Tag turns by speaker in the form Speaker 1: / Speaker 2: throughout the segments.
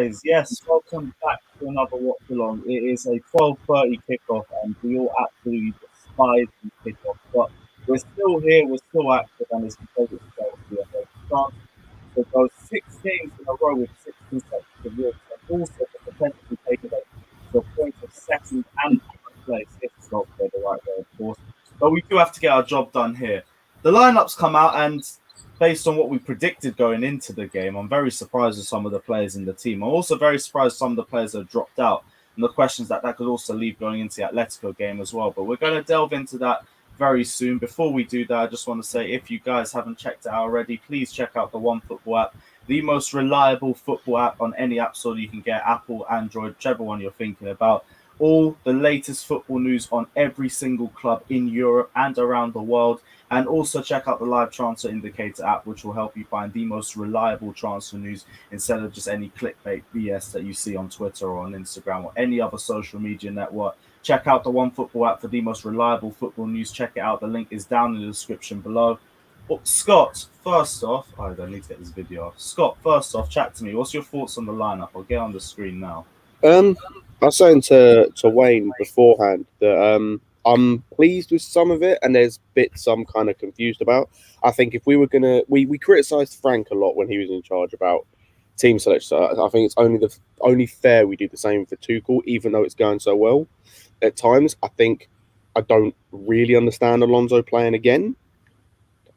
Speaker 1: guys, yes, welcome back to another watch along. It is a 12:30 kickoff, and we all absolutely despise the kickoff, but we're still here, we're still active, and it's because it's Chelsea, and there's a chance to go 6 games in a row with 6 consecutive wins, and also to potentially take it to a point of second and third place if Scott go the right way, of course. But we do have to get our job done here. The lineups come out, and based on what we predicted going into the game, I'm very surprised with some of the players in the team. I'm also very surprised some of the players that have dropped out and the questions that could also leave going into the Atletico game as well. But we're going to delve into that very soon. Before we do that, I just want to say, if you guys haven't checked it out already, please check out the OneFootball app, the most reliable football app on any app store you can get, Apple, Android, whichever one you're thinking about. All the latest football news on every single club in Europe and around the world. And also check out the live transfer indicator app, which will help you find the most reliable transfer news instead of just any clickbait BS that you see on Twitter or on Instagram or any other social media network. Check out the OneFootball app for the most reliable football news. Check it out. The link is down in the description below. Well, Scott, first off, I don't need to get this video off. Scott, first off, chat to me. What's your thoughts on the lineup? I'll get on the screen now.
Speaker 2: I was saying to Wayne beforehand that I'm pleased with some of it, and there's bits I'm kind of confused about. I think if we were gonna, we criticised Frank a lot when he was in charge about team selection. So I think it's only fair we do the same for Tuchel, even though it's going so well. At times, I think I don't really understand Alonso playing again.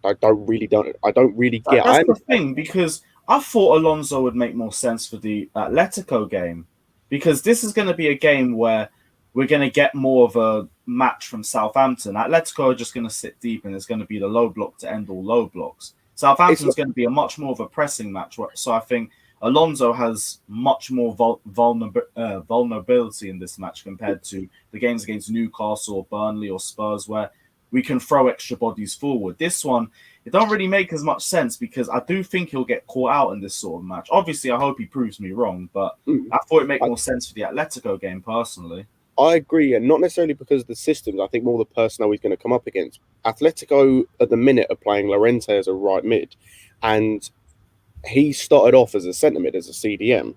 Speaker 2: I don't really get.
Speaker 1: That's the thing, because I thought Alonso would make more sense for the Atletico game, because this is going to be a game where we're going to get more of a match from Southampton. Atletico are just going to sit deep, and it's going to be the low block to end all low blocks. Southampton's going to be a much more of a pressing match, so I think Alonso has much more vulnerability in this match compared to the games against Newcastle or Burnley or Spurs, where we can throw extra bodies forward. This one, it don't really make as much sense, because I do think he'll get caught out in this sort of match. Obviously, I hope he proves me wrong, but I thought it'd make more sense for the Atletico game, personally.
Speaker 2: I agree, and not necessarily because of the systems. I think more the personnel he's going to come up against. Atletico, at the minute, are playing Llorente as a right mid, and he started off as a centre mid, as a CDM,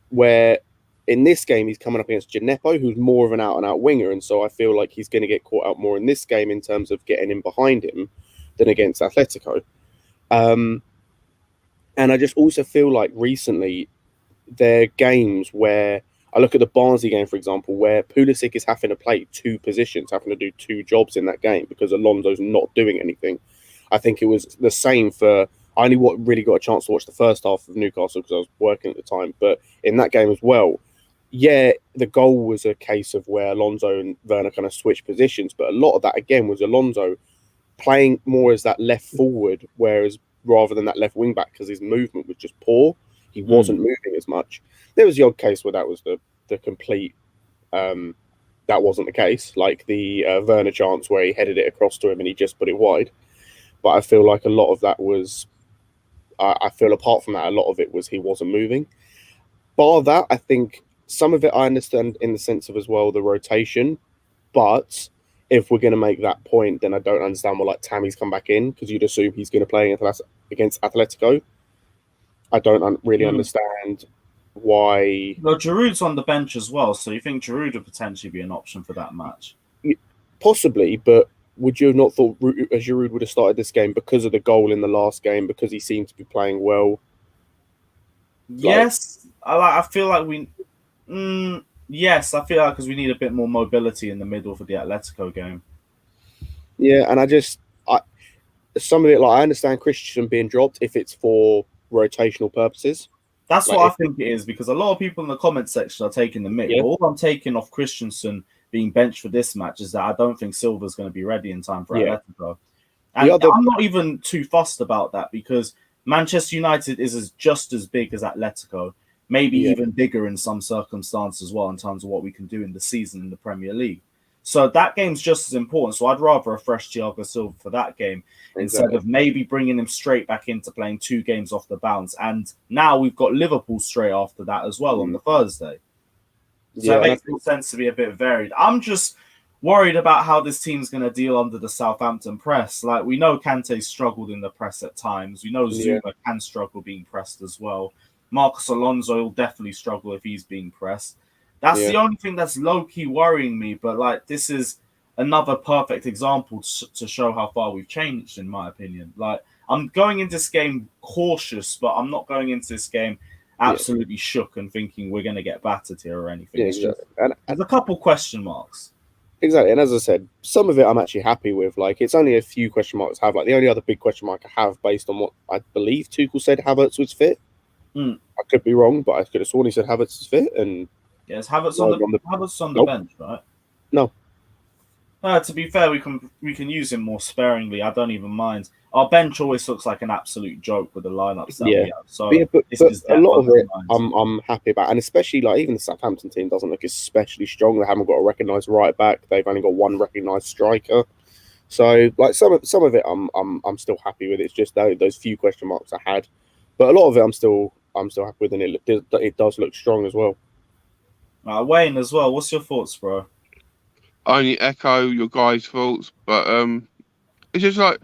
Speaker 2: where in this game he's coming up against Gineppo, who's more of an out-and-out winger, and so I feel like he's going to get caught out more in this game in terms of getting in behind him than against Atletico. And I just also feel like recently there are games where I look at the Barnsley game, for example, where Pulisic is having to play two positions, having to do two jobs in that game because Alonso's not doing anything. I think it was the same for... I only really got a chance to watch the first half of Newcastle because I was working at the time. But in that game as well, yeah, the goal was a case of where Alonso and Werner kind of switched positions. But a lot of that, again, was Alonso playing more as that left forward, whereas rather than that left wing back, because his movement was just poor. He wasn't moving as much. There was the odd case where that was the complete... that wasn't the case, like the Werner chance where he headed it across to him and he just put it wide. But I feel like a lot of that was... I feel apart from that, a lot of it was he wasn't moving. Bar that, I think some of it I understand in the sense of as well the rotation. But if we're going to make that point, then I don't understand why like Tammy's come back in, because you'd assume he's going to play against Atletico. I don't really understand why.
Speaker 1: Well, Giroud's on the bench as well, so you think Giroud would potentially be an option for that match?
Speaker 2: Possibly, but would you have not thought Giroud would have started this game because of the goal in the last game, because he seemed to be playing well?
Speaker 1: Yes, I feel like we... yes, I feel like because we need a bit more mobility in the middle for the Atletico game.
Speaker 2: Yeah, and some of it, like I understand Christensen being dropped if it's for rotational purposes.
Speaker 1: That's what I think it is, because a lot of people in the comment section are taking the mick. Yeah. All I'm taking off Christensen being benched for this match is that I don't think Silva's going to be ready in time for Atletico. And I'm not even too fussed about that, because Manchester United is just as big as Atletico, maybe even bigger in some circumstances as well in terms of what we can do in the season in the Premier League. So that game's just as important. So I'd rather a fresh Thiago Silva for that game instead of maybe bringing him straight back into playing 2 games off the bounce. And now we've got Liverpool straight after that as well on the Thursday. So it makes more sense to be a bit varied. I'm just worried about how this team's going to deal under the Southampton press. Like, we know Kante's struggled in the press at times. We know Zuma can struggle being pressed as well. Marcus Alonso will definitely struggle if he's being pressed. That's
Speaker 2: Yeah.
Speaker 1: the only thing that's low key worrying me. But like, this is another perfect example to show how far we've changed, in my opinion. Like, I'm going into this game cautious, but I'm not going into this game
Speaker 2: Yeah.
Speaker 1: absolutely shook and thinking we're going to get battered here or anything.
Speaker 2: Yeah,
Speaker 1: It's just
Speaker 2: exactly.
Speaker 1: there's a couple question marks.
Speaker 2: Exactly. And as I said, some of it I'm actually happy with. Like, it's only a few question marks I have. Like, the only other big question mark I have, based on what I believe Tuchel said Havertz was fit.
Speaker 1: Mm.
Speaker 2: I could be wrong, but I could have sworn he said Havertz is fit. And
Speaker 1: Yes, Havertz
Speaker 2: on the
Speaker 1: on the
Speaker 2: nope,
Speaker 1: bench, right?
Speaker 2: no,
Speaker 1: To be fair, we can use him more sparingly. I don't even mind. Our bench always looks like an absolute joke with the lineups that
Speaker 2: yeah.
Speaker 1: we have. So
Speaker 2: But, yeah,
Speaker 1: this
Speaker 2: but
Speaker 1: is
Speaker 2: a
Speaker 1: depth.
Speaker 2: lot
Speaker 1: I
Speaker 2: of
Speaker 1: don't
Speaker 2: it
Speaker 1: mind.
Speaker 2: I'm happy about, and especially like even the Southampton team doesn't look especially strong. They haven't got a recognised right back. They've only got one recognised striker. So like some of it I'm still happy with. It's just those few question marks I had, but a lot of it I'm still happy with, and it does look strong as well.
Speaker 1: Wayne as well. What's your thoughts, bro?
Speaker 3: I only echo your guys' thoughts, but it's just like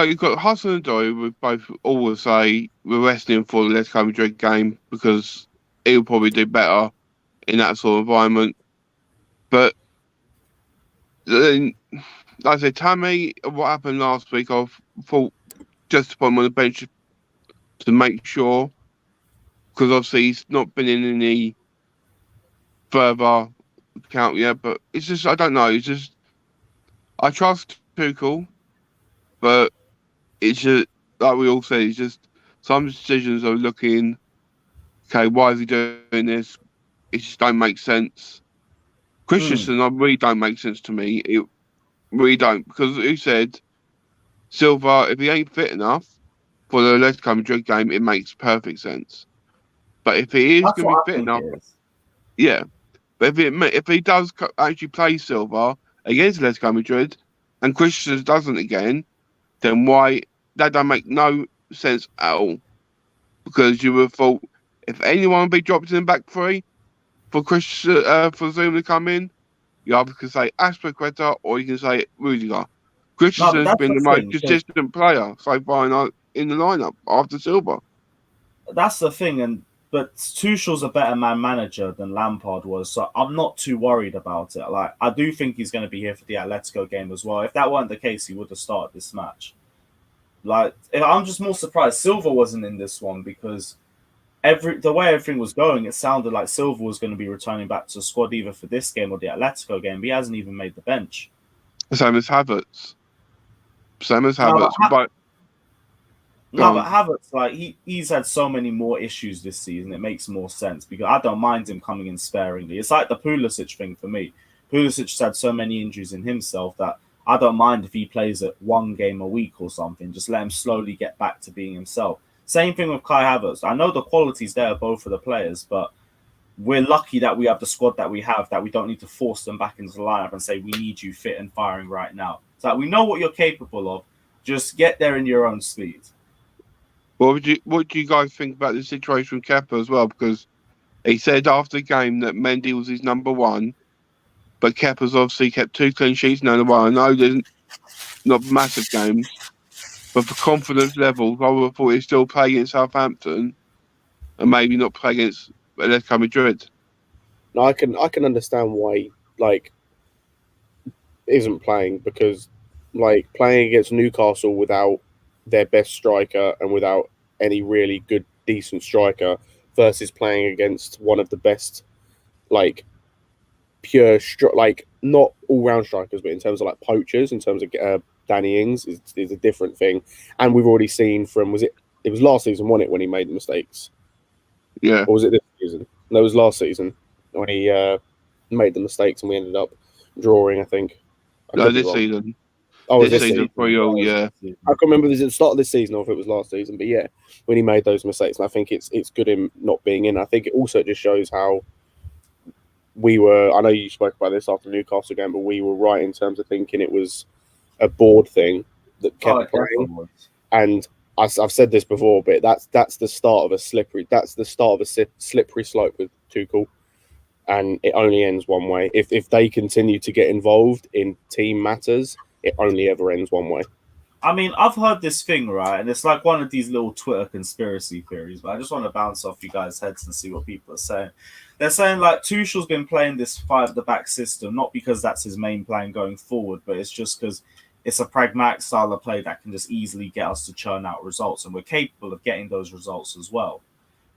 Speaker 3: you've got Hudson and Doyle would both always say we're resting for the Atletico Madrid game because he'll probably do better in that sort of environment. But then, like I said, Tammy, what happened last week, I thought just to put him on the bench to make sure, because obviously he's not been in any further count yet. But it's just, I don't know. It's just, I trust Tuchel, but it's just, like we all said, it's just some decisions are looking, okay, why is he doing this? It just don't make sense. Christensen, I really don't make sense to me. It really don't, because who said Silva, if he ain't fit enough for the Atletico Madrid game, it makes perfect sense. But if he is
Speaker 1: That's
Speaker 3: going to
Speaker 1: what
Speaker 3: be
Speaker 1: I
Speaker 3: fit
Speaker 1: think
Speaker 3: enough,
Speaker 1: it is.
Speaker 3: yeah. But if he does actually play Silva against Atletico Madrid and Christensen doesn't again, then why that don't make no sense at all. Because you would have thought if anyone would be dropped in the back three for for Zoom to come in, you either can say Aspilicueta or you can say Rudiger.
Speaker 1: No, but
Speaker 3: Christensen's
Speaker 1: that's
Speaker 3: been
Speaker 1: the
Speaker 3: the most
Speaker 1: thing.
Speaker 3: consistent player so far in the lineup after Silva.
Speaker 1: That's the thing, but Tuchel's a better manager than Lampard was, so I'm not too worried about it. Like, I do think he's going to be here for the Atletico game as well. If that weren't the case, he would have started this match. Like, I'm just more surprised Silva wasn't in this one because the way everything was going, it sounded like Silva was going to be returning back to the squad either for this game or the Atletico game. But he hasn't even made the bench.
Speaker 3: Same as Havertz. Same as
Speaker 1: No,
Speaker 3: Havertz. But
Speaker 1: No, but Havertz, like he's had so many more issues this season. It makes more sense because I don't mind him coming in sparingly. It's like the Pulisic thing for me. Pulisic's had so many injuries in himself that I don't mind if he plays at one game a week or something. Just let him slowly get back to being himself. Same thing with Kai Havertz. I know the quality's there both of the players, but we're lucky that we have the squad that we have, that we don't need to force them back into the lineup and say we need you fit and firing right now. It's like we know what you're capable of. Just get there in your own speed.
Speaker 3: what do you guys think about the situation with Kepa as well? Because he said after the game that Mendy was his number one, but Kepa's obviously kept 2 clean sheets. No, I know there's not massive games, but for confidence levels, I would have thought he'd still play against Southampton and maybe not play against Atletico Madrid.
Speaker 2: Now I can understand why like isn't playing, because like playing against Newcastle without their best striker and without any really good decent striker versus playing against one of the best like like not all round strikers, but in terms of like poachers, in terms of Danny Ings is a different thing. And we've already seen from it was last season, wasn't it, when he made the mistakes?
Speaker 3: Yeah.
Speaker 2: Or was it this season? No, it was last season when he made the mistakes and we ended up drawing, I think.
Speaker 3: No, this season.
Speaker 2: Oh, was
Speaker 3: this
Speaker 2: this
Speaker 3: season for you, yeah.
Speaker 2: I can't remember if it was at the start of this season or if it was last season, but yeah, when he made those mistakes, and I think it's good him not being in. I think it also just shows how we were. I know you spoke about this after the Newcastle game, but we were right in terms of thinking it was a board thing that kept playing. And I've said this before, but that's the start of a slippery. That's the start of a slippery slope with Tuchel, and it only ends one way. If they continue to get involved in team matters, it only ever ends one way.
Speaker 1: I mean, I've heard this thing, right? And it's like one of these little Twitter conspiracy theories, but I just want to bounce off you guys' heads and see what people are saying. They're saying like Tuchel's been playing this five at the back system, not because that's his main plan going forward, but it's just because it's a pragmatic style of play that can just easily get us to churn out results, and we're capable of getting those results as well.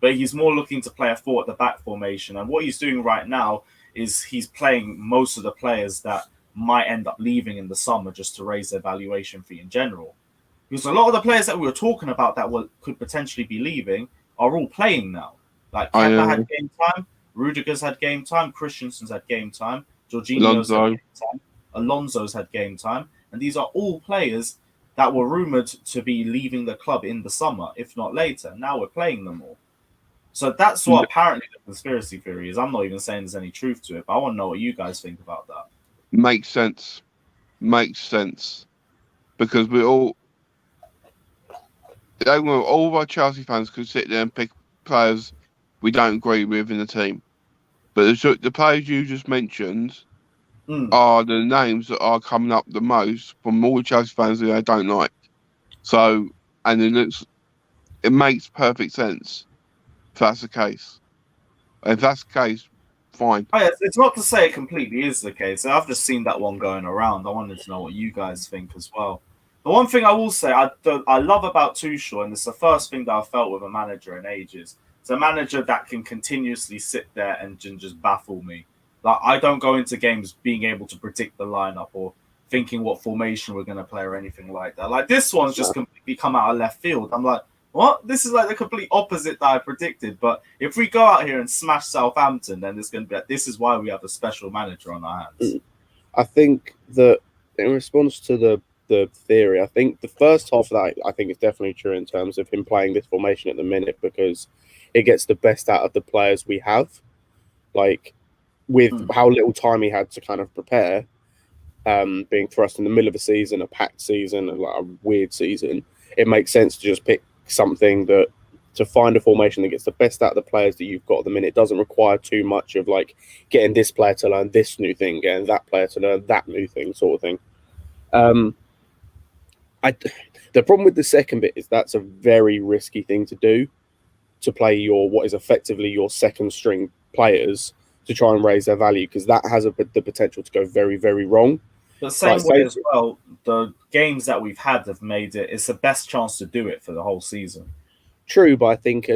Speaker 1: But he's more looking to play a four at the back formation, and what he's doing right now is he's playing most of the players that might end up leaving in the summer just to raise their valuation fee in general. Because a lot of the players that we were talking about that could potentially be leaving are all playing now. Like Kepa had game time, Rudiger's had game time, Christensen's had game time, Jorginho's had game time, Alonso's had game time, and these are all players that were rumoured to be leaving the club in the summer, if not later. Now we're playing them all. So that's what apparently the conspiracy theory is. I'm not even saying there's any truth to it, but I want to know what you guys think about that.
Speaker 3: Makes sense. Because we all of our Chelsea fans could sit there and pick players we don't agree with in the team. But the players you just mentioned are the names that are coming up the most from all the Chelsea fans that I don't like. So, and it makes perfect sense if that's the case. If that's the case, fine.
Speaker 1: It's not to say it completely is the case. I've just seen that one going around. I wanted to know what you guys think as well. The one thing I will say I love about Tuchel, and it's the first thing that I've felt with a manager in ages. It's a manager that can continuously sit there and just baffle me. Like, I don't go into games being able to predict the lineup or thinking what formation we're going to play or anything like that. Like, this one's just completely come out of left field. I'm like, what? This is like the complete opposite that I predicted. But if we go out here and smash Southampton, then it's going to be like, this is why we have a special manager on our hands.
Speaker 2: I think that in response to the theory, I think the first half of that, I think is definitely true in terms of him playing this formation at the minute, because it gets the best out of the players we have. Like, with how little time he had to kind of prepare, being thrust in the middle of a season, a packed season, and like a weird season, it makes sense to just pick something to find a formation that gets the best out of the players that you've got at the minute. It doesn't require too much of like getting this player to learn this new thing, getting that player to learn that new thing, sort of thing. The problem with the second bit is that's a very risky thing to do, to play what is effectively your second string players to try and raise their value, because that has the potential to go very, very wrong.
Speaker 1: The same way as well, the games that we've had have made it's the best chance to do it for the whole season.
Speaker 2: True, but I think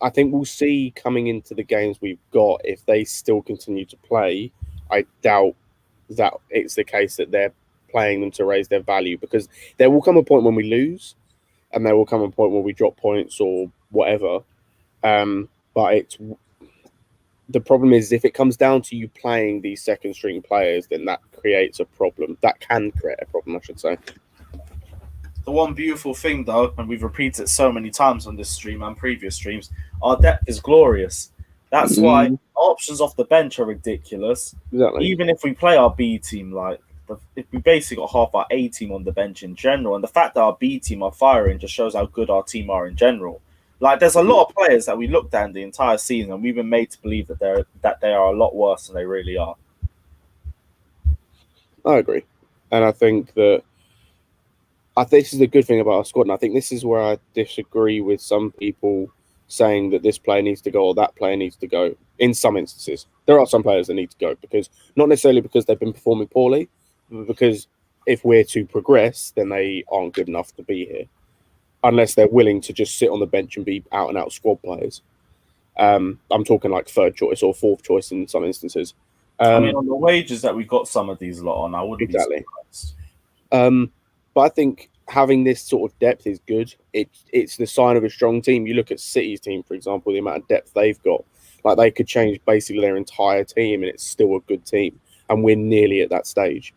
Speaker 2: we'll see coming into the games we've got, if they still continue to play, I doubt that it's the case that they're playing them to raise their value, because there will come a point when we lose, and there will come a point where we drop points or whatever. But the problem is, if it comes down to you playing these second string players, then that creates a problem. That can create a problem, I should say.
Speaker 1: The one beautiful thing, though, and we've repeated it so many times on this stream and previous streams, our depth is glorious. That's why options off the bench are ridiculous.
Speaker 2: Exactly.
Speaker 1: Even if we play our B team, if we basically got half our A team on the bench in general, and the fact that our B team are firing just shows how good our team are in general. Like, there's a lot of players that we looked at in the entire season, and we've been made to believe that they are a lot worse than they really are.
Speaker 2: I agree, and I think this is the good thing about our squad, and I think this is where I disagree with some people saying that this player needs to go or that player needs to go. In some instances, there are some players that need to go, because not necessarily because they've been performing poorly, but because if we're to progress, then they aren't good enough to be here, unless they're willing to just sit on the bench and be out and out squad players. I'm talking like third choice or fourth choice in some instances.
Speaker 1: I mean, on the wages that we got some of these lot on, I wouldn't be surprised.
Speaker 2: But I think having this sort of depth is good. It's the sign of a strong team. You look at City's team, for example, the amount of depth they've got. Like, they could change basically their entire team, and it's still a good team. And we're nearly at that stage.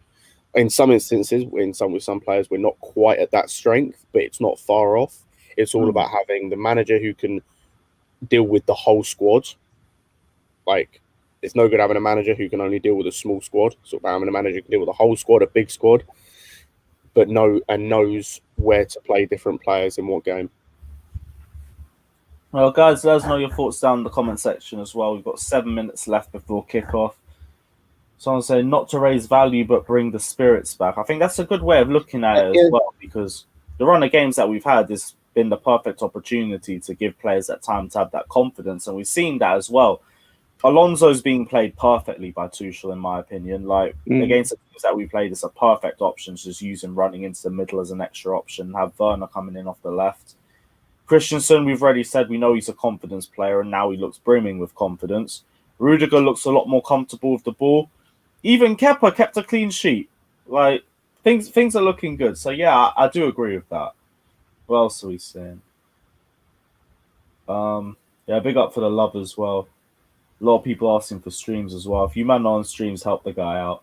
Speaker 2: In some instances, with some players, we're not quite at that strength, but it's not far off. It's all about having the manager who can deal with the whole squad. Like, it's no good having a manager who can only deal with a small squad. It's about having a manager who can deal with a whole squad, a big squad, but knows where to play different players in what game.
Speaker 1: Well, guys, let us know your thoughts down in the comment section as well. We've got 7 minutes left before kickoff. Someone saying not to raise value but bring the spirits back. I think that's a good way of looking at it as well, because the run of games that we've had has been the perfect opportunity to give players that time to have that confidence, and we've seen that as well. Alonso's being played perfectly by Tuchel, in my opinion. Like against the teams that we played, it's a perfect option. Just using running into the middle as an extra option. Have Werner coming in off the left. Christensen, we've already said we know he's a confidence player, and now he looks brimming with confidence. Rudiger looks a lot more comfortable with the ball. Even Kepa kept a clean sheet. Like things are looking good. So yeah, I do agree with that. What else are we saying? Yeah, big up for the love as well. A lot of people asking for streams as well. If you man on streams, help the guy out.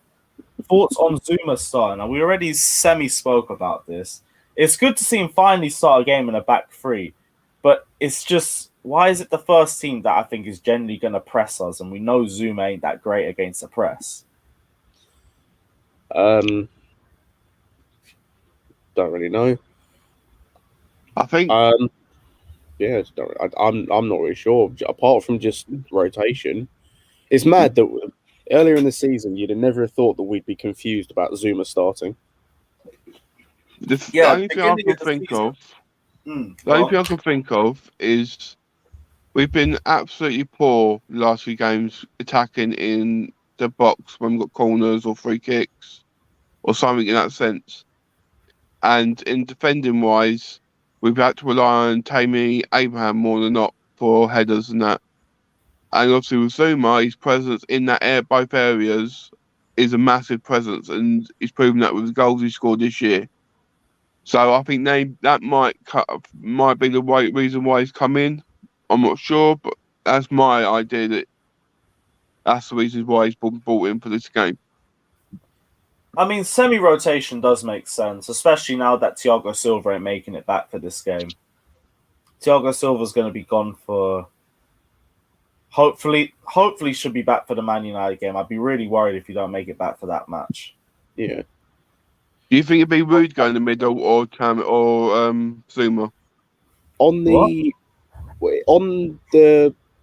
Speaker 1: Thoughts on Zuma starting? Now, we already spoke about this. It's good to see him finally start a game in a back three, but it's just, why is it the first team that I think is generally going to press us? And we know Zuma ain't that great against the press.
Speaker 2: Don't really know.
Speaker 3: I think.
Speaker 2: Yeah, I'm not really sure. Apart from just rotation, it's mad that earlier in the season you'd have never thought that we'd be confused about Zuma starting.
Speaker 3: The only thing I can think of. The only thing I can think of is we've been absolutely poor the last few games attacking in the box when we've got corners or free kicks or something in that sense. And in defending wise, we've had to rely on Tammy Abraham more than not for headers and that. And obviously with Zuma, his presence in that both areas is a massive presence, and he's proven that with the goals he scored this year. So I think that might be the reason why he's come in. I'm not sure, but that's my idea. That's the reason why he's been brought in for this game.
Speaker 1: I mean, semi-rotation does make sense, especially now that Thiago Silva ain't making it back for this game. Thiago Silva's going to be gone for... Hopefully should be back for the Man United game. I'd be really worried if you don't make it back for that match.
Speaker 2: Yeah.
Speaker 3: Do you think it'd be Rudiger in the middle or Zuma?
Speaker 2: On the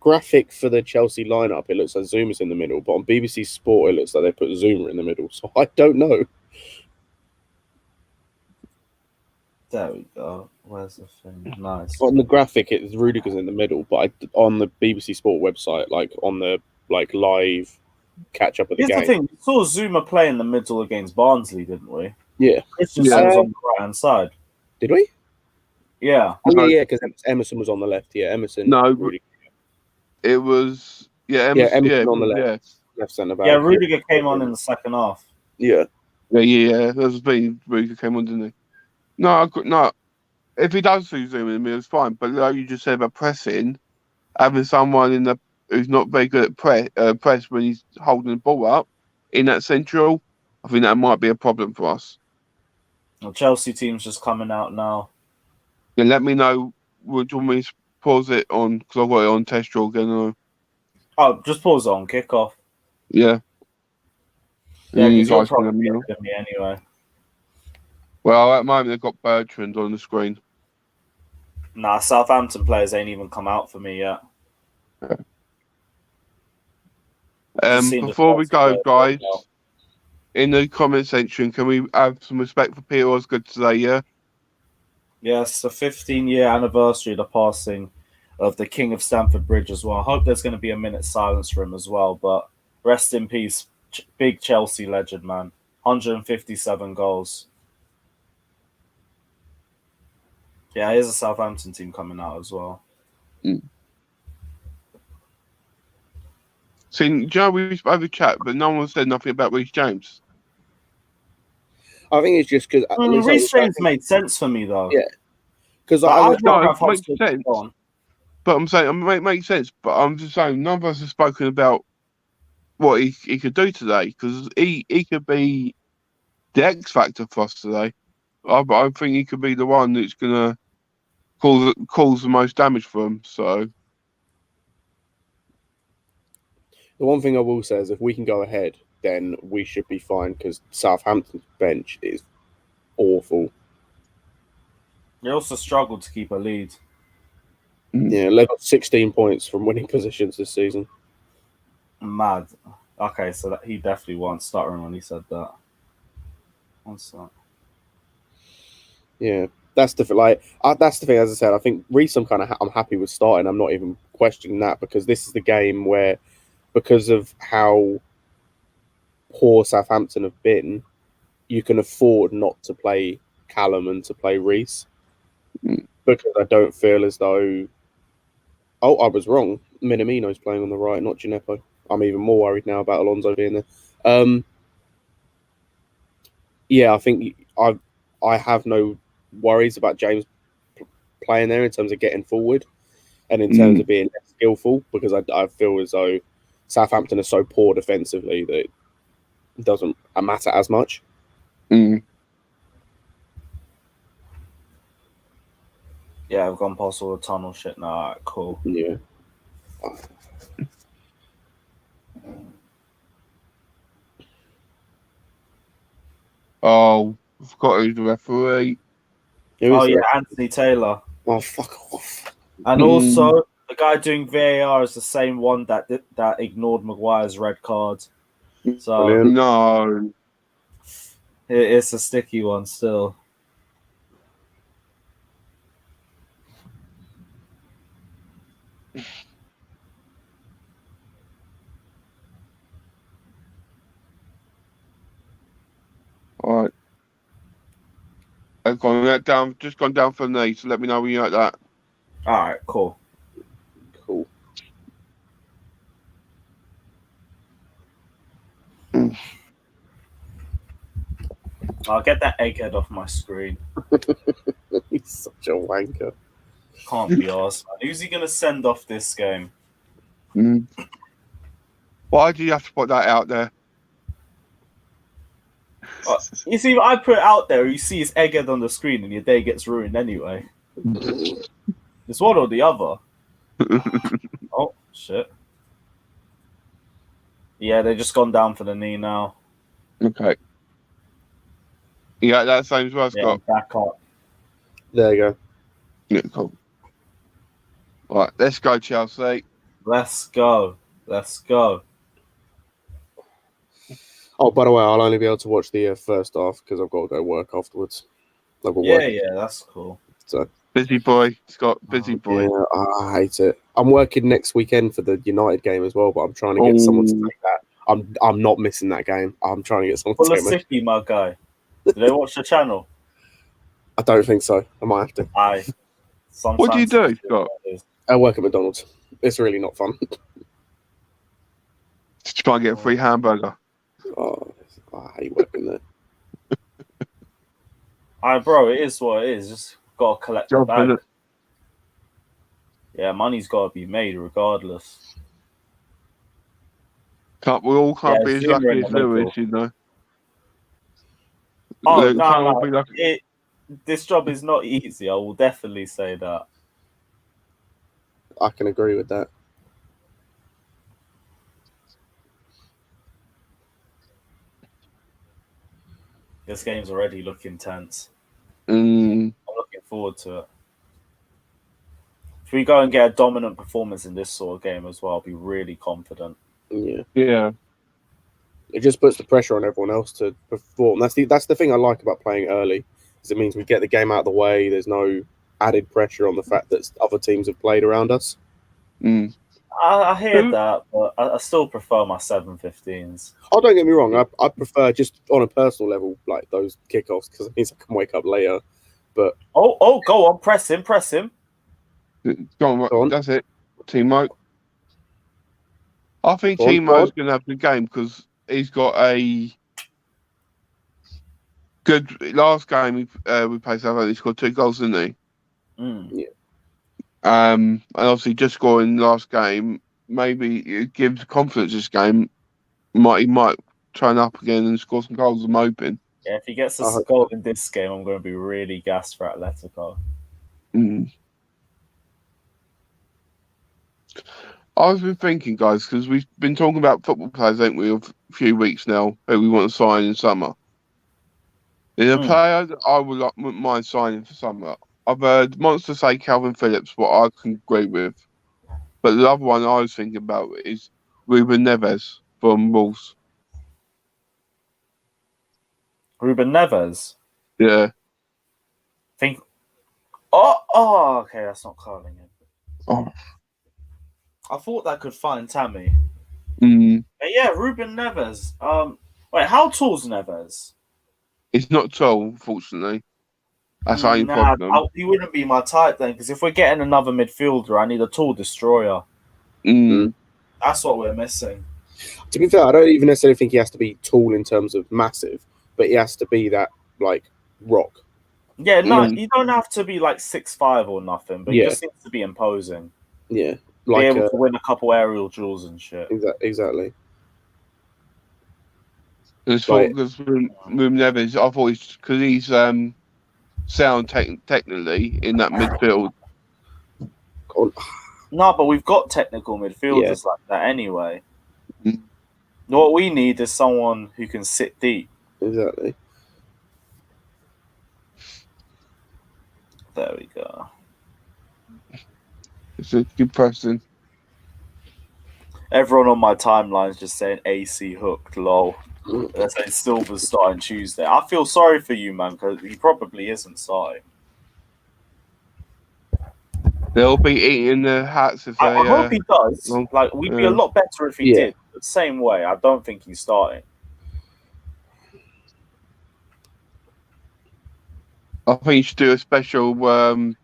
Speaker 2: graphic for the Chelsea lineup, it looks like Zuma's in the middle, but on BBC Sport, it looks like they put Zuma in the middle. So I don't know.
Speaker 1: There we go. Where's the thing? Nice.
Speaker 2: On the graphic, it's Rudiger's in the middle, but on the BBC Sport website, like on the live catch up of the game.
Speaker 1: Here's the thing: we saw Zuma play in the middle against Barnsley, didn't we?
Speaker 2: Yeah.
Speaker 1: Christensen was on the right hand side.
Speaker 2: Did we?
Speaker 1: Yeah.
Speaker 2: Oh, yeah, because Emerson was on the left. Yeah, Emerson.
Speaker 3: No,
Speaker 2: Rudiger.
Speaker 3: It was
Speaker 2: Emerson on the left.
Speaker 3: Yeah.
Speaker 2: Left centre back.
Speaker 1: Yeah, Rudiger came on in the second half.
Speaker 2: Yeah.
Speaker 3: Yeah. That's been Rudiger came on, didn't he? No. If he does do Zuma in the middle, it's fine. But like you just said about pressing, having someone who's not very good at press when he's holding the ball up in that central, I think that might be a problem for us.
Speaker 1: The Chelsea team's just coming out now.
Speaker 3: Yeah, let me know. Do you want me to pause it on? Because I've got it on test draw again.
Speaker 1: Oh, just pause it on kickoff.
Speaker 3: Yeah.
Speaker 1: Yeah,
Speaker 3: you
Speaker 1: because you're
Speaker 3: guys can let
Speaker 1: probably
Speaker 3: me know.
Speaker 1: better than me anyway.
Speaker 3: Well, at the moment they've got Bertrand on the screen.
Speaker 1: Nah, Southampton players ain't even come out for me yet.
Speaker 3: Before we go, guys, in the comment section, can we have some respect for Peter Osgood today, yeah?
Speaker 1: Yes, the 15-year anniversary of the passing of the King of Stamford Bridge as well. I hope there's going to be a minute's silence for him as well, but rest in peace. Big Chelsea legend, man. 157 goals. Yeah, here's a Southampton team coming out as well.
Speaker 3: See, Joe, we had a chat, but no one said nothing about Reece James.
Speaker 2: I think it's just because
Speaker 1: Reece James made sense for me, though.
Speaker 2: Yeah. Because
Speaker 3: it makes sense. But I'm saying it makes sense. But I'm just saying none of us have spoken about what he could do today, because he could be the X factor for us today. I think he could be the one that's gonna cause the most damage for him. So
Speaker 2: the one thing I will say is if we can go ahead, then we should be fine, because Southampton's bench is awful.
Speaker 1: They also struggled to keep a lead.
Speaker 2: Yeah, they got 16 points from winning positions this season.
Speaker 1: Mad. Okay, so that he definitely wasn't stuttering when he said that. One sec.
Speaker 2: Yeah, that's the that's the thing. As I said, I think Reece, I'm happy with starting. I'm not even questioning that because this is the game where, because of how poor Southampton have been, you can afford not to play Callum and to play Reece because I don't feel as though. Oh, I was wrong. Minamino's playing on the right, not Gineppo. I'm even more worried now about Alonso being there. Yeah, I think I have no worries about James playing there in terms of getting forward and in terms of being less skillful because I feel as though Southampton are so poor defensively that it doesn't matter as much.
Speaker 1: Yeah, I've gone past all the tunnel shit now. All right, cool.
Speaker 2: Yeah.
Speaker 3: Oh, I forgot who's the referee.
Speaker 1: Oh yeah, Anthony Taylor.
Speaker 2: Oh, fuck off.
Speaker 1: And also, the guy doing VAR is the same one that ignored Maguire's red card. So
Speaker 2: Brilliant.
Speaker 3: No.
Speaker 1: it's a sticky one still.
Speaker 3: All right. I've gone down, just gone down for the knee, so let me know when you're at that.
Speaker 1: All right, cool.
Speaker 2: Cool.
Speaker 1: I'll get that egghead off my screen.
Speaker 2: He's such a wanker.
Speaker 1: Can't be arsed. Who's he going to send off this game?
Speaker 3: Why do you have to put that out there?
Speaker 1: You see, I put it out there, you see his egghead on the screen and your day gets ruined anyway. It's one or the other. Oh, shit. Yeah, they've just gone down for the knee now.
Speaker 3: Okay. Yeah, that same as well,
Speaker 1: Yeah,
Speaker 3: Scott.
Speaker 1: back up.
Speaker 2: There you go.
Speaker 3: Yeah, cool. Right, let's go, Chelsea.
Speaker 1: Let's go. Let's go.
Speaker 2: Oh, by the way, I'll only be able to watch the first half because I've got to go work afterwards.
Speaker 1: Yeah, that's cool.
Speaker 2: So
Speaker 3: busy boy, Scott. Busy boy.
Speaker 2: Yeah, I hate it. I'm working next weekend for the United game as well, but I'm trying to get someone to take that. I'm not missing that game. I'm trying to get someone
Speaker 1: Full
Speaker 2: to
Speaker 1: of
Speaker 2: take
Speaker 1: City, my guy. Do they watch the channel?
Speaker 2: I don't think so. I might have to.
Speaker 1: Aye.
Speaker 3: What do you do, Scott?
Speaker 2: I work at McDonald's. It's really not fun.
Speaker 3: Just try and get a free hamburger.
Speaker 2: Oh, I hate working there.
Speaker 1: Aye, bro, it is what it is. Just got to collect the bag. Yeah, money's got to be made regardless.
Speaker 3: We all can't be as lucky as Lewis, you know.
Speaker 1: Oh, no. This job is not easy. I will definitely say that.
Speaker 2: I can agree with that.
Speaker 1: This game's already looking tense.
Speaker 3: I'm
Speaker 1: looking forward to it. If we go and get a dominant performance in this sort of game as well, I'll be really confident.
Speaker 3: Yeah.
Speaker 2: It just puts the pressure on everyone else to perform. That's the thing I like about playing early, is it means we get the game out of the way. There's no added pressure on the fact that other teams have played around us.
Speaker 1: I hear that, but I still prefer my 7:15s.
Speaker 2: Oh, don't get me wrong. I prefer just on a personal level, like those kickoffs, because it means I can wake up later. But
Speaker 1: go on, press him.
Speaker 3: Go on. That's it. Timo. I think Timo's going to have the game because he's got a good last game. We played Southampton. He scored 2 goals, didn't he?
Speaker 2: Yeah.
Speaker 3: And obviously, just scoring last game, maybe it gives confidence this game. He might turn up again and score some goals. I'm hoping.
Speaker 1: Yeah, if he gets a goal in this game, I'm going to be really gassed for Atletico.
Speaker 3: I've been thinking, guys, because we've been talking about football players, haven't we, of a few weeks now, who we want to sign in summer. There's a player that I wouldn't mind signing for summer. I've heard Monster say Calvin Phillips, what I can agree with. But the other one I was thinking about is Ruben Neves from Wolves.
Speaker 1: Ruben Neves.
Speaker 3: Yeah.
Speaker 1: Think. Oh, okay. That's not curling him.
Speaker 3: Oh.
Speaker 1: I thought that could find Tammy.
Speaker 3: Mm.
Speaker 1: But yeah, Ruben Neves. Wait, how tall's Neves?
Speaker 3: It's not tall, unfortunately. That's the only
Speaker 1: Nah,
Speaker 3: problem.
Speaker 1: he wouldn't be my type then, because if we're getting another midfielder, I need a tall destroyer.
Speaker 3: Mm.
Speaker 1: That's what we're missing.
Speaker 2: To be fair, I don't even necessarily think he has to be tall in terms of massive, but he has to be that like rock.
Speaker 1: Yeah, no, you don't have to be like 6'5" or nothing, but he
Speaker 2: Yeah.
Speaker 1: just needs to be imposing.
Speaker 2: Yeah,
Speaker 1: Be
Speaker 2: like
Speaker 1: able to win a couple aerial duels and shit.
Speaker 2: exactly.
Speaker 3: Because
Speaker 2: Like-
Speaker 3: Ruben Neves, I thought because he's sound technically in that midfield.
Speaker 1: No, but we've got technical midfielders like that anyway.
Speaker 3: Mm.
Speaker 1: What we need is someone who can sit deep.
Speaker 2: Exactly.
Speaker 1: There we go.
Speaker 3: It's a good person.
Speaker 1: Everyone on my timeline is just saying AC hooked, lol. They're saying Silver's starting Tuesday. I feel sorry for you, man, because he probably isn't starting.
Speaker 3: They'll be eating their hats if they.
Speaker 1: I hope he does. Like, we'd be a lot better if he did. But same way, I don't think he's starting.
Speaker 3: I think you should do a special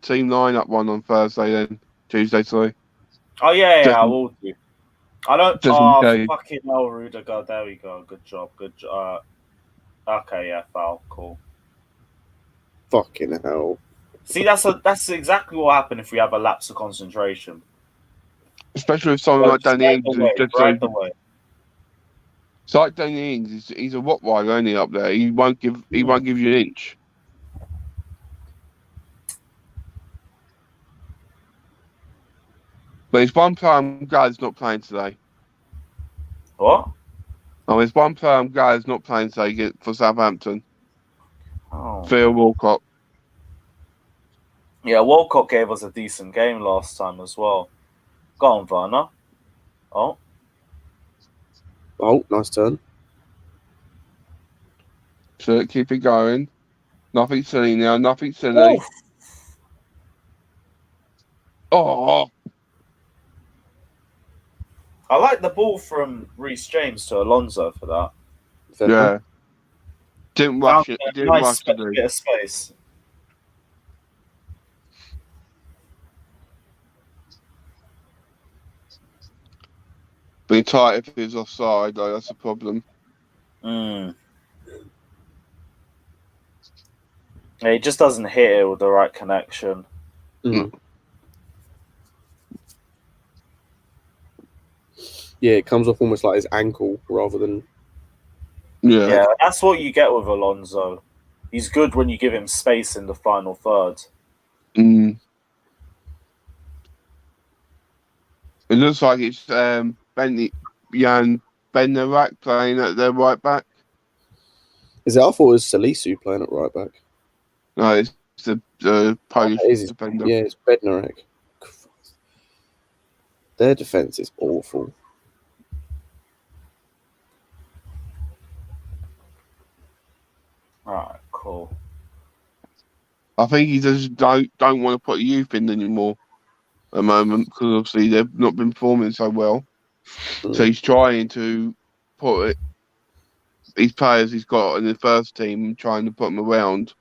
Speaker 3: team lineup one on Thursday then. Tuesday, sorry.
Speaker 1: Oh, yeah, I will do. I don't.
Speaker 3: Just
Speaker 1: Oh,
Speaker 3: in case.
Speaker 1: fucking hell, Rudiger. There we go. Good job. Good job. Okay, yeah, foul. Cool.
Speaker 2: Fucking hell.
Speaker 1: See, that's exactly what happened if we have a lapse of concentration.
Speaker 3: Especially with someone like Danny Ings.
Speaker 1: Right away.
Speaker 3: It's like Danny Ings. He's a Rottweiler, only up there. He won't give you an inch. But there's one player I'm glad is not playing today.
Speaker 1: What?
Speaker 3: Oh, there's one player I'm glad is not playing today for Southampton.
Speaker 1: Oh.
Speaker 3: Theo Walcott.
Speaker 1: Yeah, Walcott gave us a decent game last time as well. Go on, Werner. Oh.
Speaker 2: Oh, nice turn.
Speaker 3: So keep it going. Nothing silly now. Nothing silly.
Speaker 1: Oof.
Speaker 3: Oh.
Speaker 1: I like the ball from Reece James to Alonso for that.
Speaker 3: Yeah. Didn't rush it. Didn't
Speaker 1: Nice
Speaker 3: rush it.
Speaker 1: bit of space.
Speaker 3: Being tight if he was offside, though, that's a problem.
Speaker 1: Yeah, he just doesn't hit it with the right connection.
Speaker 2: Yeah, it comes off almost like his ankle rather than.
Speaker 1: Yeah, that's what you get with Alonso. He's good when you give him space in the final third.
Speaker 3: It looks like it's Jan Bednarek playing at their right back.
Speaker 2: Is it? I thought it was Salisu playing at right back.
Speaker 3: No, it's the Polish defender.
Speaker 2: Yeah, it's Bednarek. Their defense is awful.
Speaker 1: Alright, cool.
Speaker 3: I think he just don't want to put youth in anymore at the moment because obviously they've not been performing so well. So he's trying to put these players he's got in the first team, trying to put them around.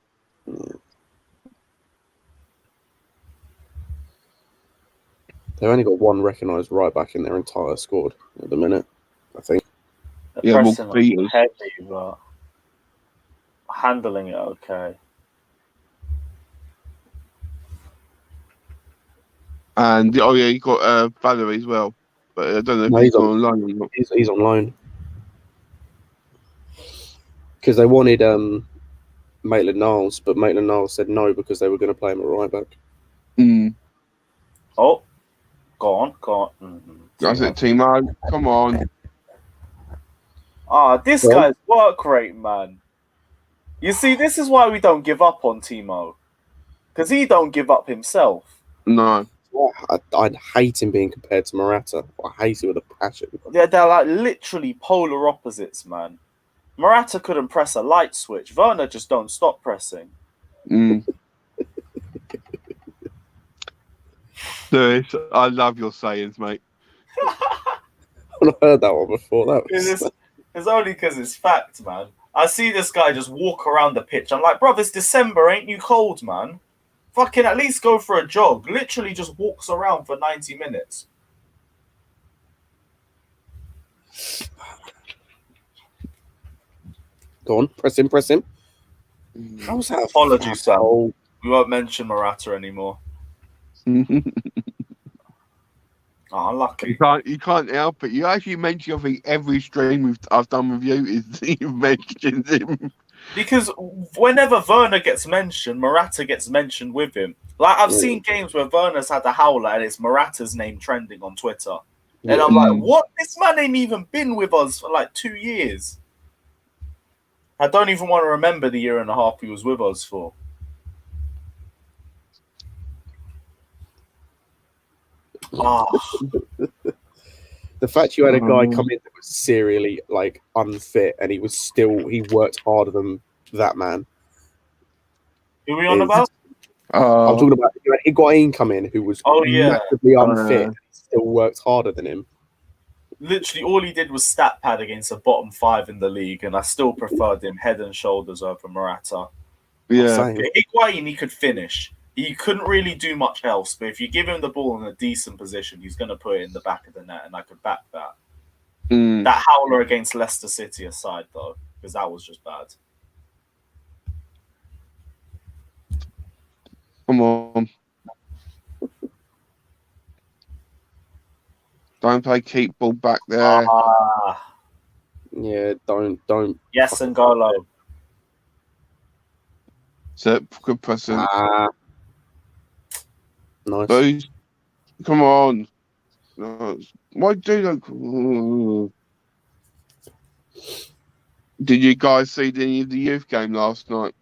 Speaker 2: They've only got one recognised right back in their entire squad at the minute, I think.
Speaker 1: They're pressing heavy, but handling it okay.
Speaker 3: And you got Valerie as well, but I don't know if he's on loan or not.
Speaker 2: He's on loan because they wanted Maitland-Niles, but Maitland-Niles said no because they were going to play him at right back.
Speaker 1: Oh, go on.
Speaker 3: That's it, Timo. Come on.
Speaker 1: This guy's work rate, man. You see, this is why we don't give up on Timo, because he don't give up himself.
Speaker 3: No.
Speaker 2: I'd hate him being compared to Morata. I hate it with a passion.
Speaker 1: They're like literally polar opposites, man. Morata couldn't press a light switch. Werner just don't stop pressing.
Speaker 3: Lewis, I love your sayings, mate.
Speaker 2: I've not heard that one before.
Speaker 1: It's only because it's fact, man. I see this guy just walk around the pitch. I'm like, bro, it's December. Ain't you cold, man? Fucking at least go for a jog. Literally just walks around for 90 minutes.
Speaker 2: Go on, press him. How's that?
Speaker 1: Apologies, Sam. We won't mention Morata anymore. Oh, unlucky.
Speaker 3: You can't help it. You actually mention, I think, every stream I've done with you is you've mentioned him.
Speaker 1: Because whenever Werner gets mentioned, Morata gets mentioned with him. Like, I've seen games where Werner's had a howler and it's Morata's name trending on Twitter. And I'm like, what? This man ain't even been with us for like 2 years. I don't even want to remember the year and a half he was with us for.
Speaker 2: The fact you had a guy come in that was serially like unfit and he worked harder than that man.
Speaker 1: Who are we on about?
Speaker 2: I'm talking about you had Higuain come in who was massively unfit and still worked harder than him.
Speaker 1: Literally all he did was stat pad against a bottom 5 in the league, and I still preferred him head and shoulders over Morata.
Speaker 3: Yeah.
Speaker 1: Higuain, he could finish. He couldn't really do much else, but if you give him the ball in a decent position, he's going to put it in the back of the net, and I could back that. That howler against Leicester City aside, though, because that was just bad.
Speaker 3: Come on. Don't play keep ball back there.
Speaker 2: Yeah, don't.
Speaker 1: Yes, and N'Golo.
Speaker 3: So good pressing.
Speaker 2: Nice.
Speaker 3: Booze. Come on. Why do that? Did you guys see any of the youth game last night?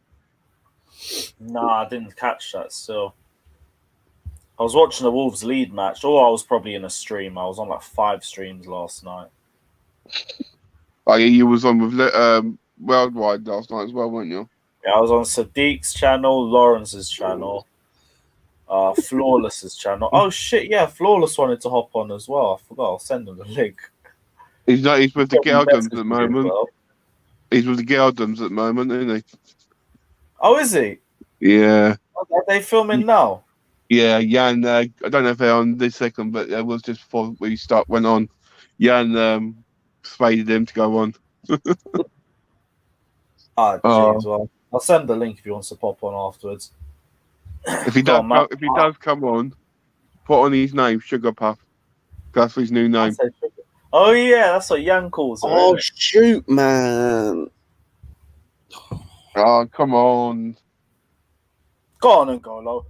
Speaker 1: No, I didn't catch that still. I was watching the Wolves lead match, or I was probably in a stream. I was on like 5 streams last night.
Speaker 3: Oh, yeah, you was on with Worldwide last night as well, weren't you?
Speaker 1: Yeah, I was on Sadiq's channel, Lawrence's channel, Flawless's channel. Oh shit, yeah, Flawless wanted to hop on as well. I forgot. I'll send him the link.
Speaker 3: He's with the Geldums at the moment. He's with the Geldums at the moment, isn't he?
Speaker 1: Oh, is he?
Speaker 3: Yeah.
Speaker 1: Are they filming now?
Speaker 3: Yeah, Jan. I don't know if they're on this second, but it was just before we went on. Jan persuaded him to go on.
Speaker 1: Well, I'll send the link if he wants to pop on afterwards.
Speaker 3: If he does come on, put on his name, Sugar Puff. That's his new name.
Speaker 1: Oh yeah, that's what Jan calls it.
Speaker 2: Oh shoot, man!
Speaker 3: Oh come on!
Speaker 1: Go on and go, Lo.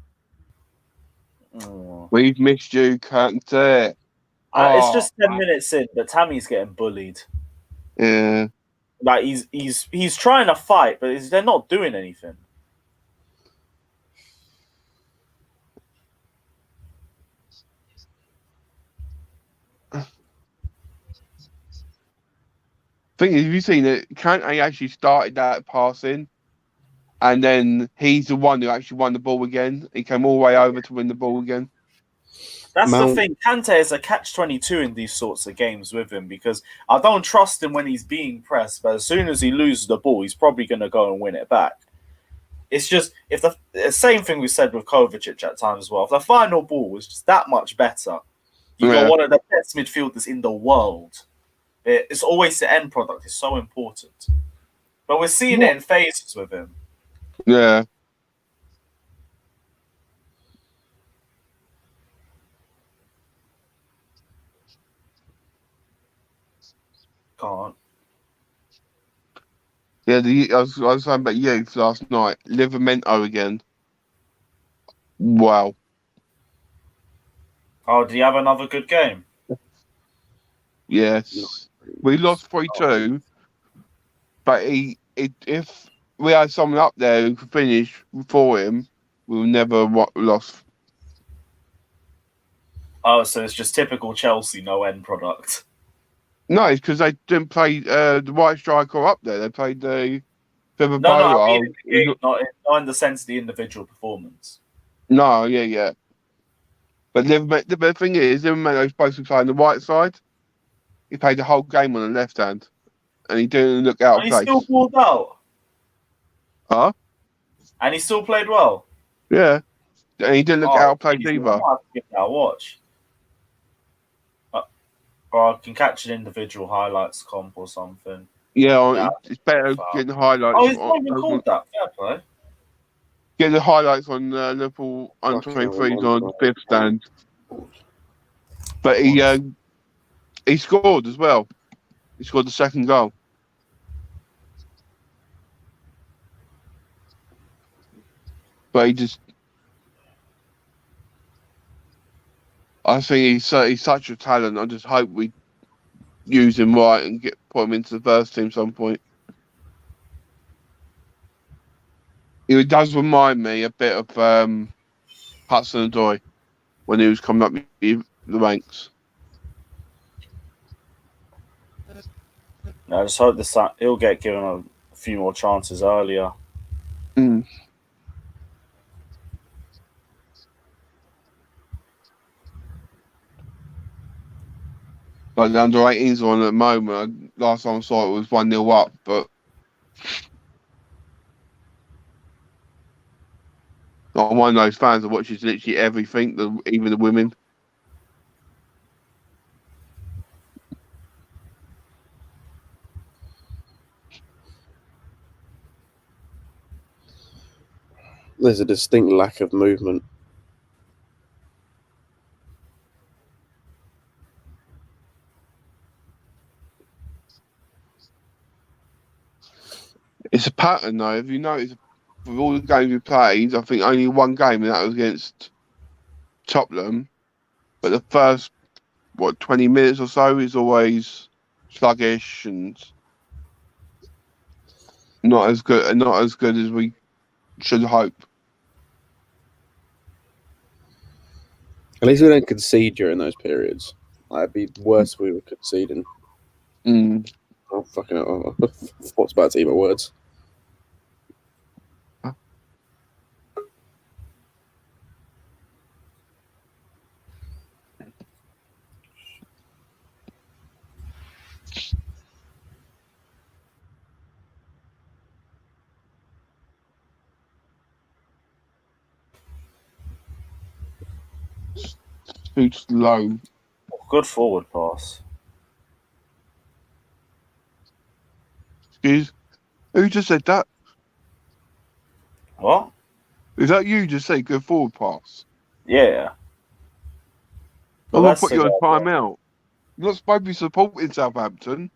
Speaker 3: We've missed you, Kante.
Speaker 1: It's just 10 minutes in, but Tammy's getting bullied.
Speaker 3: Yeah.
Speaker 1: Like he's trying to fight, but they're not doing anything.
Speaker 3: Thing is, have you seen it? Kante actually started that passing, and then he's the one who actually won the ball again. He came all the way over to win the ball again.
Speaker 1: That's the thing. Kante is a catch-22 in these sorts of games with him, because I don't trust him when he's being pressed, but as soon as he loses the ball, he's probably going to go and win it back. It's just, if the same thing we said with Kovacic at times as well, if the final ball was just that much better, you got one of the best midfielders in the world. It's always the end product. It's so important. But we're seeing it in phases with him.
Speaker 3: Yeah.
Speaker 1: Can't.
Speaker 3: Yeah, I was saying about youth last night. Livramento again. Wow.
Speaker 1: Oh, did he have another good game?
Speaker 3: Yes. We lost 3-2, but if we had someone up there who could finish for him, we'll never lost.
Speaker 1: Oh, so it's just typical Chelsea, no end product.
Speaker 3: No, it's because they didn't play the right striker up there. They played the
Speaker 1: No, I
Speaker 3: Bolo.
Speaker 1: mean in the game, not in the sense of the individual performance.
Speaker 3: No, yeah. But the thing is, Livermore was supposed to play on the right side. He played the whole game on the left hand, and he didn't look out of
Speaker 1: And he still
Speaker 3: place.
Speaker 1: pulled out.
Speaker 3: Huh?
Speaker 1: And he still played well.
Speaker 3: Yeah, and he didn't look out of place
Speaker 1: Geez, I
Speaker 3: either.
Speaker 1: might have to give that a watch. Or I can catch an individual highlights comp or something.
Speaker 3: Yeah, it's better getting highlights.
Speaker 1: Oh, he's not even called that. Fair play.
Speaker 3: Get the highlights on Liverpool under
Speaker 2: Fucking hell,
Speaker 3: 23s
Speaker 2: I'm
Speaker 3: on fifth stand. But he scored as well. He scored the second goal. But I think he's such a talent. I just hope we use him right and put him into the first team some point. It does remind me a bit of Hudson-Odoi when he was coming up the ranks.
Speaker 1: I just hope he'll get given a few more chances earlier.
Speaker 3: Mm. Like the under 18s on at the moment. Last time I saw it was 1-0 up, but I'm one of those fans that watches literally everything, even the women.
Speaker 2: There's a distinct lack of movement.
Speaker 3: It's a pattern, though. If you notice, with all the games we played, I think only one game, and that was against Tottenham. But the first, 20 minutes or so is always sluggish and not as good as we should hope.
Speaker 2: At least we don't concede during those periods. It'd be worse if we were conceding.
Speaker 3: Mm.
Speaker 2: Oh, fucking hell. What's about to eat my words?
Speaker 3: Too slow.
Speaker 1: Good forward pass.
Speaker 3: Excuse? Who just said that?
Speaker 1: What?
Speaker 3: Is that you just say good forward pass?
Speaker 1: Yeah.
Speaker 3: I'm going to put you on timeout. You're not supposed to be supporting Southampton.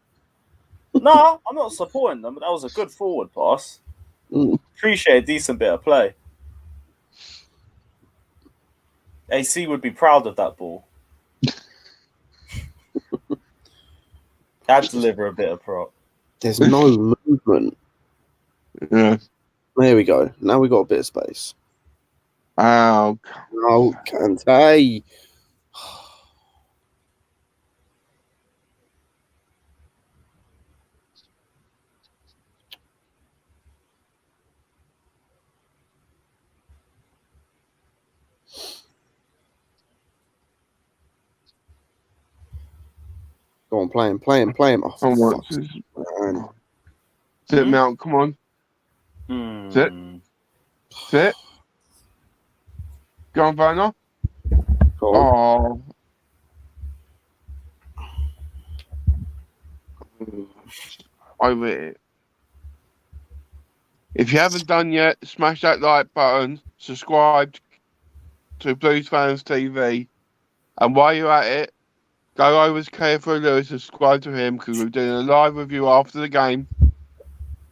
Speaker 1: No, I'm not supporting them, but that was a good forward pass. Appreciate a decent bit of play. AC would be proud of that ball. Had to deliver a bit of prop.
Speaker 2: There's no movement.
Speaker 3: Yeah.
Speaker 2: There we go. Now we got a bit of space.
Speaker 3: Oh,
Speaker 2: Kante. Go on, play him. Oh,
Speaker 3: come on. Sit, Mount, come on. Sit. Go on, Werner.
Speaker 2: Go on.
Speaker 3: Over it. If you haven't done yet, smash that like button, subscribe to Blues Fans TV, and while you're at it, go over to KFO Lewis, subscribe to him because we're doing a live review after the game.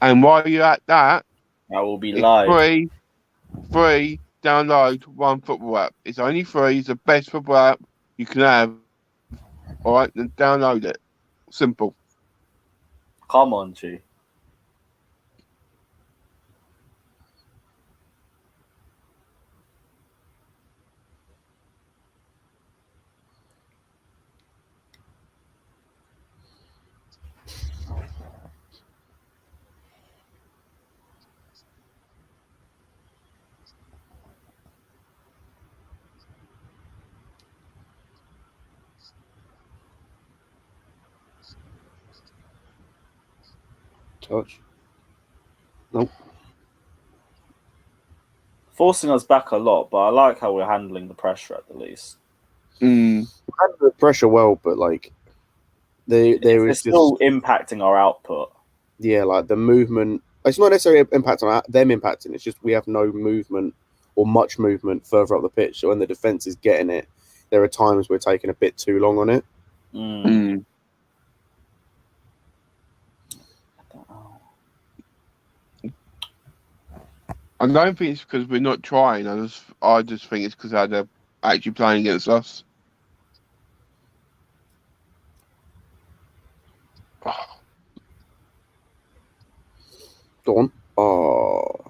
Speaker 3: And while you're at that,
Speaker 1: I will be live.
Speaker 3: Free. Download One Football app. It's only free. It's the best football app you can have. All right, then download it. Simple.
Speaker 1: Come on, G.
Speaker 2: touch. Nope.
Speaker 1: Forcing us back a lot, but I like how we're handling the pressure at the least.
Speaker 3: Mm.
Speaker 2: Handle the pressure well, but like there
Speaker 1: It's
Speaker 2: is just
Speaker 1: still impacting our output.
Speaker 2: yeah, like the movement. It's not necessarily an impact on them impacting. It's just we have no movement or much movement further up the pitch. So when the defense is getting it, there are times we're taking a bit too long on it.
Speaker 3: Mm. I don't think it's because we're not trying. I just think it's because they're actually playing against us.
Speaker 2: Go on. Oh,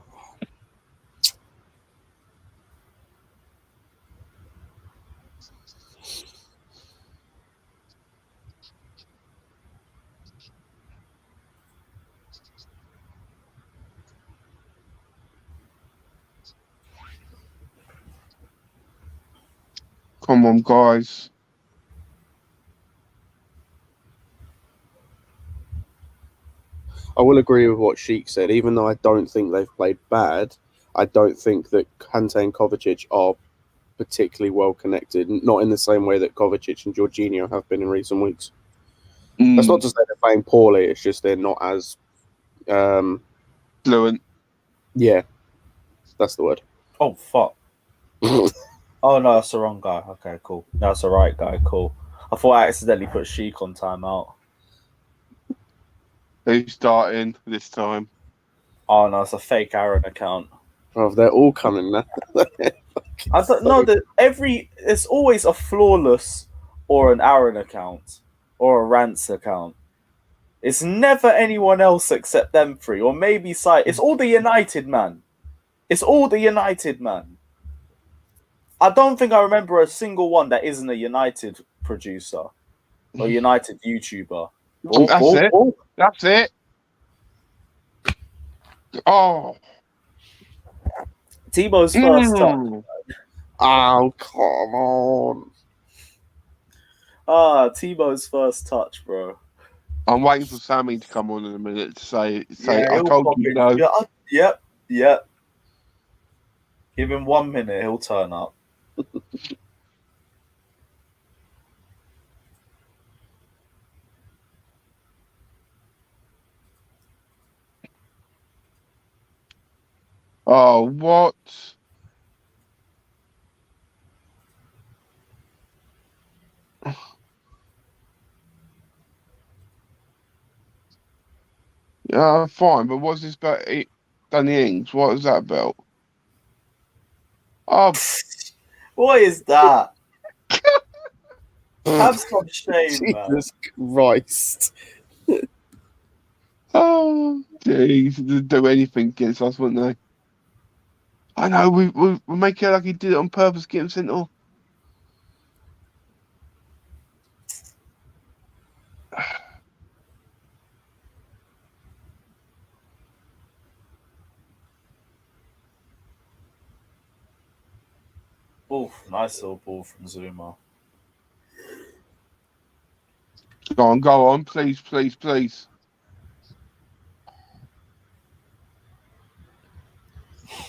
Speaker 3: Come on, guys.
Speaker 2: I will agree with what Sheik said. Even though I don't think they've played bad, I don't think that Kante and Kovacic are particularly well connected. Not in the same way that Kovacic and Jorginho have been in recent weeks. That's not to say they're playing poorly. It's just they're not as
Speaker 3: Fluent.
Speaker 2: yeah, that's the word.
Speaker 1: Oh fuck! Oh no, that's the wrong guy. Okay, cool. That's the right guy. Cool. I thought I accidentally put Sheik on timeout.
Speaker 3: Who's starting this time?
Speaker 1: Oh no, it's a fake Aaron account.
Speaker 2: Oh, they're all coming now.
Speaker 1: I don't know that it's always a flawless or an Aaron account or a Rants account. It's never anyone else except them three, or maybe it's all the United man. It's all the United man. I don't think I remember a single one that isn't a United producer or United YouTuber.
Speaker 3: That's it. Oh.
Speaker 1: Tebow's first touch.
Speaker 2: Oh, come on.
Speaker 1: Tebow's first touch, bro.
Speaker 3: I'm waiting for Sammy to come on in a minute to say
Speaker 1: Yeah,
Speaker 3: I told you no.
Speaker 1: Yep. Give him 1 minute, he'll turn up.
Speaker 3: Oh, what? Yeah, fine, but what's this about Danny Ings? What is that about? Oh,
Speaker 1: What is that? Have some shame, man.
Speaker 2: Jesus Christ.
Speaker 3: oh, jeez, they'd do anything against us, wouldn't they? I know, we make it like he did it on purpose, get him sent off.
Speaker 1: Oof, nice little ball from Zuma.
Speaker 3: Go on, please.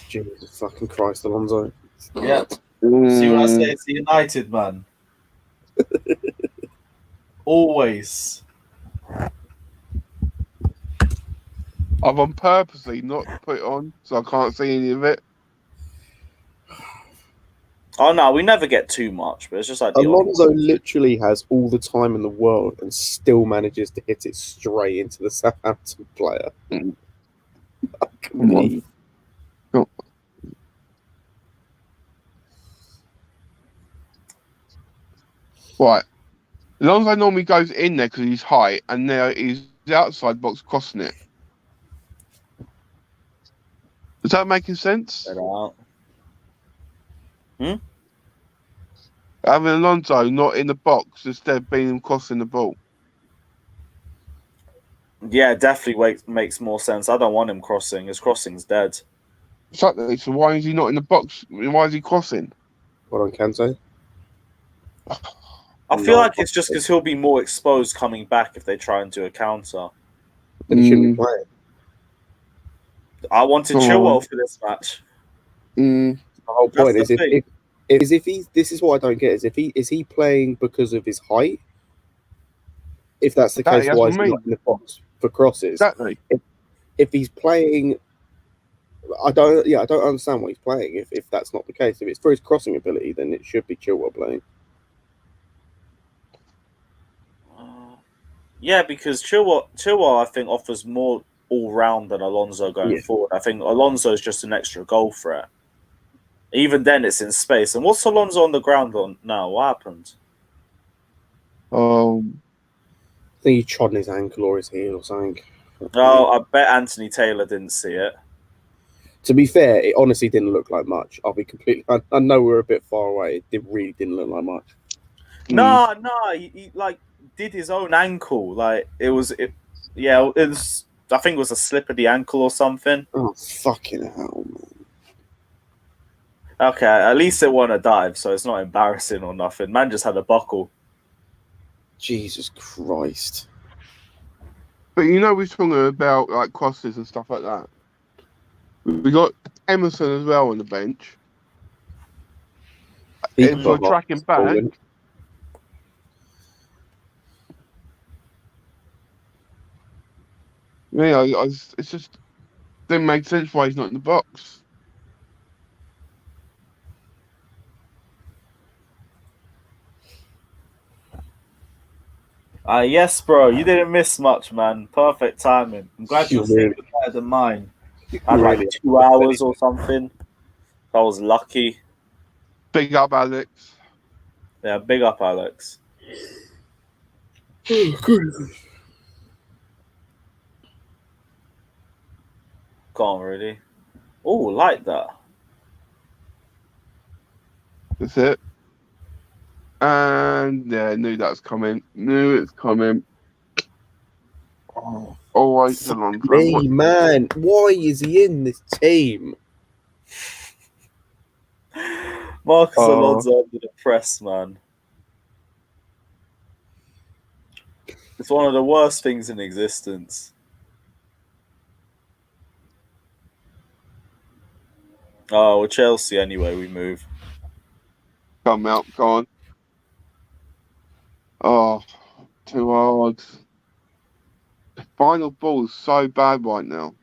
Speaker 2: Jesus fucking Christ, Alonso.
Speaker 1: Yeah. See what I say? It's the United, man. Always.
Speaker 3: I've on purposely not put it on, so I can't see any of it.
Speaker 1: Oh no, we never get too much, but it's just like
Speaker 2: Alonso literally has all the time in the world and still manages to hit it straight into the Southampton player.
Speaker 3: Come on. Right. Alonso normally goes in there because he's high, and now he's the outside box crossing it. Is that making sense? Having Alonso not in the box instead of being him crossing the ball.
Speaker 1: Yeah, definitely makes more sense. I don't want him crossing. His crossing's dead.
Speaker 3: Exactly. So why is he not in the box? Why is he crossing?
Speaker 2: What on Kante?
Speaker 1: I feel like it's just because he'll be more exposed coming back if they try and do a counter.
Speaker 2: Then he shouldn't be playing.
Speaker 4: I wanted Chilwell for this match.
Speaker 3: Mm.
Speaker 2: The whole point
Speaker 4: That's
Speaker 2: is
Speaker 4: the thing.
Speaker 2: if he. This is what I don't get is is he playing because of his height? If that's the
Speaker 3: Exactly,
Speaker 2: case,
Speaker 3: that's
Speaker 2: why
Speaker 3: what
Speaker 2: is
Speaker 3: I
Speaker 2: he
Speaker 3: mean.
Speaker 2: not in the box for crosses?
Speaker 3: Exactly.
Speaker 2: If he's playing, I don't understand why he's playing. If that's not the case, if it's for his crossing ability, then it should be Chilwell playing.
Speaker 4: Yeah, because Chilwell, I think, offers more all round than Alonso going
Speaker 2: Yeah.
Speaker 4: forward. I think Alonso is just an extra goal threat. Even then, it's in space. And what's Alonso on the ground on now? What happened?
Speaker 2: I think he trod his ankle or his heel or something.
Speaker 4: Oh, I bet Anthony Taylor didn't see it.
Speaker 2: To be fair, it honestly didn't look like much. I'll be completely. I know we're a bit far away. It really didn't look like much.
Speaker 4: No, he like did his own ankle. Like it was. I think it was a slip of the ankle or something.
Speaker 2: Oh fucking hell, man!
Speaker 4: Okay, at least it wasn't a dive, so it's not embarrassing or nothing. Man just had a buckle.
Speaker 2: Jesus Christ!
Speaker 3: But we're talking about like crosses and stuff like that. We got Emerson as well on the bench. And for tracking back. Yeah, it's just didn't make sense why he's not in the box.
Speaker 4: Yes, bro. You didn't miss much, man. Perfect timing. I'm glad your sleep was better than mine. I had like 2 hours or something. I was lucky.
Speaker 3: Big up, Alex.
Speaker 4: Yeah, big up, Alex.
Speaker 2: Oh, goodness.
Speaker 4: Gone already. Oh, like that.
Speaker 3: That's it. And yeah, knew that was coming. Knew it's coming. Oh, always a long time.
Speaker 2: Hey, man, why is he in this team?
Speaker 4: Marcus Alonso under the press, man. It's one of the worst things in existence. Oh, well, Chelsea anyway, we move.
Speaker 3: Come out, go on. Oh, too hard. The final ball is so bad right now.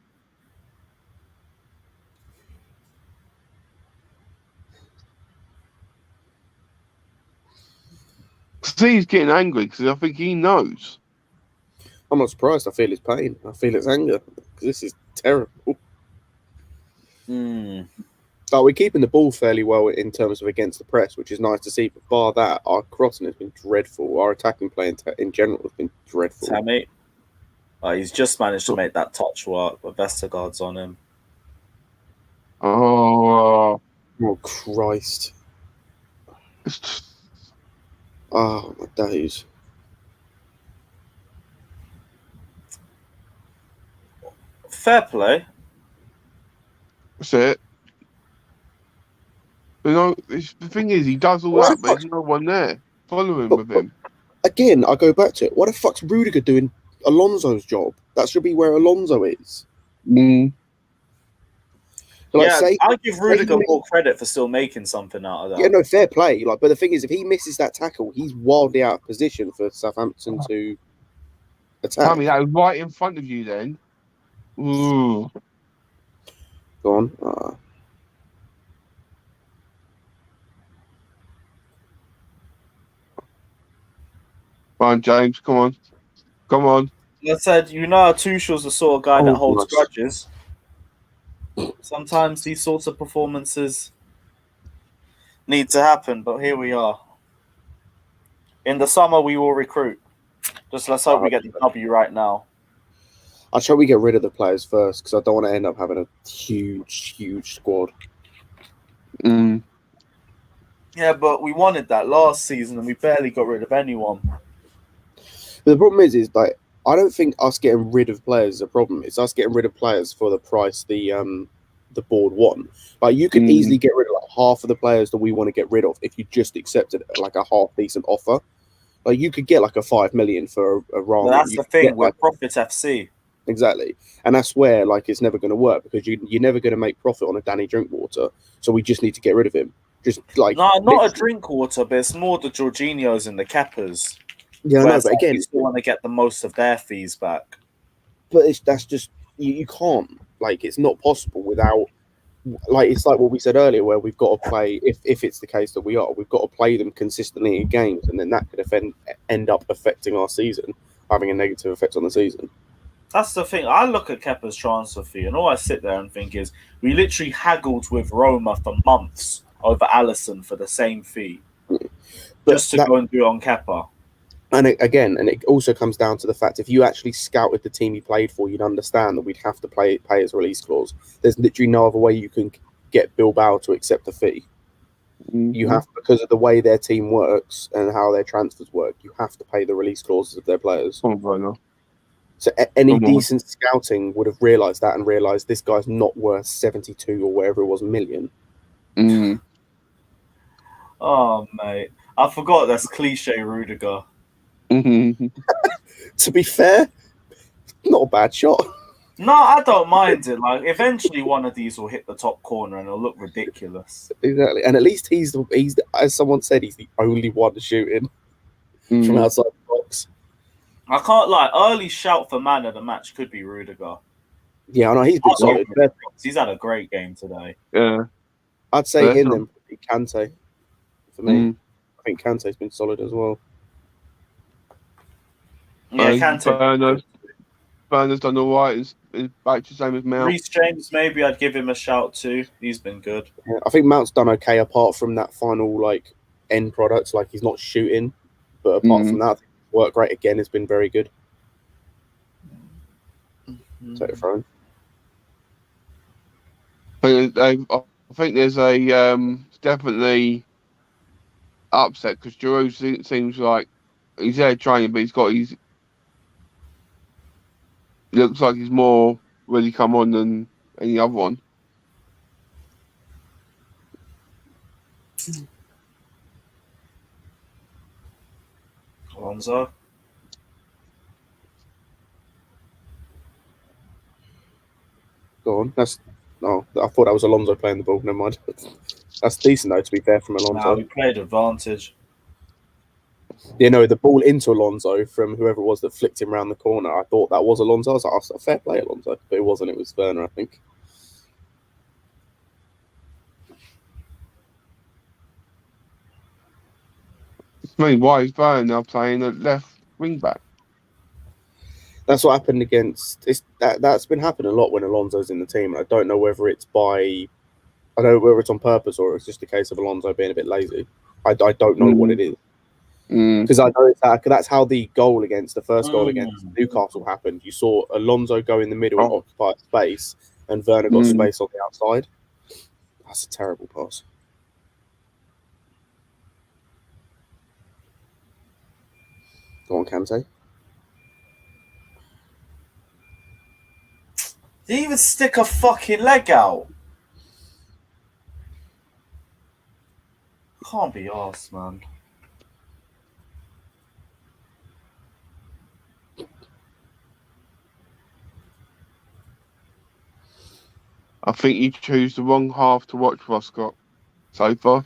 Speaker 3: See, he's getting angry because I think he knows.
Speaker 2: I'm not surprised. I feel his pain. I feel his anger. This is terrible. We're keeping the ball fairly well in terms of against the press, which is nice to see. But bar that, our crossing has been dreadful. Our attacking play in general has been dreadful.
Speaker 4: Tammy, he's just managed to make that touch work, but Vestergaard's on him.
Speaker 3: Oh
Speaker 2: Christ! Oh my days!
Speaker 4: Fair play.
Speaker 3: That's it. The thing is, he does all that, but there's no one there following with him.
Speaker 2: Again, I go back to it. What the fuck's Rudiger doing Alonso's job? That should be where Alonso is.
Speaker 4: I'll give Rudiger more credit for still making something out of that.
Speaker 2: Yeah, no, fair play. But the thing is, if he misses that tackle, he's wildly out of position for Southampton to attack.
Speaker 3: Tammy, that was right in front of you then. Ooh.
Speaker 2: Go on.
Speaker 3: Come on, James. Come on. Come on.
Speaker 4: I said, Tuchel's the sort of guy that holds grudges. Sometimes these sorts of performances need to happen, but here we are. In the summer, we will recruit. Just let's hope we get the W right now.
Speaker 2: I'll try we get rid of the players first because I don't want to end up having a huge squad.
Speaker 4: Yeah, but we wanted that last season and we barely got rid of anyone.
Speaker 2: But the problem is like I don't think us getting rid of players is a problem. It's us getting rid of players for the price the board want. Like you can easily get rid of like half of the players that we want to get rid of if you just accepted like a half decent offer. Like you could get like a 5 million for a Rama.
Speaker 4: Well, that's the thing. We're Profit FC.
Speaker 2: Exactly. And that's where like it's never going to work because you're never going to make profit on a Danny Drinkwater. So we just need to get rid of him. Just like
Speaker 4: No, not a Drinkwater, but it's more the Jorginhos and the Keppers.
Speaker 2: yeah, I
Speaker 4: Where
Speaker 2: know, but again,
Speaker 4: we still want to get the most of their fees back.
Speaker 2: but that's just you can't like it's not possible without like it's like what we said earlier where we've got to play if it's the case that we've got to play them consistently in games and then that could end up affecting our season, having a negative effect on the season.
Speaker 4: That's the thing. I look at Kepa's transfer fee, and all I sit there and think is we literally haggled with Roma for months over Allison for the same fee, just to go and do it on Kepa.
Speaker 2: And it also comes down to the fact if you actually scouted the team he played for, you'd understand that we'd have to pay his release clause. There's literally no other way you can get Bilbao to accept the fee. Mm-hmm. You have, because of the way their team works and how their transfers work, you have to pay the release clauses of their players. So any decent scouting would have realised that and realised this guy's not worth 72 or whatever it was million.
Speaker 3: Mm.
Speaker 4: Oh, mate. I forgot that's cliche Rudiger.
Speaker 2: To be fair, not a bad shot.
Speaker 4: No, I don't mind it. Like, eventually one of these will hit the top corner and it'll look ridiculous.
Speaker 2: Exactly. And at least he's as someone said, he's the only one shooting from outside the box.
Speaker 4: I can't lie. Early shout for man of the match could be Rudiger.
Speaker 2: Yeah, I know he's been solid.
Speaker 4: He's had a great game today.
Speaker 3: Yeah,
Speaker 2: I'd say him then Kante for me. I think Kante's been solid as well.
Speaker 4: Yeah, Kante.
Speaker 3: Bernard's done all right. Is back to the same as Mount.
Speaker 4: Reece James, maybe I'd give him a shout too. He's been good.
Speaker 2: Yeah, I think Mount's done okay apart from that final like end product. Like he's not shooting, but apart from that, work rate again has been very good. Take it from.
Speaker 3: I think there's a definitely upset because Giroud seems like he's there training, but looks like he's more really come on than any other one.
Speaker 4: Alonso.
Speaker 2: Go on. I thought that was Alonso playing the ball. Never mind. That's decent though, to be fair, from Alonso.
Speaker 4: Nah, we played advantage.
Speaker 2: Yeah, no, the ball into Alonso from whoever it was that flicked him around the corner. I thought that was Alonso. I was like, oh, fair play, Alonso. But it wasn't. It was Werner, I think.
Speaker 3: I mean, why is Werner now playing at left wing back?
Speaker 2: That's what happened against. That's been happening a lot when Alonso's in the team. I don't know whether it's I don't know whether it's on purpose or it's just a case of Alonso being a bit lazy. I don't know what it is. Because I know that's how the first goal against Newcastle happened. You saw Alonso go in the middle and occupy space, and Werner got space on the outside. That's a terrible pass. Go on, Kante.
Speaker 4: Did he even stick a fucking leg out? Can't be arsed, man.
Speaker 3: I think you choose the wrong half to watch, Roscott, so far.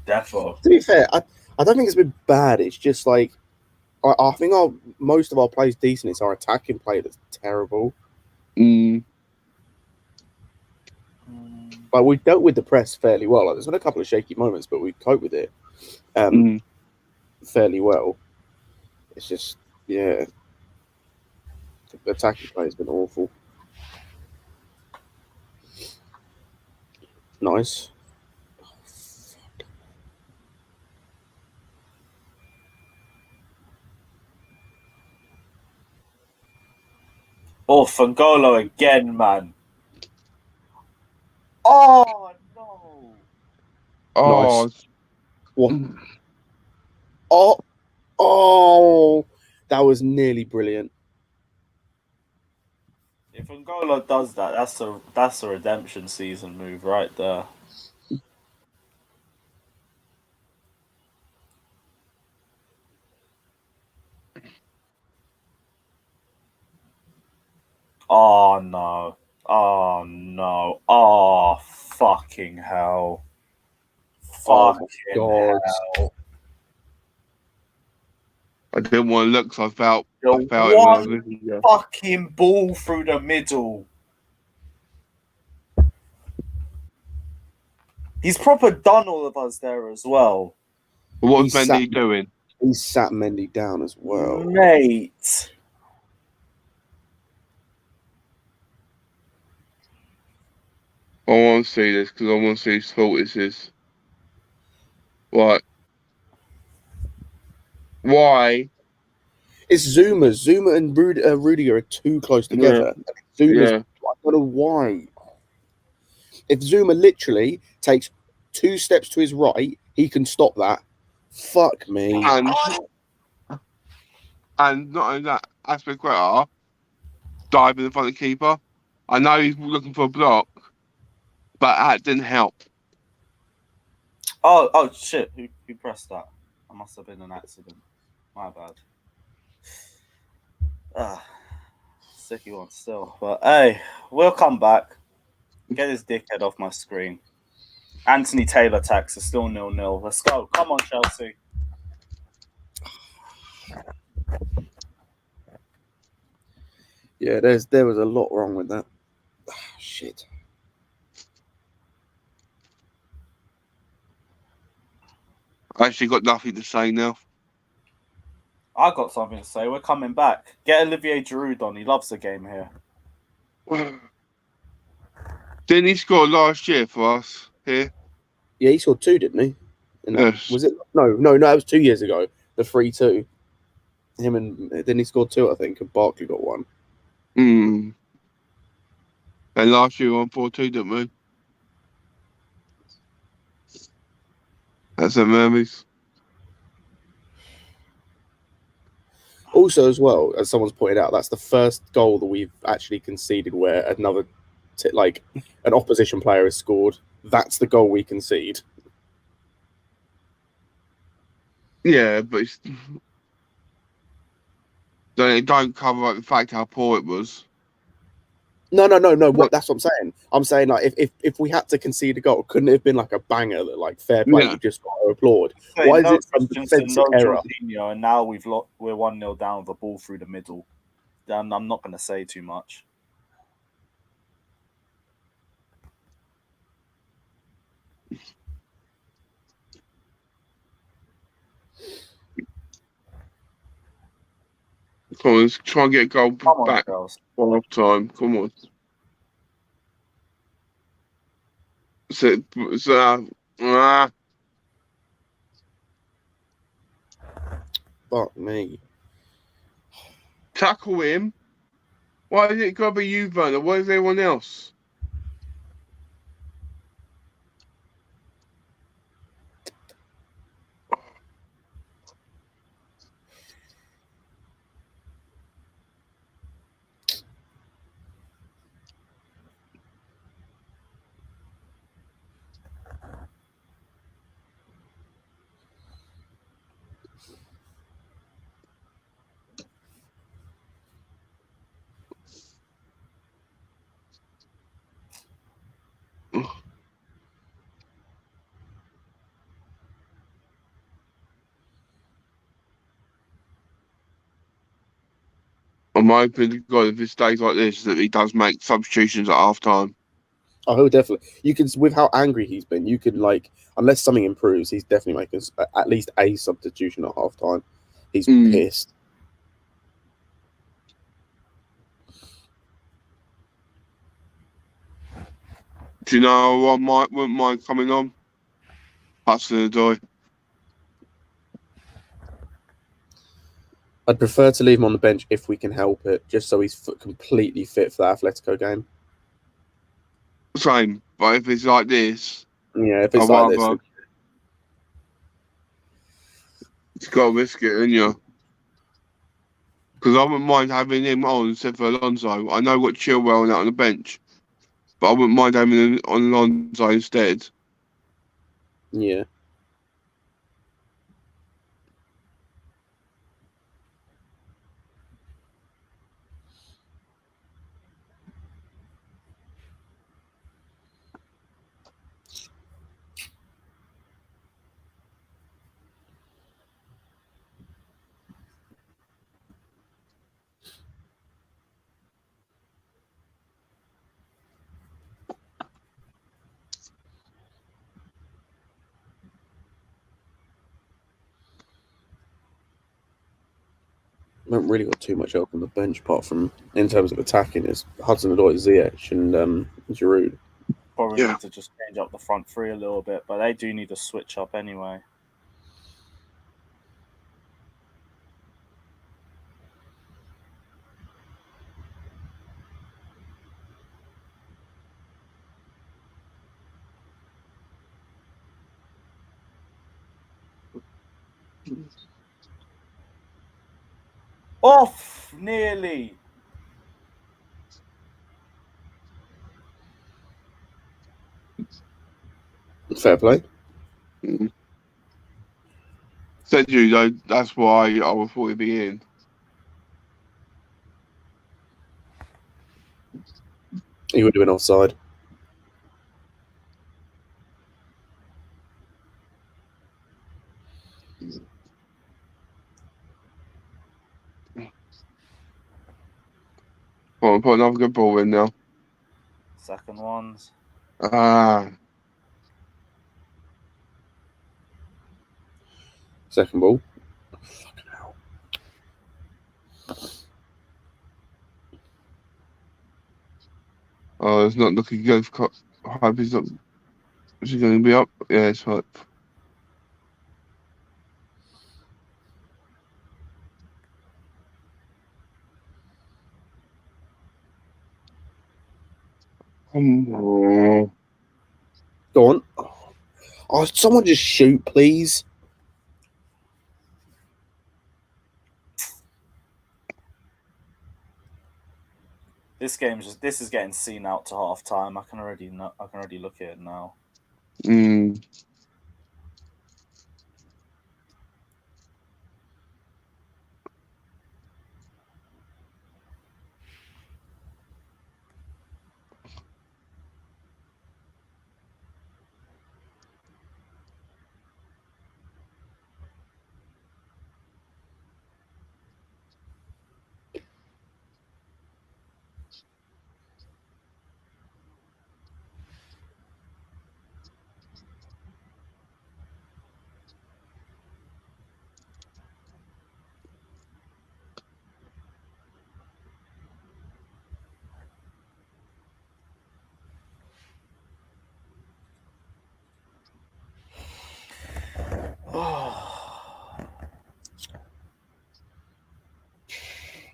Speaker 4: Defo.
Speaker 2: To be fair, I don't think it's been bad. It's just like I think most of our plays decent. It's our attacking play that's terrible. Like we've dealt with the press fairly well. Like, there's been a couple of shaky moments, but we cope with it fairly well. It's just the attacking play has been awful. Nice.
Speaker 4: Oh, Fangolo again, man. Oh, no.
Speaker 3: Oh,
Speaker 2: nice. What? Oh, that was nearly brilliant.
Speaker 4: If Fangolo does that, that's a redemption season move right there. no. Oh no. Oh fucking hell.
Speaker 2: Oh my
Speaker 4: Fucking
Speaker 2: God.
Speaker 4: hell.
Speaker 3: I didn't want to look, so I felt it when I
Speaker 4: One
Speaker 3: was looking. Yeah.
Speaker 4: fucking ball through the middle. He's proper done all of us there as well.
Speaker 3: But what
Speaker 2: He
Speaker 3: was Mendy doing?
Speaker 2: He sat Mendy down as well.
Speaker 4: Mate.
Speaker 3: I want to see this because I want to see whose fault this is. Right. Why?
Speaker 2: It's Zuma. Zuma and Rudiger are too close together. Zuma's.
Speaker 3: Yeah.
Speaker 2: I don't know why. If Zuma literally takes 2 steps to his right, he can stop that. Fuck me.
Speaker 3: And not only that, Aspilicueta diving in front of the keeper. I know he's looking for a block, but that didn't help.
Speaker 4: Oh shit. Who pressed that? That must have been an accident. My bad. Sicky one still. But hey, we'll come back. Get his dickhead off my screen. Anthony Taylor tax is still 0-0. Let's go. Come on, Chelsea.
Speaker 2: Yeah, there was a lot wrong with that. Shit.
Speaker 3: I actually got nothing to say now.
Speaker 4: I got something to say. We're coming back. Get Olivier Giroud on. He loves the game here.
Speaker 3: Didn't he score last year for us here?
Speaker 2: Yeah, he scored 2, didn't he?
Speaker 3: Yes.
Speaker 2: Was it? No, that was 2 years ago. The 3-2. Him and then he scored 2, I think, and Barkley got 1.
Speaker 3: And last year we won 4-2, didn't we? That's a memories.
Speaker 2: Also, as well, as someone's pointed out, that's the first goal that we've actually conceded where another, like an opposition player has scored. That's the goal we concede.
Speaker 3: Yeah, but it don't cover up the fact how poor it was.
Speaker 2: No. What? That's what I'm saying. I'm saying like if we had to concede a goal, couldn't it have been like a banger that like fair play?
Speaker 3: Yeah.
Speaker 2: You just got to applaud.
Speaker 4: Hey,
Speaker 2: Why
Speaker 4: no
Speaker 2: is it some
Speaker 4: Christensen,
Speaker 2: defensive
Speaker 4: no
Speaker 2: error?
Speaker 4: Jorginho, and now we're 1-0 down with a ball through the middle. I'm not going to say too much.
Speaker 3: Come on, let's try and get a goal
Speaker 4: Come on,
Speaker 3: back
Speaker 4: girls.
Speaker 3: one time. Come on.
Speaker 2: Fuck me.
Speaker 3: Tackle him. Why is it got to be you, Werner? Why is everyone else? I'm hoping to God if it stays like this that he does make substitutions at half time.
Speaker 2: Oh, he'll definitely. You can, with how angry he's been, you could like, unless something improves, he's definitely making at least a substitution at half time. He's pissed.
Speaker 3: Do you know who wouldn't mind coming on? Hudson-Odoi.
Speaker 2: I'd prefer to leave him on the bench if we can help it, just so he's completely fit for the Atletico game.
Speaker 3: Same, but if it's like this,
Speaker 2: Yeah, if it's like this,
Speaker 3: it's got to risk it, haven't you? Because I wouldn't mind having him on instead for Alonso. I know what Chilwell and that on the bench, but I wouldn't mind having him on Alonso instead.
Speaker 2: yeah. We haven't really got too much help on the bench apart from in terms of attacking. Is Hudson-Odoi, Ziyech, and Giroud.
Speaker 4: Probably need to just change up the front three a little bit, but they do need to switch up anyway. Off nearly.
Speaker 2: Fair play.
Speaker 3: Said you though. That's why I thought he'd be in.
Speaker 2: He would have been offside.
Speaker 3: Well, put another good ball in now.
Speaker 4: Second ones.
Speaker 2: Second ball. Fucking hell.
Speaker 3: Oh, it's not looking good for Hype. Is he going to be up? Yeah, it's right.
Speaker 2: Go on. Oh, someone just shoot, please.
Speaker 4: This is getting seen out to half time. I can already look at it now.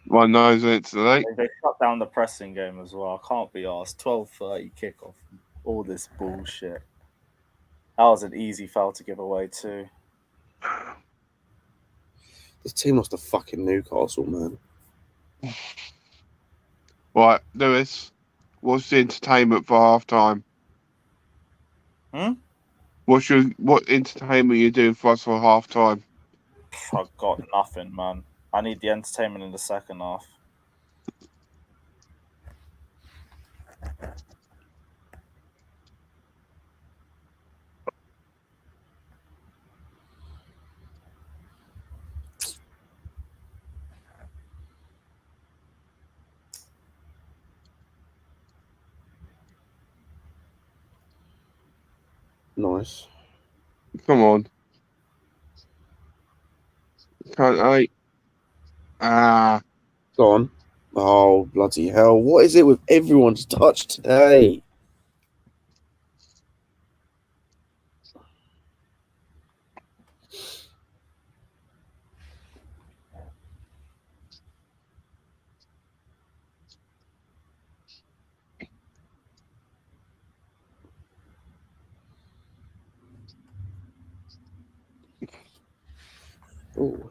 Speaker 3: One knows it's late.
Speaker 4: They shut down the pressing game as well. I can't be asked. 12:30 kickoff. All this bullshit. That was an easy foul to give away too.
Speaker 2: This team lost to fucking Newcastle, man.
Speaker 3: Right, Lewis, what's the entertainment for half time? What entertainment are you doing for us for half time?
Speaker 4: I've got nothing, man. I need the entertainment in the second half.
Speaker 2: Nice.
Speaker 3: Come on. Can't I?
Speaker 2: Go on. Oh, bloody hell. What is it with everyone's touch today? Oh.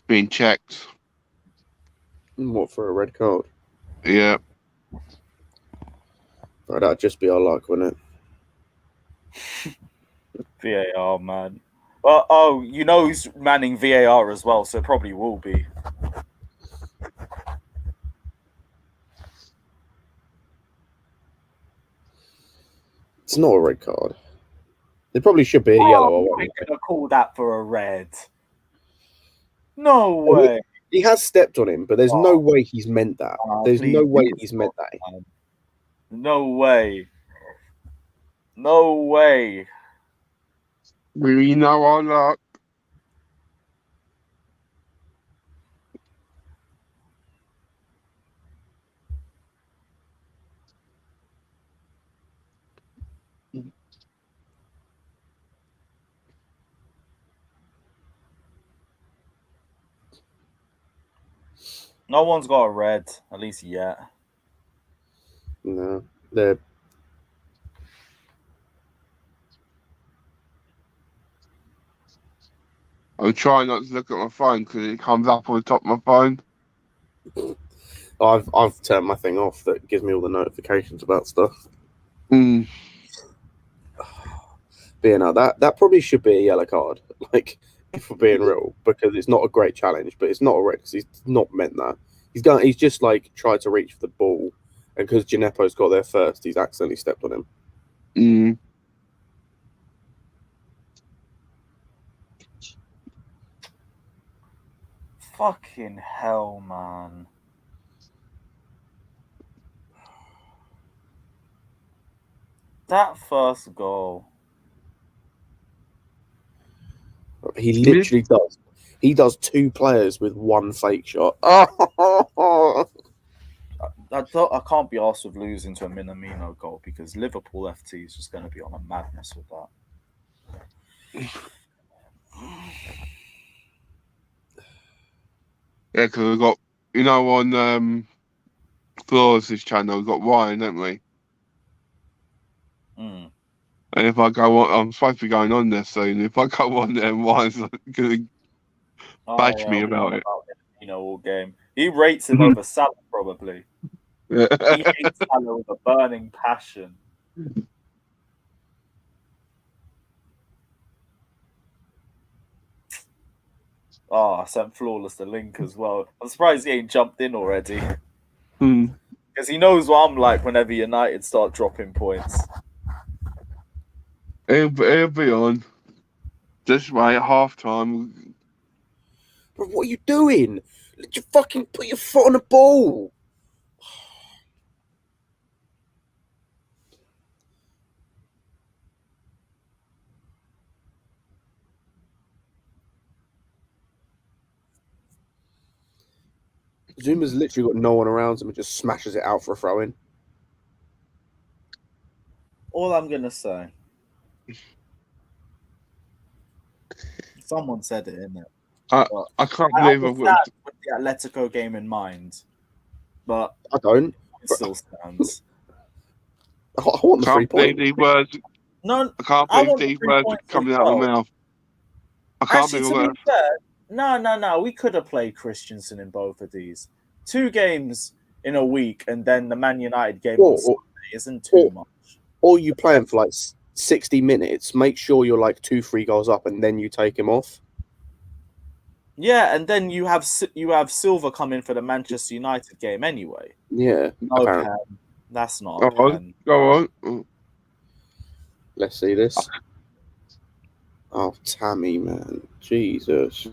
Speaker 3: Being checked.
Speaker 2: What, for a red card?
Speaker 3: Yeah.
Speaker 2: Right, that'd just be our luck, wouldn't it?
Speaker 4: VAR, man. Well, you know who's manning VAR as well, so it probably will be.
Speaker 2: It's not a red card. It probably should be a yellow.
Speaker 4: I'm going to call that for a red. No way.
Speaker 2: He has stepped on him, but there's no way he's meant that. There's no way he's meant that.
Speaker 4: No way. No way.
Speaker 3: We know our luck.
Speaker 4: No one's got a red, at least yet.
Speaker 2: No, they're
Speaker 3: I'm trying not to look at my phone because it comes up on the top of my phone.
Speaker 2: I've turned my thing off that gives me all the notifications about stuff.
Speaker 3: Mm.
Speaker 2: But you know, that probably should be a yellow card. Like, if we're being real, because it's not a great challenge, but it's not a red because he's not meant that. He's just like tried to reach for the ball, and because Gineppo's got there first, he's accidentally stepped on him.
Speaker 3: Mm.
Speaker 4: Fucking hell, man. That first goal.
Speaker 2: He literally does. He does two players with one fake shot. Oh,
Speaker 4: I can't be arsed with losing to a Minamino goal because Liverpool FT is just going to be on a madness with that.
Speaker 3: Yeah, because we've got, on Flores' channel, we've got Ryan, don't we?
Speaker 4: Mm.
Speaker 3: And if I go on, I'm supposed to be going on there soon. If I go on there, Ryan's going to bash me about it.
Speaker 4: All game. He rates him over Salah, probably. He hates Salah with a burning passion. Oh, I sent Flawless the link as well. I'm surprised he ain't jumped in already. Because he knows what I'm like whenever United start dropping points.
Speaker 3: He'll be on. Just wait at half time.
Speaker 2: Bro, what are you doing? Let you fucking put your foot on the ball. Zuma's literally got no one around him and just smashes it out for a throw in.
Speaker 4: All I'm going to say. Someone said it, innit?
Speaker 3: I can't believe
Speaker 4: I've got with the Atletico game in mind. But
Speaker 2: I don't.
Speaker 4: It still stands.
Speaker 2: I want the 3 points.
Speaker 3: These words.
Speaker 4: No,
Speaker 3: I can't believe these words coming out of my mouth. I can't believe
Speaker 4: to be fair, no. We could have played Christensen in both of these. 2 games in a week, and then the Man United game on Sunday isn't too much.
Speaker 2: Or you play him for like 60 minutes, make sure you're like 2-3 goals up, and then you take him off.
Speaker 4: Yeah, and then you have Silva come in for the Manchester United game anyway.
Speaker 2: Yeah.
Speaker 4: No pen. That's not a pen.
Speaker 3: Go on.
Speaker 2: Let's see this. Oh, Tammy, man. Jesus.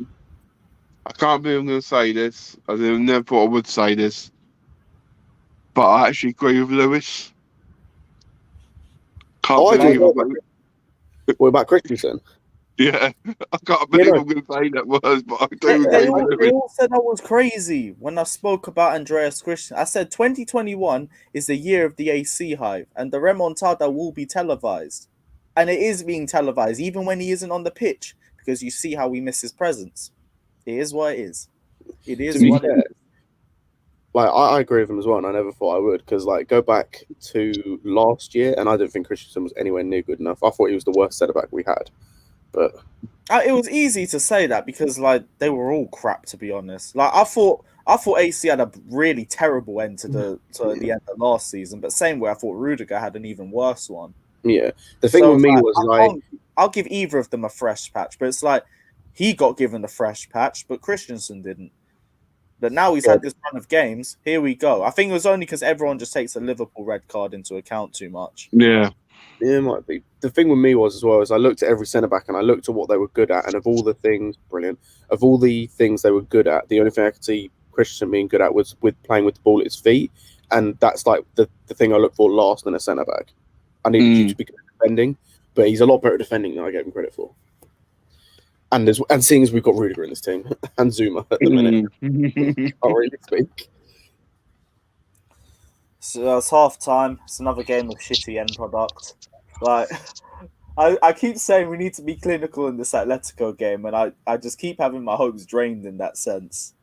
Speaker 3: I can't believe I'm going to say this. I never thought I would say this. But I actually agree with Lewis.
Speaker 2: What about Christensen?
Speaker 3: Yeah, I can't believe I'm going to say that words, but I do.
Speaker 4: They all said I was crazy when I spoke about Andreas Christensen. I said 2021 is the year of the AC hype, and the remontada will be televised. And it is being televised, even when he isn't on the pitch, because you see how we miss his presence. It is what it is. It is what it is.
Speaker 2: Like, I agree with him as well, and I never thought I would, because, like, go back to last year, and I didn't think Christensen was anywhere near good enough. I thought he was the worst centre-back we had. But
Speaker 4: it was easy to say that because like they were all crap, to be honest. Like I thought AC had a really terrible end to the end of last season, but same way I thought Rudiger had an even worse one.
Speaker 2: Yeah, the thing with me was
Speaker 4: I'll give either of them a fresh patch, but it's like he got given the fresh patch, but Christensen didn't. But now he's had this run of games. Here we go. I think it was only because everyone just takes a Liverpool red card into account too much.
Speaker 3: Yeah.
Speaker 2: Yeah, it might be. The thing with me was as well is I looked at every centre back and I looked at what they were good at, and of all the things they were good at, the only thing I could see Christensen being good at was with playing with the ball at his feet. and that's like the thing I look for last in a centre back. I needed you to be good at defending, but he's a lot better at defending than I gave him credit for. And seeing as we've got Rudiger in this team and Zuma at the minute, can't really speak.
Speaker 4: So it's half time. It's another game of shitty end product. Like, I keep saying we need to be clinical in this Atletico game, and I just keep having my hopes drained in that sense.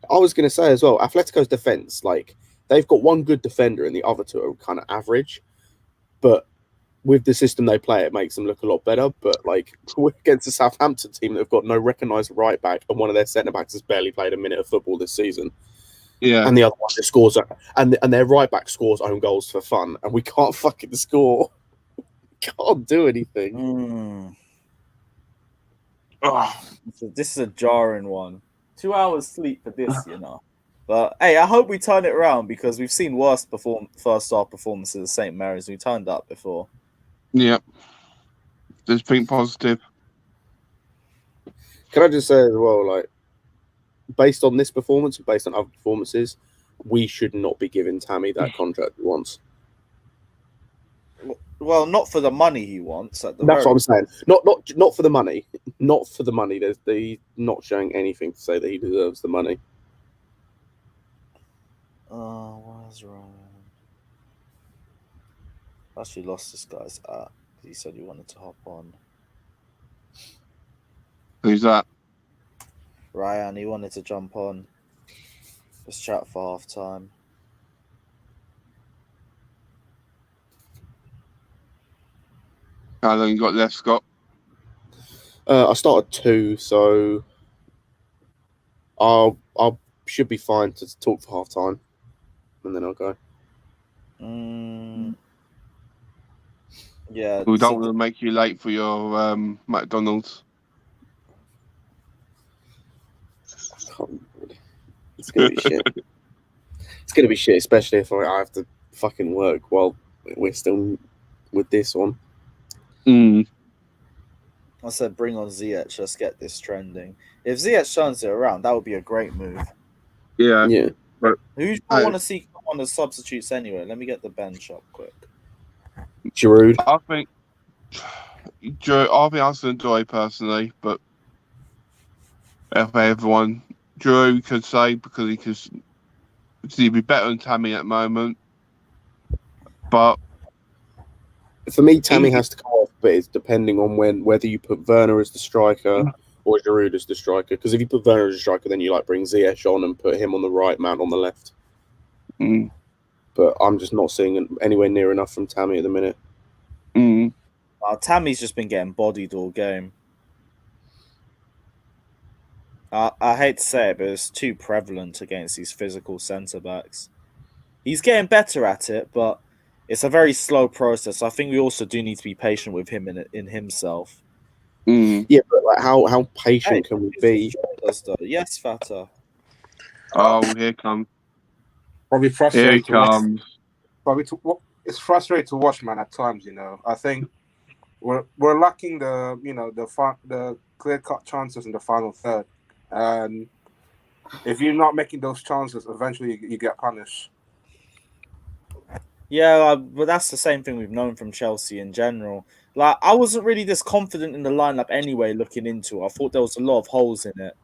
Speaker 2: I was going to say as well, Atletico's defence, like, they've got one good defender and the other two are kind of average. But with the system they play, it makes them look a lot better. But, like, we're against a Southampton team that have got no recognised right back, and one of their centre-backs has barely played a minute of football this season.
Speaker 3: Yeah.
Speaker 2: And the other one just scores, and their right back scores own goals for fun, and we can't fucking score. Can't do anything.
Speaker 4: This is a jarring one. 2 hours sleep for this, you know. But hey, I hope we turn it around because we've seen worse first half performances at St. Mary's. We turned up before.
Speaker 3: Yep. Just being positive.
Speaker 2: Can I just say as well, like, based on this performance and based on other performances, we should not be giving Tammy that contract he wants.
Speaker 4: Well, not for the money he wants. That's
Speaker 2: what I'm saying. Not for the money. Not for the money. He's not showing anything to say that he deserves the money.
Speaker 4: Oh, what's wrong? I actually lost this guy's app. He said he wanted to hop on.
Speaker 3: Who's that?
Speaker 4: Ryan, he wanted to jump on. Let's chat for half time.
Speaker 3: How long you got left, Scott?
Speaker 2: I started 2, so I should be fine to talk for half time, and then I'll go.
Speaker 4: Yeah.
Speaker 3: We don't want to make you late for your McDonald's.
Speaker 2: It's gonna be shit. It's gonna be shit, especially if I have to fucking work while we're still with this one.
Speaker 4: I said, bring on Ziyech. Let's get this trending. If Ziyech turns it around, that would be a great move.
Speaker 2: Yeah.
Speaker 3: But
Speaker 4: who do you want to see come on as substitutes anyway? Let me get the bench up quick.
Speaker 2: Giroud.
Speaker 3: I think Arsenal Doy personally, but if everyone, Giroud could say because he'd be better than Tammy at the moment. But
Speaker 2: for me, Tammy has to come off, but it's depending on whether you put Werner as the striker or Giroud as the striker. Because if you put Werner as a striker, then you like bring Ziyech on and put him on the right, Mount on the left. But I'm just not seeing anywhere near enough from Tammy at the minute.
Speaker 4: Tammy's just been getting bodied all game. I hate to say it, but it's too prevalent against these physical centre-backs. He's getting better at it, but it's a very slow process. I think we also do need to be patient with him in himself.
Speaker 2: Yeah, but like how patient can we be?
Speaker 4: Yes, Fata.
Speaker 3: Oh, here comes.
Speaker 5: Probably frustrating.
Speaker 3: Here he comes.
Speaker 5: It's frustrating to watch, man. At times, you know, I think we're lacking the clear-cut chances in the final third, and if you're not making those chances, eventually you get punished.
Speaker 4: Yeah, but that's the same thing we've known from Chelsea in general. Like, I wasn't really this confident in the lineup anyway. Looking into it, I thought there was a lot of holes in it.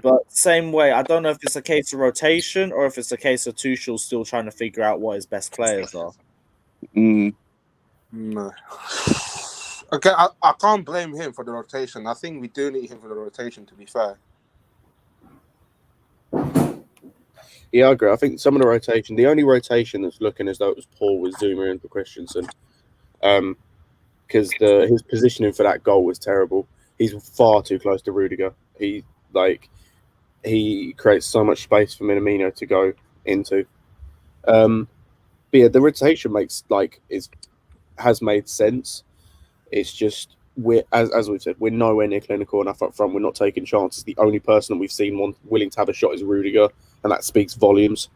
Speaker 4: But same way, I don't know if it's a case of rotation or if it's a case of Tuchel still trying to figure out what his best players are.
Speaker 5: No. Okay, I can't blame him for the rotation. I think we do need him for the rotation, to be fair.
Speaker 2: Yeah, I agree. I think some of the only rotation that's looking as though it was poor was Zuma and for Christensen. Because his positioning for that goal was terrible. He's far too close to Rudiger. He creates so much space for Minamino to go into. But yeah, the rotation has made sense. It's just as we've said, we're nowhere near clinical enough up front. We're not taking chances. The only person that we've seen willing to have a shot is Rudiger, and that speaks volumes.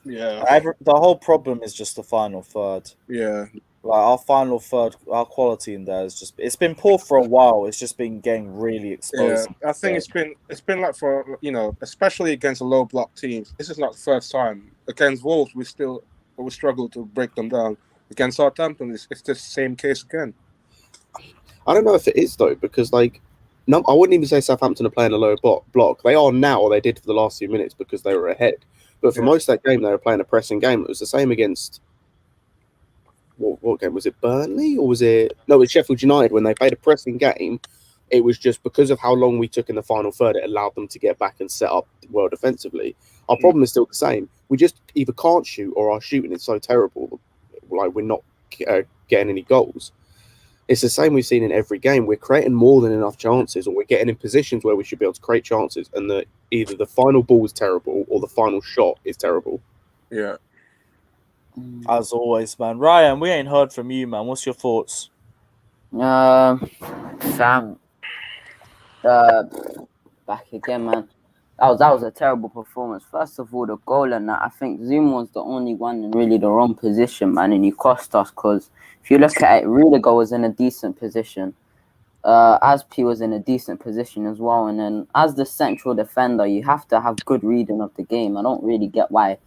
Speaker 5: Yeah.
Speaker 4: The whole problem is just the final third.
Speaker 5: Yeah.
Speaker 4: Like our final third, our quality in there is just—it's been poor for a while. It's just been getting really
Speaker 5: Yeah,
Speaker 4: exposed.
Speaker 5: I think it's been like for especially against a low block teams. This is not the first time against Wolves. We struggle to break them down. Against Southampton, it's the same case again.
Speaker 2: I don't know if it is though, because I wouldn't even say Southampton are playing a low block. They are now, or they did for the last few minutes because they were ahead. But for most of that game, they were playing a pressing game. It was the same against what game was it? Burnley or was it? No, it was Sheffield United when they played a pressing game. It was just because of how long we took in the final third, it allowed them to get back and set up well defensively. Our problem is still the same. We just either can't shoot or our shooting is so terrible, like we're not getting any goals. It's the same we've seen in every game. We're creating more than enough chances, or we're getting in positions where we should be able to create chances, and either the final ball is terrible or the final shot is terrible.
Speaker 5: Yeah.
Speaker 4: As always, man. Ryan, we ain't heard from you, man. What's your thoughts?
Speaker 6: Sam, back again, man. That was a terrible performance. First of all, the goal and that, I think Zoom was the only one in really the wrong position, man, and he cost us because if you look at it, Rudiger was in a decent position. Aspi was in a decent position as well, and then as the central defender, you have to have good reading of the game. I don't really get why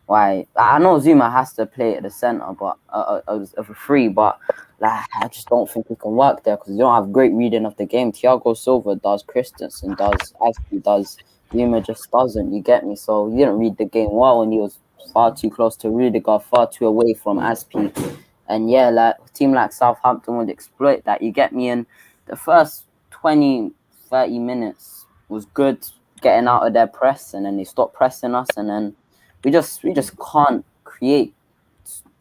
Speaker 6: I know Zuma has to play at the centre, but of a free, but I just don't think he can work there because you don't have great reading of the game. Thiago Silva does, Christensen does, Aspi does, Zuma just doesn't. You get me? So he didn't read the game well, and he was far too close to Rudiger, far too away from Aspi. And yeah, like a team like Southampton would exploit that. You get me? And the first 20, 30 minutes was good getting out of their press, and then they stopped pressing us, and then we just can't create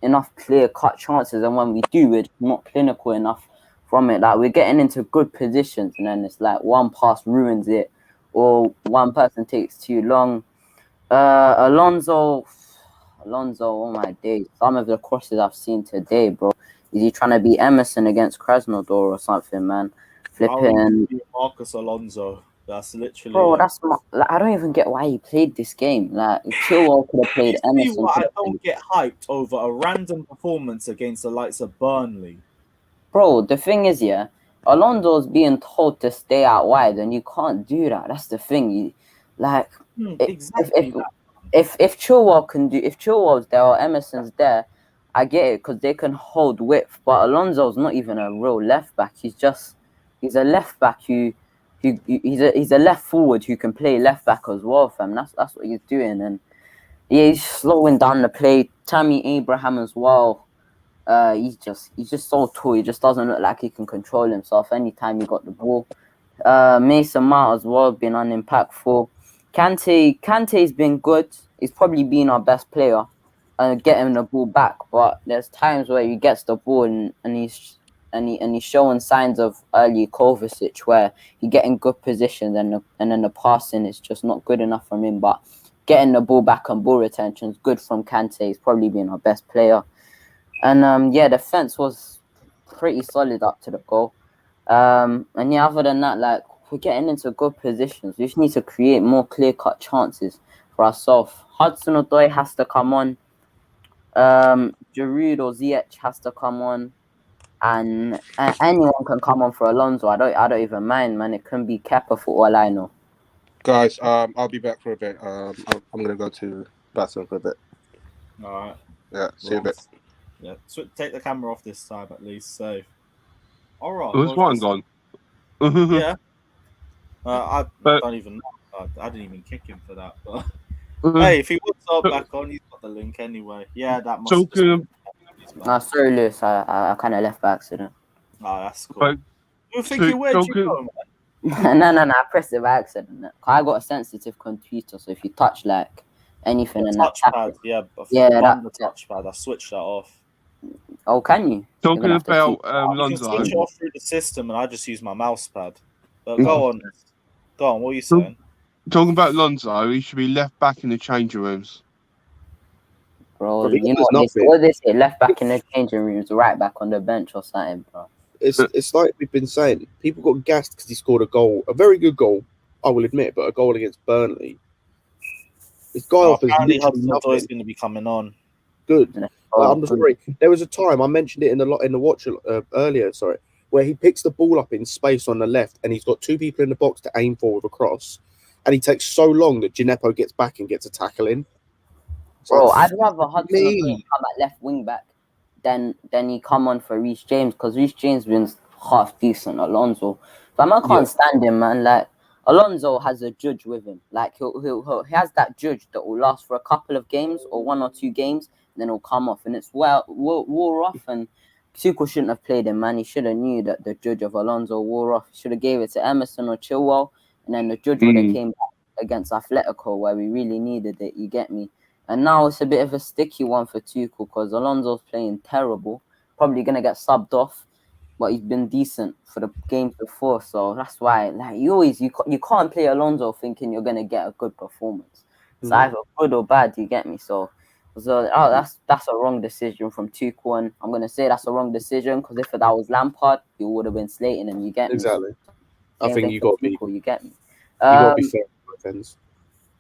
Speaker 6: enough clear-cut chances, and when we do, we're not clinical enough from it. Like we're getting into good positions, and then it's like one pass ruins it, or one person takes too long. Alonso, oh my days! Some of the crosses I've seen today, bro. Is he trying to be Emerson against Krasnodar or something, man? Flipping
Speaker 4: Marcus Alonso. That's literally.
Speaker 6: Bro, that's not. Like, I don't even get why he played this game. Like Chilwell could have played Emerson.
Speaker 4: I don't get hyped over a random performance against the likes of Burnley.
Speaker 6: Bro, the thing is, yeah, Alonso's being told to stay out wide, and you can't do that. That's the thing.
Speaker 4: Exactly.
Speaker 6: If Chilwell can do, if Chilwell's there or Emerson's there, I get it because they can hold width. But Alonso's not even a real left back. He's a left back he's a left forward who can play left back as well, fam. That's what he's doing, and yeah, he's slowing down the play. Tammy Abraham as well. He's just so tall. He just doesn't look like he can control himself anytime he got the ball. Mason Mount as well been unimpactful. Kante's been good. He's probably been our best player, getting the ball back. But there's times where he gets the ball and he's showing signs of early Kovacic where he getting good positions and then the passing is just not good enough from him. But getting the ball back and ball retention is good from Kante. He's probably been our best player. And defense was pretty solid up to the goal. And yeah, other than that, like we're getting into good positions. We just need to create more clear-cut chances for ourselves. Hudson-Odoi has to come on. Giroud or Ziyech has to come on. And anyone can come on for Alonso. I don't even mind, man. It can be Kepa for all I know.
Speaker 5: Guys, I'll be back for a bit. I'm gonna go to the bathroom for a bit.
Speaker 4: All right.
Speaker 5: Yeah, see you a bit.
Speaker 4: Yeah, take the camera off this time at least. So, all right.
Speaker 3: There's one gone.
Speaker 4: Yeah. I don't even know. I didn't even kick him for that. But hey, if he wants to back on, he's got the link anyway. Yeah, that must.
Speaker 3: Talking.
Speaker 6: Sorry, Lewis. I kind of left by accident.
Speaker 4: Oh, that's cool. You thinking where'd you go,
Speaker 6: man? No. I pressed it by accident. I got a sensitive computer, so if you touch like anything in that
Speaker 4: touchpad, the touchpad. I switched that off.
Speaker 6: Oh, can you?
Speaker 3: Talking about Alonso.
Speaker 4: You can switch it off through the system, and I just use my mouse pad. But go on. What are you saying?
Speaker 3: Talking about Alonso, he should be left back in the changing rooms.
Speaker 6: Bro, you know what they say? Left back in the changing rooms, right back on the bench or something, bro.
Speaker 2: It's like we've been saying. People got gassed because he scored a very good goal, I will admit, but a goal against Burnley. This guy offers
Speaker 4: apparently
Speaker 2: literally nothing.
Speaker 4: is going to be coming on.
Speaker 2: Good. I'm sorry. There was a time I mentioned it in the watch earlier. Sorry, where he picks the ball up in space on the left, and he's got two people in the box to aim for with a cross, and he takes so long that Gineppo gets back and gets a tackle in.
Speaker 6: Bro, I'd rather Hudson come at left wing back than he come on for Reece James, because Reece James been half decent. Alonso, but I can't stand him, man. Like Alonso has a judge with him. Like he has that judge that will last for a couple of games or 1 or 2 games, and then he'll come off, and it's wore off. And Tuchel shouldn't have played him, man. He should have knew that the judge of Alonso wore off. He should have gave it to Emerson or Chilwell, and then the judge would have came back against Atletico where we really needed it. You get me? And now it's a bit of a sticky one for Tuchel because Alonso's playing terrible. Probably going to get subbed off, but he's been decent for the games before. So that's why, like, you can't play Alonso thinking you're going to get a good performance. It's either good or bad, you get me? So that's a wrong decision from Tuchel. And I'm going to say that's a wrong decision because if that was Lampard, you would have been slating him, you get me?
Speaker 2: Exactly.
Speaker 6: So,
Speaker 2: I think you got to be...
Speaker 6: You get me?
Speaker 2: You got to be fair with defense.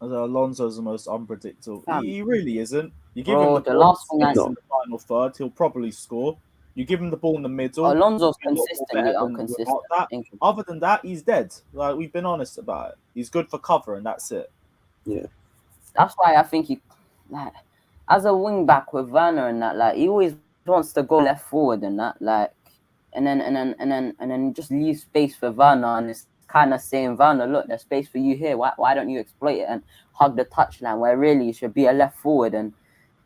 Speaker 1: Alonso's the most unpredictable. He really isn't. You give
Speaker 6: Bro,
Speaker 1: him the
Speaker 6: last
Speaker 1: ball in the final third, he'll probably score. You give him the ball in the middle.
Speaker 6: Alonso's consistently inconsistent.
Speaker 1: Other than that, he's dead. Like, we've been honest about it. He's good for cover, and that's it.
Speaker 2: Yeah.
Speaker 6: That's why I think he, like, as a wing back with Werner and that, like, he always wants to go left forward and that, like, and then just leave space for Werner, and it's kind of saying, Werner, look, there's space for you here. Why don't you exploit it and hug the touchline where really you should be a left forward? And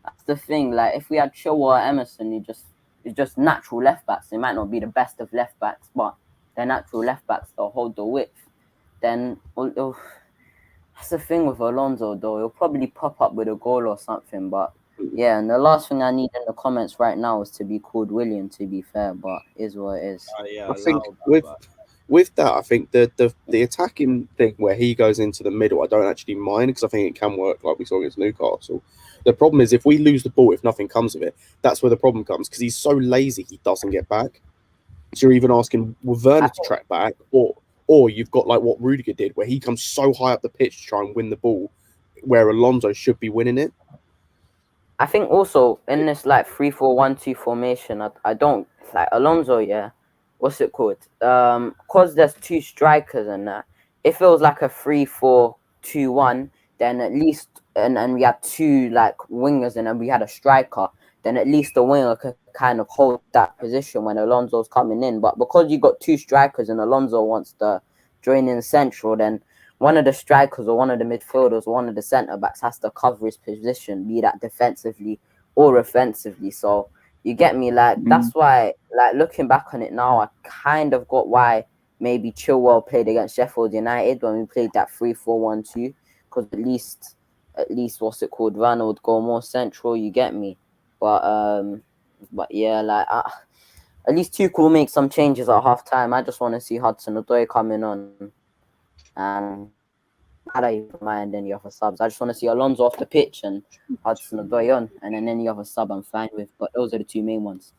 Speaker 6: that's the thing. Like, if we had Chilwell or Emerson, it's just natural left backs. They might not be the best of left backs, but they're natural left backs. They'll hold the width. Then that's the thing with Alonso, though. He'll probably pop up with a goal or something. But yeah, and the last thing I need in the comments right now is to be called William. To be fair, but is what it is.
Speaker 2: I think with that, I think the attacking thing where he goes into the middle, I don't actually mind because I think it can work like we saw against Newcastle. The problem is if we lose the ball, if nothing comes of it, that's where the problem comes because he's so lazy he doesn't get back. So you're even asking Werner to track back, or you've got like what Rudiger did where he comes so high up the pitch to try and win the ball where Alonso should be winning it.
Speaker 6: I think also in this like 3-4-1-2 formation, I don't like Alonso, what's it called? Because there's 2 strikers and that. If it was like a 3-4-2-1, then at least and we had 2 like wingers and then we had a striker, then at least the winger could kind of hold that position when Alonso's coming in. But because you got 2 strikers and Alonso wants to join in central, then one of the strikers or one of the midfielders or one of the centre backs has to cover his position, be that defensively or offensively. So you get me? Like, that's why, like, looking back on it now, I kind of got why maybe Chilwell played against Sheffield United when we played that 3-4-1-2, because at least what's it called? Werner would go more central, you get me? But yeah, like, at least Tuchel will make some changes at half time. I just want to see Hudson-Odoi coming on. And I don't even mind any other subs. I just want to see Alonso off the pitch and Hudson-Odoi on, and then any other sub I'm fine with. But those are the 2 main ones.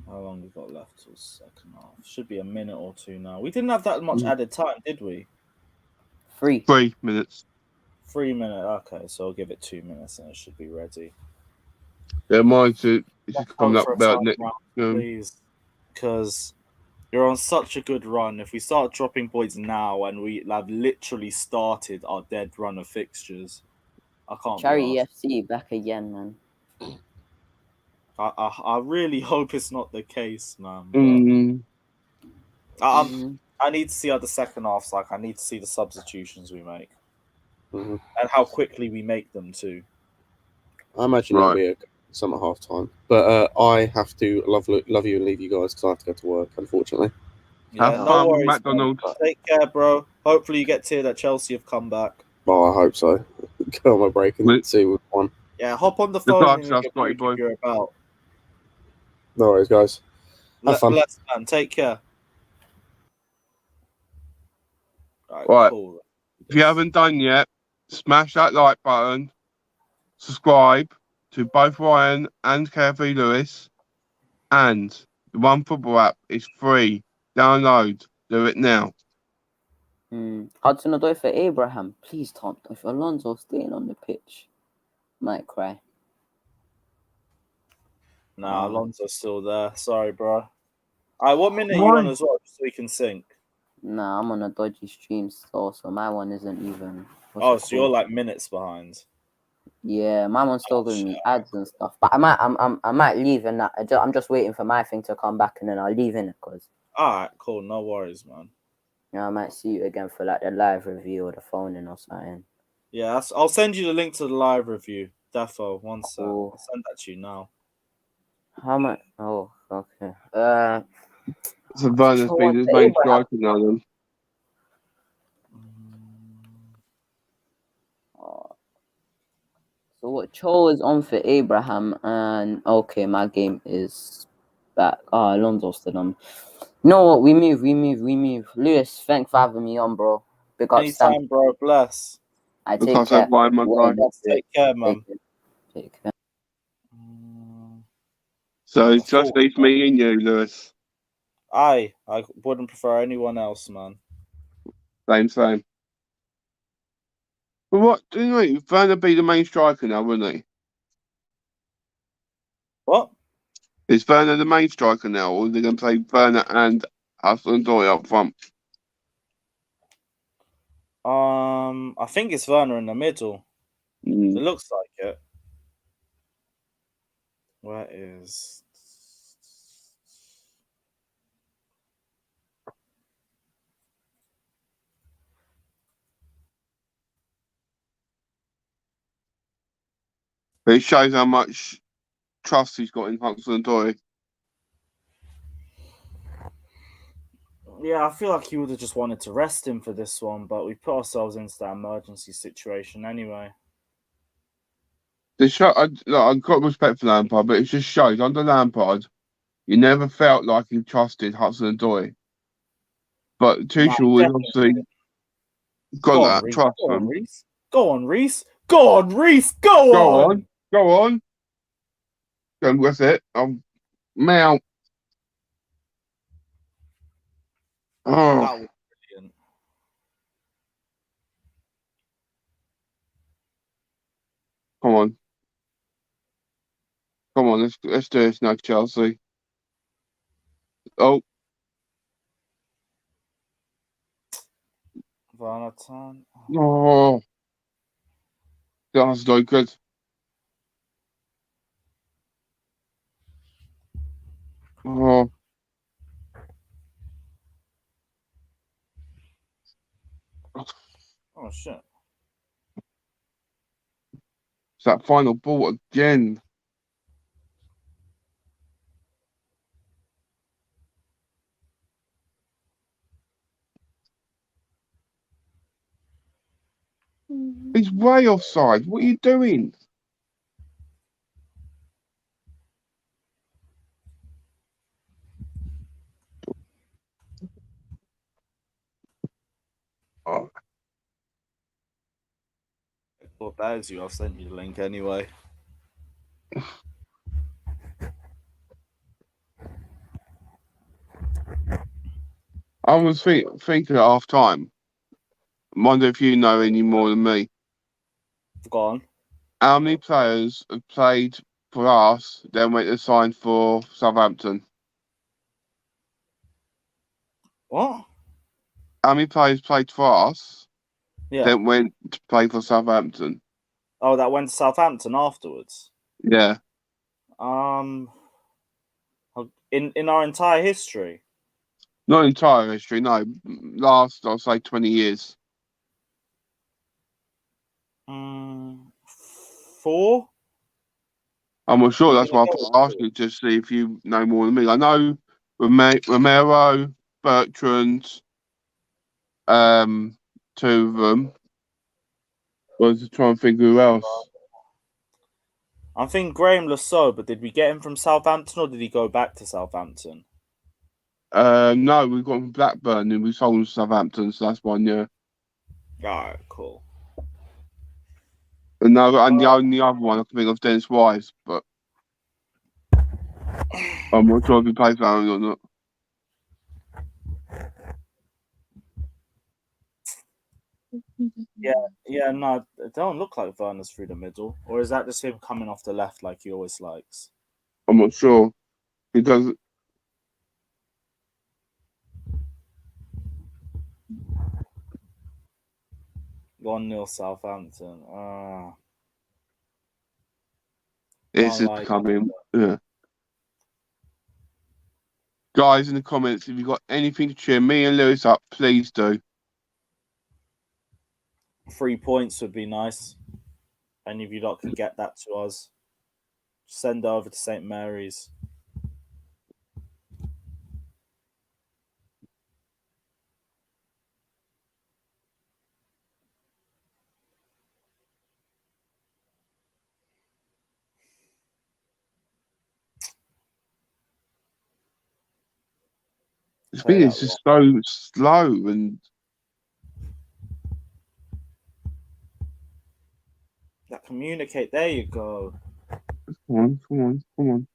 Speaker 1: How long we got left till second half? Should be a minute or 2 now. We didn't have that much added time, did we?
Speaker 6: 3
Speaker 3: minutes.
Speaker 1: 3 minutes. Okay, so I'll give it 2 minutes and it should be ready.
Speaker 3: Yeah, mine too. It's coming up about next.
Speaker 1: Please, because you're on such a good run. If we start dropping points now and we have literally started our dead run of fixtures, I can't.
Speaker 6: Charity FC back again, man.
Speaker 1: I really hope it's not the case, man. I need to see how the second half's like. I need to see the substitutions we make and how quickly we make them too.
Speaker 2: I imagine it'll be some at half time, but I have to love you and leave you guys because I have to go to work, unfortunately.
Speaker 1: Yeah,
Speaker 3: have fun with
Speaker 1: worries,
Speaker 3: McDonald's.
Speaker 1: Man. Take care, bro. Hopefully you get to hear that Chelsea have come back.
Speaker 2: Oh, I hope so. Go on my break and see with one.
Speaker 1: Yeah, hop on the phone if you're about.
Speaker 2: No worries, guys. Have fun.
Speaker 1: Bless, man. Take care. Right. Cool.
Speaker 3: If you haven't done yet, smash that like button. Subscribe to both Ryan and KFV Lewis. And the One Football app is free. Download. Do it now.
Speaker 6: Hudson-Odoi for Abraham. Please, Tom. If Alonso's staying on the pitch, might cry.
Speaker 4: Nah, Alonso's still there. Sorry, bro. Alright, what minute are you on as well, just so we can sync?
Speaker 6: Nah, I'm on a dodgy stream still, so my one isn't even.
Speaker 4: So you're like minutes behind.
Speaker 6: Yeah, my one's still giving me ads and stuff. But I might leave and that. I'm just waiting for my thing to come back and then I'll leave in it because.
Speaker 4: Alright, cool. No worries, man.
Speaker 6: Yeah, I might see you again for like the live review or the phone-in or something.
Speaker 4: Yeah, I'll send you the link to the live review. Defo, one sec.
Speaker 6: Cool.
Speaker 4: I'll send that to you now.
Speaker 6: How much? Oh, okay.
Speaker 3: So Werner's been his main striker now then.
Speaker 6: So what? Cho is on for Abraham, and okay, my game is back. Alonso's still on. You know what? We move. Lewis, thanks for having me on, bro. Big up,
Speaker 4: Anytime,
Speaker 6: Sam.
Speaker 4: bro. Bless.
Speaker 6: I take care.
Speaker 3: My guy.
Speaker 4: Take care, man.
Speaker 6: Take care.
Speaker 3: So it just leaves me and you, Lewis.
Speaker 4: I wouldn't prefer anyone else, man.
Speaker 3: Same. But what do you mean? Werner be the main striker now, wouldn't he?
Speaker 4: What?
Speaker 3: Is Werner the main striker now, or are they going to play Werner and Hudson-Odoi up front?
Speaker 4: I think it's Werner in the middle. It looks like it. Where is?
Speaker 3: But it shows how much trust he's got in Hudson-Odoi.
Speaker 4: Yeah, I feel like he would have just wanted to rest him for this one, but we put ourselves into that emergency situation anyway.
Speaker 3: I've got respect for Lampard, but it just shows under Lampard, you never felt like he trusted Hudson-Odoi. But Tuchel was obviously got that trust from him.
Speaker 4: Go on, Reese. Go on.
Speaker 3: Go with it. Meow. Oh.
Speaker 4: That was brilliant.
Speaker 3: Come on, let's do this now, Chelsea. Oh.
Speaker 4: Valentine.
Speaker 3: Oh. That was no good. Oh.
Speaker 4: Oh shit.
Speaker 3: It's that final ball again. He's way offside. What are you doing? Oh.
Speaker 4: Well, that is you. I've sent you the link anyway.
Speaker 3: I was thinking at half time. I wonder if you know any more than me.
Speaker 4: Go on.
Speaker 3: How many players have played for us, then went to sign for Southampton?
Speaker 4: What?
Speaker 3: How many players played for us,
Speaker 4: Yeah.
Speaker 3: then went to play for Southampton?
Speaker 4: Oh, that went to Southampton afterwards.
Speaker 3: Yeah.
Speaker 4: In our entire history.
Speaker 3: Not entire history, no. Last, I'll say 20 years.
Speaker 4: 4?
Speaker 3: I'm not sure. That's why I thought I'd ask you to see if you know more than me. I know Romero, Bertrand, 2 of them. I was just trying to think who else.
Speaker 4: I think Graham Lasso, but did we get him from Southampton or did he go back to Southampton?
Speaker 3: No, we got him from Blackburn and we sold him to Southampton, so that's one, yeah.
Speaker 4: Alright, cool.
Speaker 3: And the only other one I can think of Dennis Wise, but I'm not sure if he plays for Aaron or not.
Speaker 4: Yeah, no, it don't look like Werner's through the middle. Or is that just him coming off the left like he always likes?
Speaker 3: I'm not sure. He does.
Speaker 4: 1-0 Southampton.
Speaker 3: This
Speaker 4: Don't
Speaker 3: is
Speaker 4: like
Speaker 3: becoming. Yeah. Guys, in the comments, if you've got anything to cheer me and Lewis up, please do.
Speaker 4: 3 points would be nice. Any of you lot can get that to us. Send it over to St. Mary's.
Speaker 3: This
Speaker 4: Play
Speaker 3: thing
Speaker 4: that
Speaker 3: is just so slow and
Speaker 4: That communicate. There you go.
Speaker 3: come on.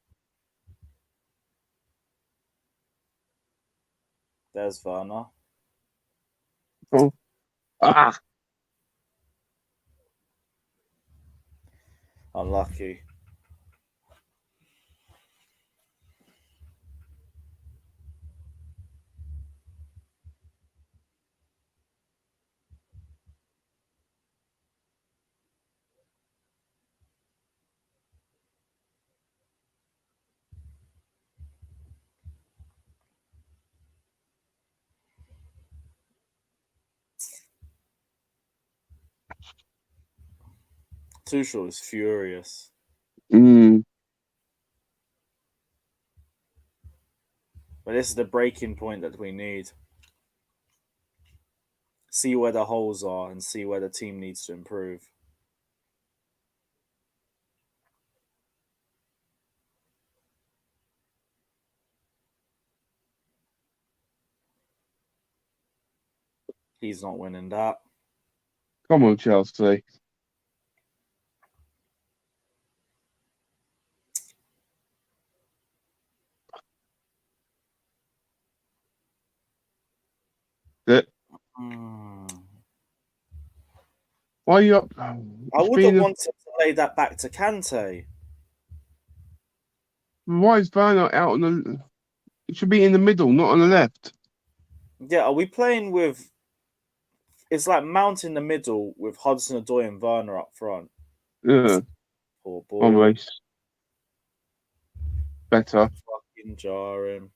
Speaker 4: There's Werner.
Speaker 3: Oh. Ah,
Speaker 4: Unlucky. Tuchel is furious. But this is the breaking point that we need. See where the holes are and see where the team needs to improve. He's not winning that.
Speaker 3: come on, Chelsea. That. Why are you up?
Speaker 4: I would have wanted to lay that back to Kante.
Speaker 3: Why is Werner out on the? It should be in the middle, not on the left.
Speaker 4: Yeah, are we playing with... It's like Mount in the middle with Hudson-Odoi and Werner up front.
Speaker 3: Yeah.
Speaker 4: Poor
Speaker 3: On
Speaker 4: ball.
Speaker 3: race. Better.
Speaker 4: Fucking jarring.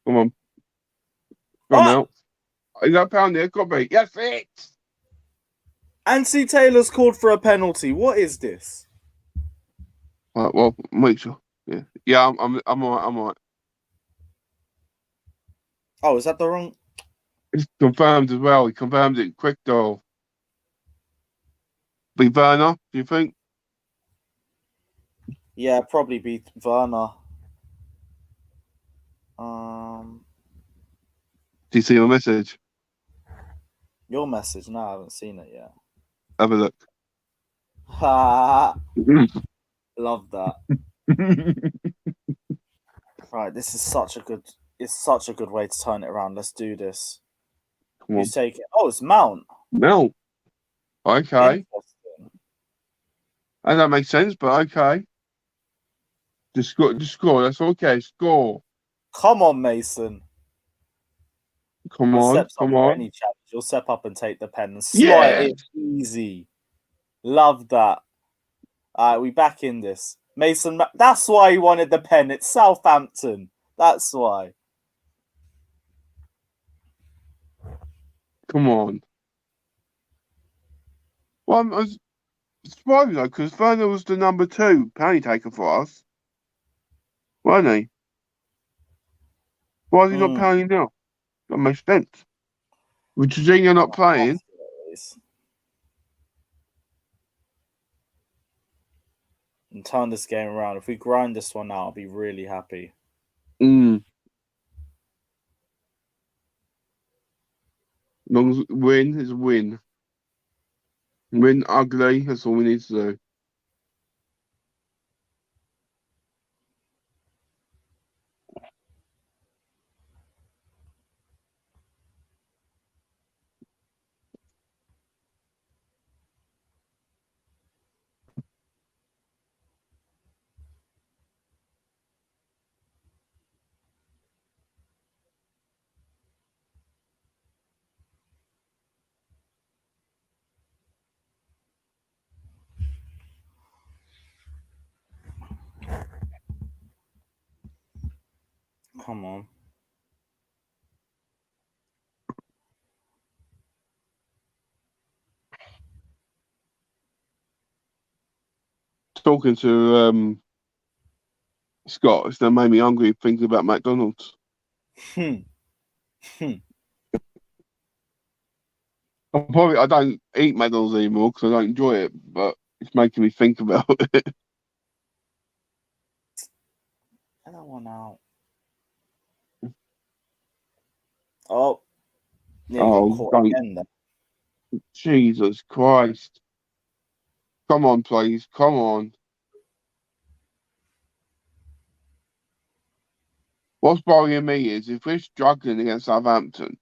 Speaker 3: Come on. Come out. Is that pound there? Got me. Yes, it.
Speaker 4: Anthony Taylor's called for a penalty. What is this?
Speaker 3: Right, well, make sure. Yeah. I'm alright. I'm alright.
Speaker 4: Oh, is that the wrong...
Speaker 3: It's confirmed as well. He confirmed it quick though. Be Werner, do you think?
Speaker 4: Yeah, probably be Werner.
Speaker 3: Do you see your message?
Speaker 4: Your message? No, I haven't seen it yet.
Speaker 3: Have a look.
Speaker 4: Ha! Love that. Right, this is such a good... It's such a good way to turn it around. Let's do this.
Speaker 3: Come on.
Speaker 4: Who's taking... Oh, it's Mount.
Speaker 3: No. Okay.
Speaker 4: Interesting.
Speaker 3: That don't make sense, but okay. Just score. That's okay. Score.
Speaker 4: Come on, Mason.
Speaker 3: Come
Speaker 4: He
Speaker 3: on.
Speaker 4: steps up
Speaker 3: Come
Speaker 4: for
Speaker 3: on.
Speaker 4: any challenge. You'll step up and take the pen and slide it easy. Love that. All right, we back in this. Mason, that's why he wanted the pen. It's Southampton. That's why.
Speaker 3: Come on. Well, I was surprised though, because Werner was the number 2 penalty taker for us. Weren't he? Why is he not playing now? That makes sense. With Jorginho not playing.
Speaker 4: And turn this game around. If we grind this one out, I'll be really happy.
Speaker 3: Long as win is a win. Win ugly, that's all we need to do.
Speaker 4: Come on.
Speaker 3: Talking to Scott, it's that made me hungry thinking about McDonald's. I don't eat McDonald's anymore because I don't enjoy it, but it's making me think about it.
Speaker 4: Get that one out. Oh. Yeah,
Speaker 3: Oh,
Speaker 4: got caught
Speaker 3: don't.
Speaker 4: again then.
Speaker 3: Jesus Christ. Come on, please. Come on. What's worrying me is if we're struggling against Southampton,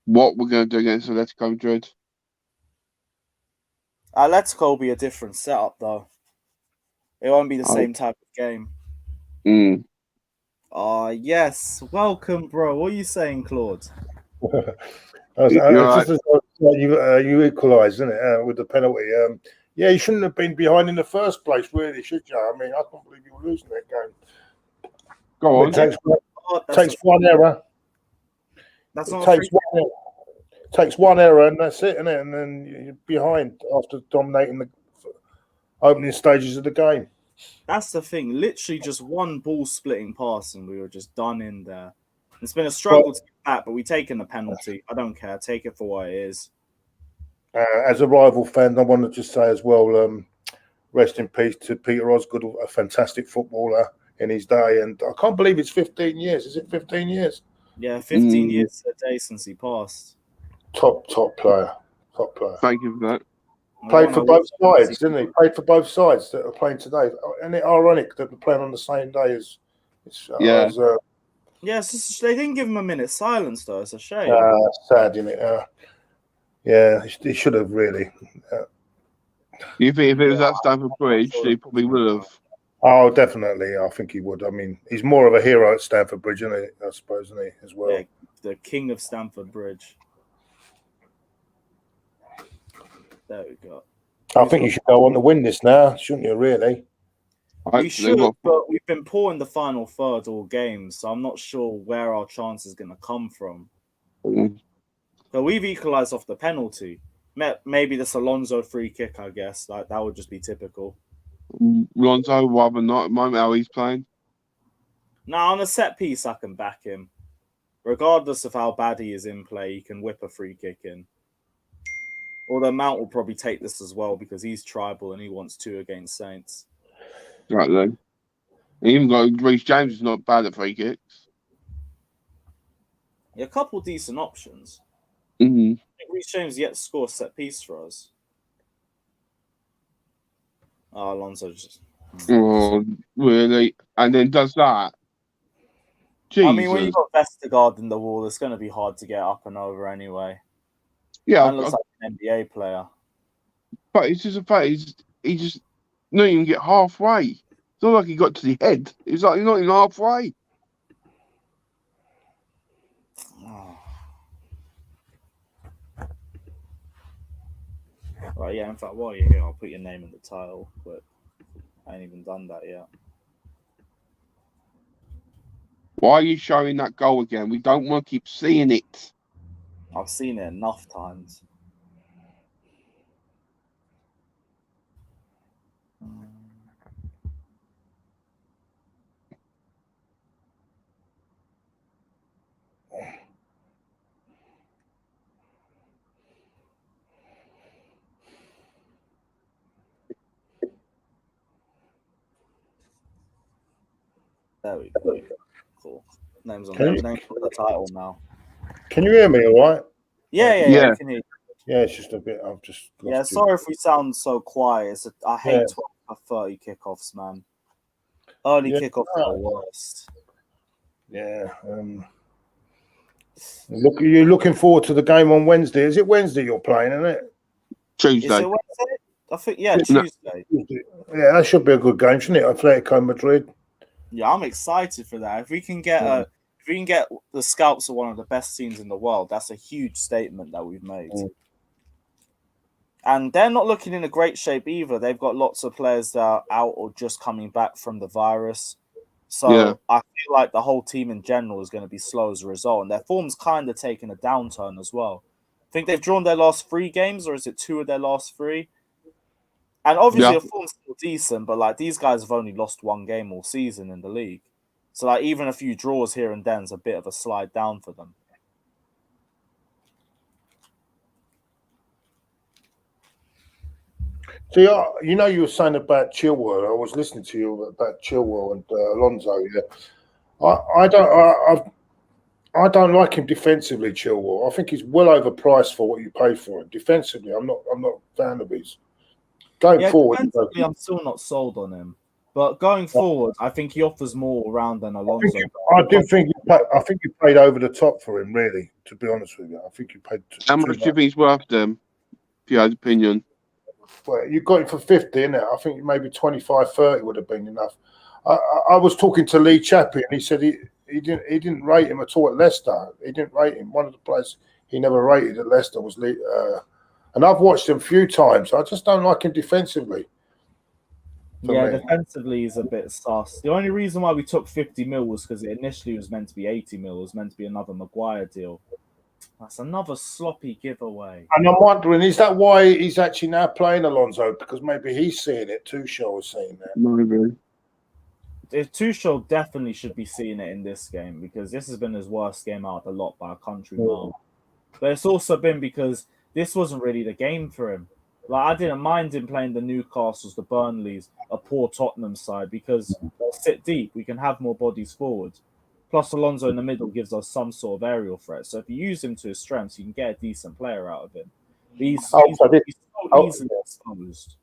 Speaker 3: what we're going to do against Atletico Madrid.
Speaker 4: Atletico will be a different setup, though. It won't be the same type of game. Yes. Welcome, bro. What are you saying, Claude?
Speaker 7: Just as you equalised, isn't it, with the penalty? Yeah, you shouldn't have been behind in the first place, really, should you? I mean, I can't believe you were losing that game.
Speaker 3: Go on.
Speaker 7: It takes one error.
Speaker 4: That's not
Speaker 7: takes one error, and that's it, isn't it? And then you're behind after dominating the opening stages of the game.
Speaker 4: That's the thing. Literally just one ball splitting pass, and we were just done in there. It's been a struggle to get back, but we've taken the penalty. I don't care. Take it for what it is.
Speaker 7: As a rival fan, I want to just say as well, rest in peace to Peter Osgood, a fantastic footballer in his day. And I can't believe it's 15 years. Is it 15 years?
Speaker 4: Yeah, 15 years a day since he passed.
Speaker 7: Top player. Top player.
Speaker 3: Thank you for that.
Speaker 7: Played for both sides, didn't he? Played for both sides that are playing today. Isn't it ironic that they're playing on the same day as
Speaker 4: Yes, they didn't give him a minute's silence, though. It's a shame.
Speaker 7: Sad, isn't it? Yeah, he should have really.
Speaker 3: You think if it was at Stamford Bridge, he probably would have?
Speaker 7: Oh, definitely. I think he would. I mean, he's more of a hero at Stamford Bridge, isn't he? I suppose, isn't he, as well?
Speaker 4: Yeah, the king of Stamford Bridge. There we go.
Speaker 7: I think you should go on to win this now, shouldn't you, really?
Speaker 4: We should, but we've been poor in the final third all games, so I'm not sure where our chance is going to come from. So we've equalised off the penalty. Maybe this Alonso free kick, I guess. Like that would just be typical.
Speaker 3: Alonso, rather not at the moment how he's playing.
Speaker 4: Now, on a set piece, I can back him. Regardless of how bad he is in play, he can whip a free kick in. Although Mount will probably take this as well because he's tribal and he wants 2 against Saints.
Speaker 3: Right then. Even got Reece James is not bad at free kicks.
Speaker 4: Yeah, a couple decent options.
Speaker 3: Mm-hmm.
Speaker 4: I think Reece James yet to score a set piece for us. Oh, Alonso just.
Speaker 3: Oh, really? And then does that? Jesus.
Speaker 4: I mean, when you've got Vestergaard in the wall, it's going to be hard to get up and over anyway.
Speaker 3: Yeah,
Speaker 4: That looks like an NBA player.
Speaker 3: But it's just a fact. He just not even get halfway. It's not like he got to the head. It's like he's not even halfway.
Speaker 4: Oh. Right, yeah, in fact, while you're here, I'll put your name in the title, but I ain't even done that yet.
Speaker 3: Why are you showing that goal again? We don't want to keep seeing it.
Speaker 4: I've seen it enough times. There we go. Cool. Name's on the title now.
Speaker 7: Can you hear me all right?
Speaker 4: Yeah. I can hear you.
Speaker 7: Yeah, it's just a bit. I've just.
Speaker 4: Yeah, sorry if we sound so quiet. I hate 12-30 kickoffs, man. Early kickoffs are the worst.
Speaker 7: Yeah. You're looking forward to the game on Wednesday. Is it Wednesday you're playing, isn't it?
Speaker 3: Tuesday.
Speaker 4: Is it Wednesday? I think, Tuesday.
Speaker 7: Yeah, that should be a good game, shouldn't it? Atletico Madrid.
Speaker 4: Yeah, I'm excited for that. If we can get the scouts of one of the best teams in the world, that's a huge statement that we've made. And they're not looking in a great shape either. They've got lots of players that are out or just coming back from the virus. So
Speaker 3: Yeah.
Speaker 4: I feel like the whole team in general is going to be slow as a result, and their form's kind of taken a downturn as well. I think they've drawn their last 3 games, or is it 2 of their last 3? And obviously,
Speaker 3: Yeah.
Speaker 4: the form's still decent, but like these guys have only lost 1 game all season in the league. So like even a few draws here and then is a bit of a slide down for them.
Speaker 7: See, you know, you were saying about Chilwell. I was listening to you about Chilwell and Alonso. Yeah, I don't like him defensively, Chilwell. I think he's well overpriced for what you pay for him. Defensively, I'm not a fan of his. Going forward,
Speaker 4: defensively, I'm still not sold on him. But going forward, I think he offers more around than Alonso.
Speaker 7: I think you paid over the top for him, really, to be honest with you. I think you paid
Speaker 3: How much do you think he's worth them? If you had an opinion.
Speaker 7: Well, you got him for 50, innit? I think maybe 25, 30 would have been enough. I was talking to Lee Chappie, and he said he didn't rate him at all at Leicester. He didn't rate him. One of the players he never rated at Leicester was Lee. And I've watched him a few times. I just don't like him defensively.
Speaker 4: Yeah, defensively he's a bit sus. The only reason why we took 50 mil was because it initially was meant to be 80 mil. It was meant to be another Maguire deal. That's another sloppy giveaway.
Speaker 7: And I'm wondering, is that why he's actually now playing Alonso? Because maybe he's seeing it. Tuchel was seeing that.
Speaker 3: Maybe.
Speaker 4: Tuchel definitely should be seeing it in this game because this has been his worst game out of the lot by a country mile. But it's also been because this wasn't really the game for him. Like I didn't mind him playing the Newcastles, the Burnleys, a poor Tottenham side because they'll sit deep. We can have more bodies forward. Plus, Alonso in the middle gives us some sort of aerial threat. So if you use him to his strengths, you can get a decent player out of him. He's so easily exposed.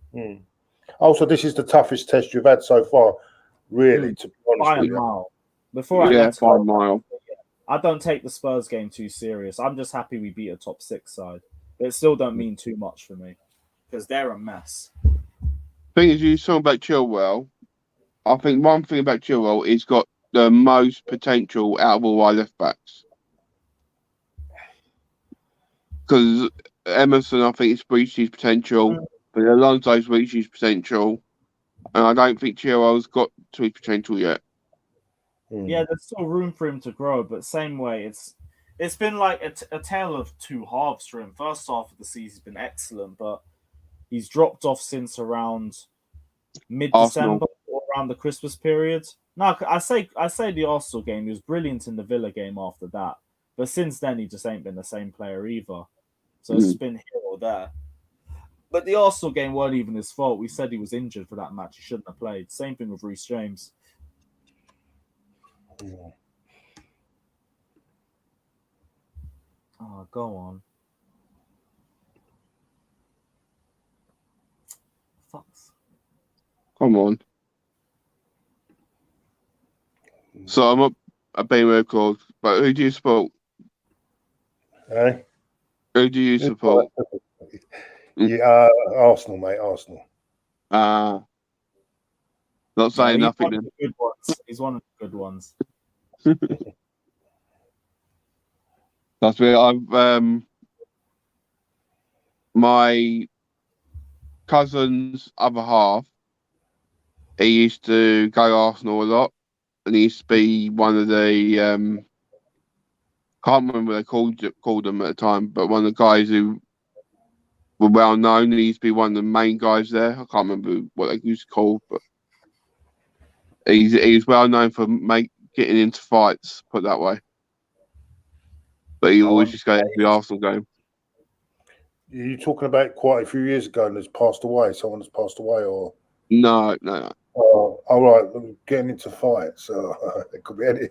Speaker 7: Also, this is the toughest test you've had so far, really, to be honest with you.
Speaker 4: Mile.
Speaker 3: By a mile.
Speaker 4: I don't take the Spurs game too serious. I'm just happy we beat a top 6 side. But it still don't mean too much for me because they're a mess.
Speaker 3: Thing is, you talking about Chilwell. I think one thing about Chilwell, he's got the most potential out of all our left backs. Because Emerson, I think, has reached his potential, but Alonso's reached his potential, and I don't think Chilwell's got to his potential yet.
Speaker 4: Yeah, there's still room for him to grow, but same way, it's been like a tale of 2 halves for him. First half of the season's been excellent, but he's dropped off since around mid-December or around the Christmas period. No, I say the Arsenal game. He was brilliant in the Villa game after that, but since then he just ain't been the same player either. So it's been here or there. But the Arsenal game weren't even his fault. We said he was injured for that match. He shouldn't have played. Same thing with Reece James. Oh, go on. Fucks.
Speaker 3: Come on. So I'm up a Bay record, but who do you support?
Speaker 7: Hey?
Speaker 3: Who do you support?
Speaker 7: Yeah, Arsenal, mate. Arsenal.
Speaker 3: Not saying nothing.
Speaker 4: One of the good ones. He's one of the good ones.
Speaker 3: That's where I've my cousin's other half. He used to go Arsenal a lot, and he used to be one of the can't remember what they called them at the time, but one of the guys who were well known. He used to be one of the main guys there. I can't remember what they used to call, but he's well known for getting into fights. Put it that way. But he always just goes to the Arsenal game.
Speaker 7: You're talking about quite a few years ago and has passed away. Someone has passed away, or
Speaker 3: no.
Speaker 7: Oh, all right. Getting into fights. It could be any.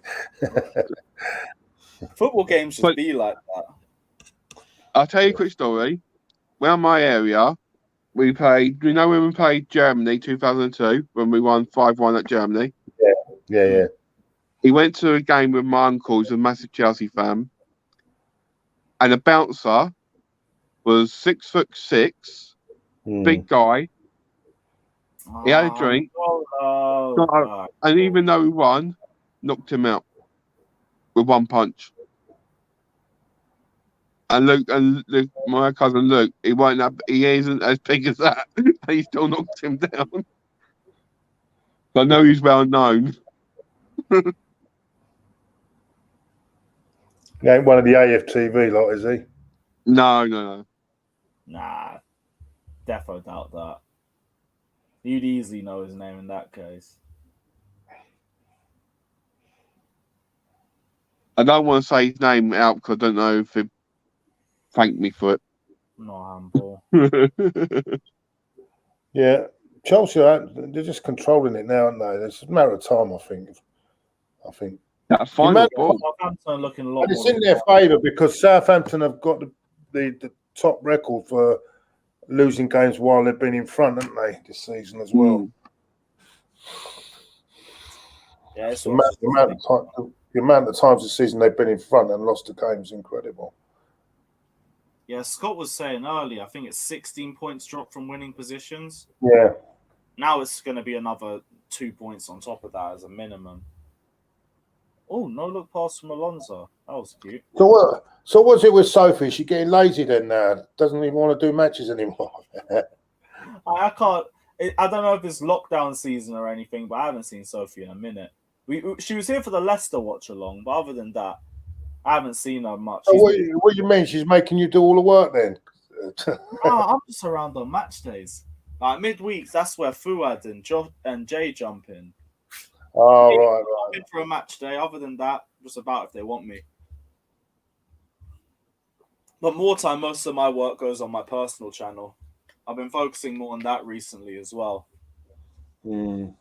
Speaker 4: Football games should be like that.
Speaker 3: I'll tell you a quick story. Around my area, we played. You know when we played Germany 2002 when we won 5-1 at Germany.
Speaker 7: Yeah.
Speaker 3: He went to a game with my uncle, who's a massive Chelsea fan, and the bouncer was 6'6", big guy. He had a drink, and even though we won, knocked him out with one punch. And Luke, my cousin Luke, he isn't as big as that. He still knocked him down. I know he's well known.
Speaker 7: He ain't one of the AFTV lot, is he?
Speaker 3: No.
Speaker 4: Nah, defo doubt that. You'd easily know his name in that case.
Speaker 3: I don't want to say his name out because I don't know if he'd thank me for
Speaker 4: No handball.
Speaker 3: it.
Speaker 7: Yeah. Chelsea, they're just controlling it now, aren't they? It's a matter of time, I think.
Speaker 3: That final ball.
Speaker 4: Southampton are looking a lot
Speaker 7: And it's
Speaker 4: more
Speaker 7: in their favour because Southampton have got the top record for losing games while they've been in front, haven't they, this season as well?
Speaker 4: Yeah, it's
Speaker 7: The amount of times this season they've been in front and lost the game is incredible.
Speaker 4: Yeah, Scott was saying earlier, I think it's 16 points drop from winning positions.
Speaker 7: Yeah.
Speaker 4: Now it's going to be another 2 points on top of that as a minimum. Oh, no look pass from Alonso. That was cute.
Speaker 7: So what's it with Sophie? Is she getting lazy then now? Doesn't even want to do matches anymore.
Speaker 4: I can't. I don't know if it's lockdown season or anything, but I haven't seen Sophie in a minute. She was here for the Leicester watch along, but other than that, I haven't seen her much.
Speaker 7: So what do you mean? She's making you do all the work then?
Speaker 4: No, I'm just around on match days. Like midweeks, that's where Fuad and Jay jump in.
Speaker 7: Oh, right.
Speaker 4: I'm in for a match day. Other than that, just about if they want me. But more time, most of my work goes on my personal channel. I've been focusing more on that recently as well.
Speaker 7: How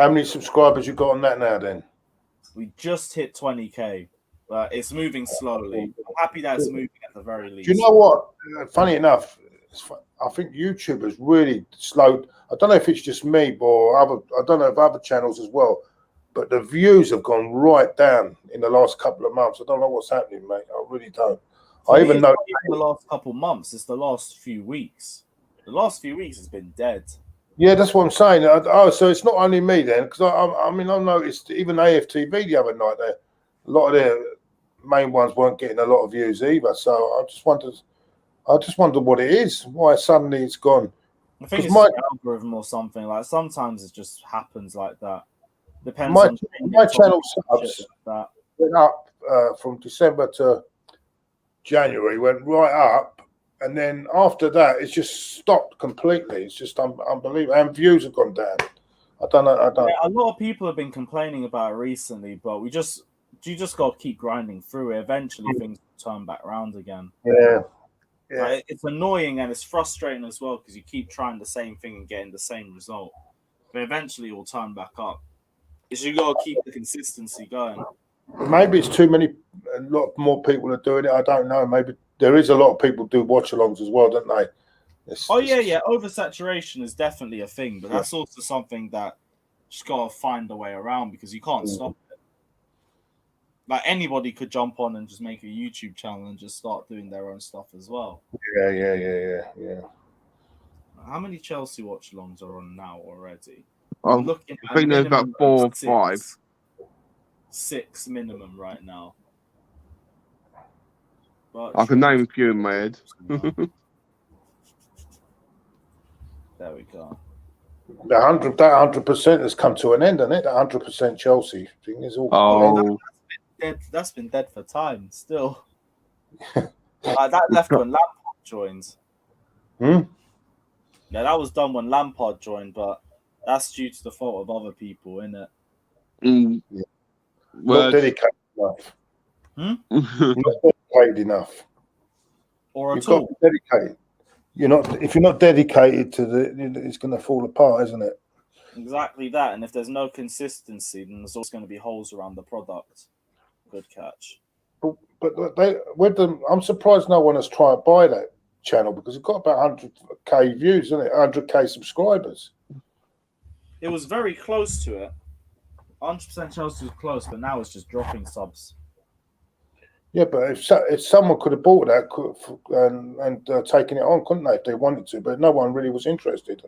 Speaker 7: many subscribers you got on that now then?
Speaker 4: We just hit 20k, but it's moving slowly. I'm happy that it's moving at the very least.
Speaker 7: Do you know what? Funny enough, I think YouTube has really slowed. I don't know if it's just me, or I don't know if other channels as well, but the views have gone right down in the last couple of months. I don't know what's happening, mate. I really don't. I even know
Speaker 4: the last couple of months. It's the last few weeks. The last few weeks has been dead.
Speaker 7: Yeah, that's what I'm saying. So it's not only me then, because I mean, I noticed even AFTV the other night, a lot of their main ones weren't getting a lot of views either. So I just wondered what it is, why suddenly it's gone.
Speaker 4: I think it's an algorithm or something. Like sometimes it just happens like that. Depends on
Speaker 7: my channel subs like went up from December to January, went right up. And then after that, it's just stopped completely. It's just unbelievable. And views have gone down. I don't know.
Speaker 4: Yeah, a lot of people have been complaining about it recently, but you just got to keep grinding through it. Eventually, things will turn back around again.
Speaker 7: Yeah.
Speaker 4: Like, it's annoying and it's frustrating as well because you keep trying the same thing and getting the same result. But eventually, it will turn back up. It's you got to keep the consistency going.
Speaker 7: Maybe it's too many. A lot more people are doing it. I don't know. Maybe there is a lot of people do watch-alongs as well, don't they?
Speaker 4: Yeah. Oversaturation is definitely a thing, but that's also something that you just got to find a way around because you can't stop it. Like anybody could jump on and just make a YouTube channel and just start doing their own stuff as well.
Speaker 7: Yeah.
Speaker 4: How many Chelsea watch-alongs are on now already?
Speaker 3: I think there's about 4 or 5.
Speaker 4: 6 minimum right now. But
Speaker 3: I can name a few in my head.
Speaker 4: There we go.
Speaker 7: The 100% has come to an end, hasn't it? The 100% Chelsea thing is all.
Speaker 3: Oh,
Speaker 4: that's been dead for time still. That left when Lampard joined. Yeah, that was done when Lampard joined, but that's due to the fault of other people, isn't it?
Speaker 7: Not dedicated enough. Not dedicated enough.
Speaker 4: Or
Speaker 7: You've got to be dedicated. If you're not dedicated to it's going to fall apart, isn't it?
Speaker 4: Exactly that. And if there's no consistency, then there's also going to be holes around the product. Good catch.
Speaker 7: But I'm surprised no one has tried to buy that channel because it's got about 100k views, isn't it? 100k subscribers.
Speaker 4: It was very close to it. 100% Chelsea was close, but now it's just dropping subs.
Speaker 7: Yeah, but if someone could have bought that and taken it on, couldn't they, if they wanted to? But no one really was interested.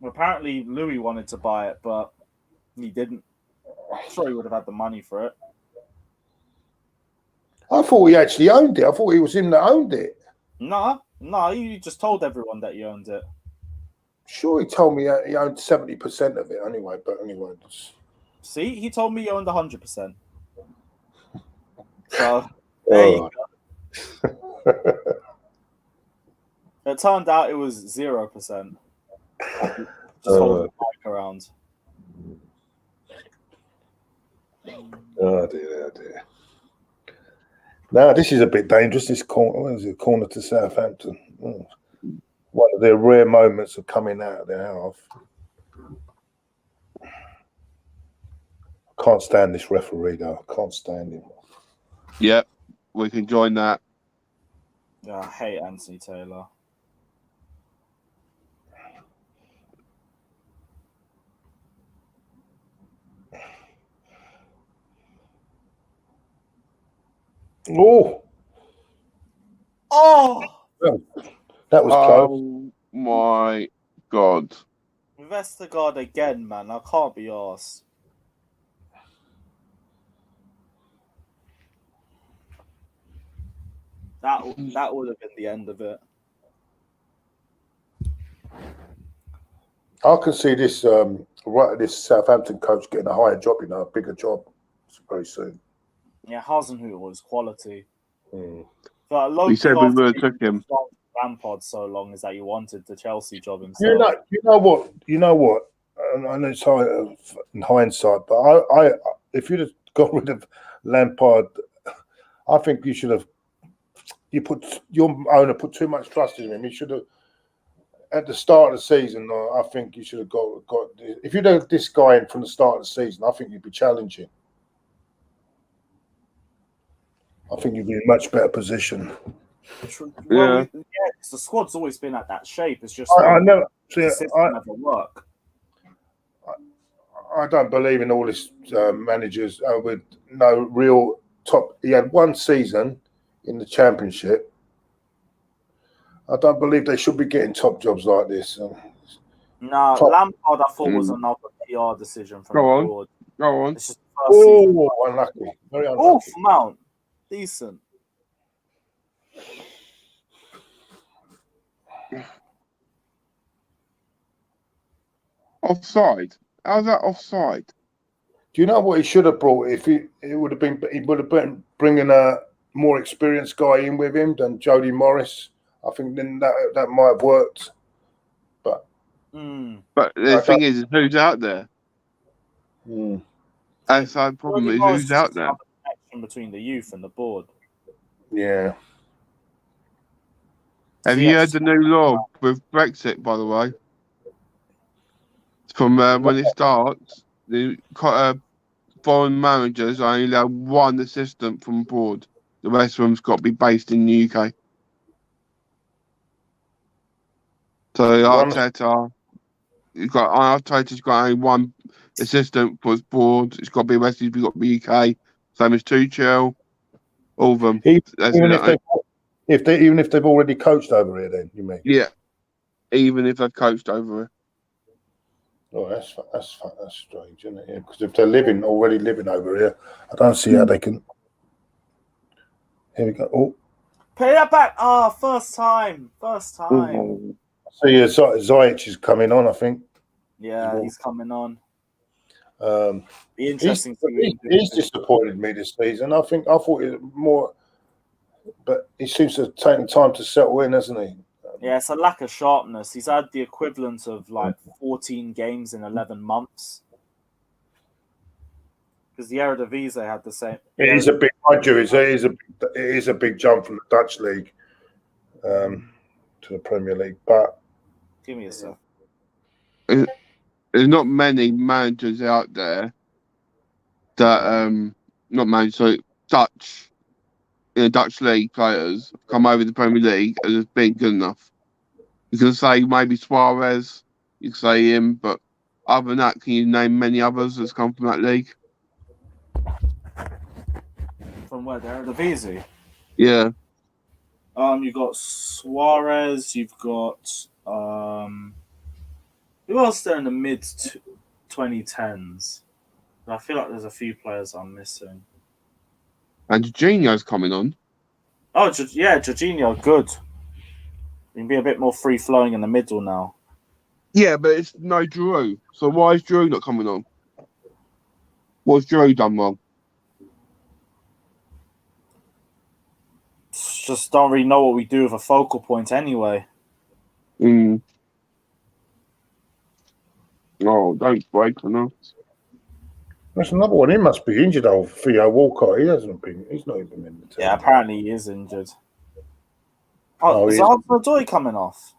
Speaker 4: Well, apparently, Louis wanted to buy it, but he didn't. I'm sure he would have had the money for it.
Speaker 7: I thought he actually owned it. I thought he was him that owned it.
Speaker 4: No, you just told everyone that you owned it.
Speaker 7: Sure, he told me he owned 70% of it anyway. But anyway,
Speaker 4: See, he told me he owned 100%. So there you go. It turned out it was 0%. Just hold the mic around.
Speaker 7: Oh dear. Now this is a bit dangerous. This corner, what is it? Corner to Southampton. Oh. One of their rare moments of coming out of their half. I can't stand this referee though. I can't stand him.
Speaker 3: Yep, we can join that.
Speaker 4: Yeah, I hate Anthony Taylor.
Speaker 7: Oh, that was close.
Speaker 3: Oh my God.
Speaker 4: Vestergaard again, man. I can't be arsed. That would have been the end of it.
Speaker 7: I can see this this Southampton coach getting a higher job, a bigger job very soon.
Speaker 4: Yeah, Hasenhüttl was quality.
Speaker 7: Mm.
Speaker 4: But
Speaker 3: We said we would have took him.
Speaker 4: Lampard so long is that he wanted the Chelsea job himself.
Speaker 7: You know what? I know it's high, in hindsight, but I if you'd have got rid of Lampard, I think you should have. Your owner put too much trust in him. He should have at the start of the season. I think you should have got. If you'd have this guy in from the start of the season, I think you'd be challenging. I think you'd be in a much better position.
Speaker 4: Well, the squad's always been at that shape. It's just
Speaker 7: I never
Speaker 4: never work.
Speaker 7: I don't believe in all this managers with no real top. He had one season in the Championship. I don't believe they should be getting top jobs like this.
Speaker 4: No, Lampard I thought was another PR decision from the board.
Speaker 3: Go on.
Speaker 4: It's just the first season.
Speaker 7: Unlucky. Very unlucky.
Speaker 4: Mount. Decent.
Speaker 3: Offside. How's that offside?
Speaker 7: Do you know what he should have brought? He would have been bringing a more experienced guy in with him than Jody Morris. I think then that might have worked. But
Speaker 3: the thing is, who's out there? That's the problem. Is who's out there?
Speaker 4: Connection between the youth and the board.
Speaker 7: Yeah.
Speaker 3: Have you heard the new law with Brexit, by the way? From when it starts, the foreign managers only allow one assistant from board. The rest of them's got to be based in the UK. So Arteta's got only one assistant for his board. It's got to be rest. He's got to be UK. Same as Tuchel. All of them.
Speaker 7: Even if they've already coached over here, then you mean?
Speaker 3: Yeah. Even if they've coached over here.
Speaker 7: Oh, that's strange, isn't it? Because if they're already living over here, I don't see how they can. Here we go. Oh,
Speaker 4: pay that back! First time.
Speaker 7: see, Ziyech is coming on. I think.
Speaker 4: Yeah, he's coming on.
Speaker 7: Be interesting. He's disappointed me this season. I thought it was more, but he seems to have taken time to settle in, hasn't he?
Speaker 4: Yeah, it's a lack of sharpness. He's had the equivalent of like 14 games in 11 months. Because the Eredivisie had the same.
Speaker 7: It is a big, it is a big jump from the Dutch league to the Premier League. But
Speaker 4: give me a sec.
Speaker 3: There's not many managers out there that Dutch league players come over the Premier League and has been good enough. You can say maybe Suarez, you can say him, but other than that, can you name many others that's come from that league?
Speaker 4: From where? The Eredivisie?
Speaker 3: Yeah.
Speaker 4: You've got Suarez, you've got who else there in the mid 2010s? I feel like there's a few players I'm missing.
Speaker 3: And Jorginho's coming on.
Speaker 4: Oh, yeah, Jorginho, good. You can be a bit more free-flowing in the middle now.
Speaker 3: Yeah, but it's no Drew. So why is Drew not coming on? What's Drew done wrong?
Speaker 4: Just don't really know what we do with a focal point anyway.
Speaker 3: Mm. Oh, don't break on us.
Speaker 7: That's another one. He must be injured, old Theo Walcott. He's not even in the team.
Speaker 4: Yeah, apparently he is injured.
Speaker 7: Oh,
Speaker 4: is
Speaker 7: he is.
Speaker 4: Hudson-Odoi coming off?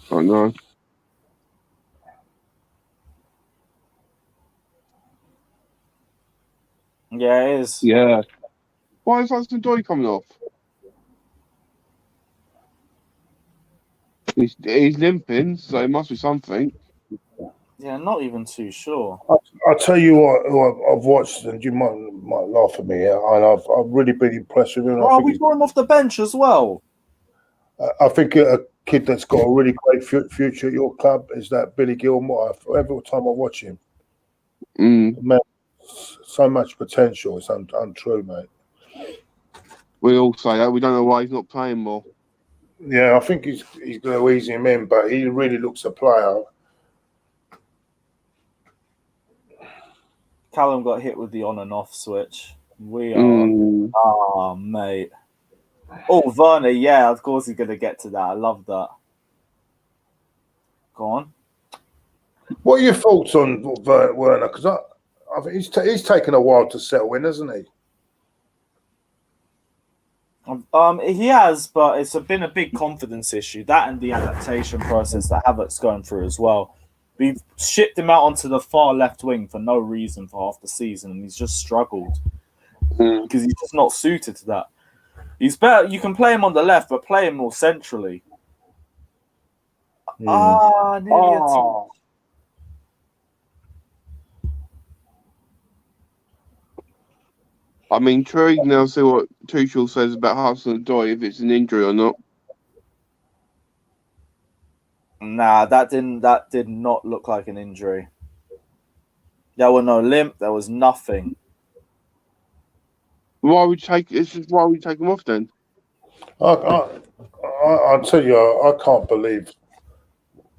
Speaker 3: Oh, no.
Speaker 4: Yeah, it is.
Speaker 3: Yeah. Why is Hudson-Odoi coming off? He's limping, so it must be something.
Speaker 4: Yeah, not even too sure.
Speaker 7: I'll tell you what, who I've watched, and you might laugh at me here, and I've really been impressed with him.
Speaker 4: Oh, we brought him off the bench as well.
Speaker 7: I think a kid that's got a really great future at your club is that Billy Gilmore. Every time I watch him, man, so much potential. It's untrue, mate.
Speaker 3: We all say that. We don't know why he's not playing more.
Speaker 7: Yeah, I think he's going to ease him in, but he really looks a player.
Speaker 4: Callum got hit with the on and off switch. We are. Oh, mate. Oh, Werner, yeah, of course he's going to get to that. I love that. Go on.
Speaker 7: What are your thoughts on Werner? Because I think he's taken a while to settle in, hasn't he?
Speaker 4: He has, but it's been a big confidence issue. That and the adaptation process that Havertz's going through as well. We've shipped him out onto the far left wing for no reason for half the season, and he's just struggled because he's just not suited to that. He's better. You can play him on the left, but play him more centrally. Nearly a touch.
Speaker 3: I'm intrigued now to see what Tuchel says about Hudson-Odoi, if it's an injury or not.
Speaker 4: Nah, that did not look like an injury. There was no limp. There was nothing.
Speaker 3: Why would we take him off then?
Speaker 7: I'll tell you, I can't believe.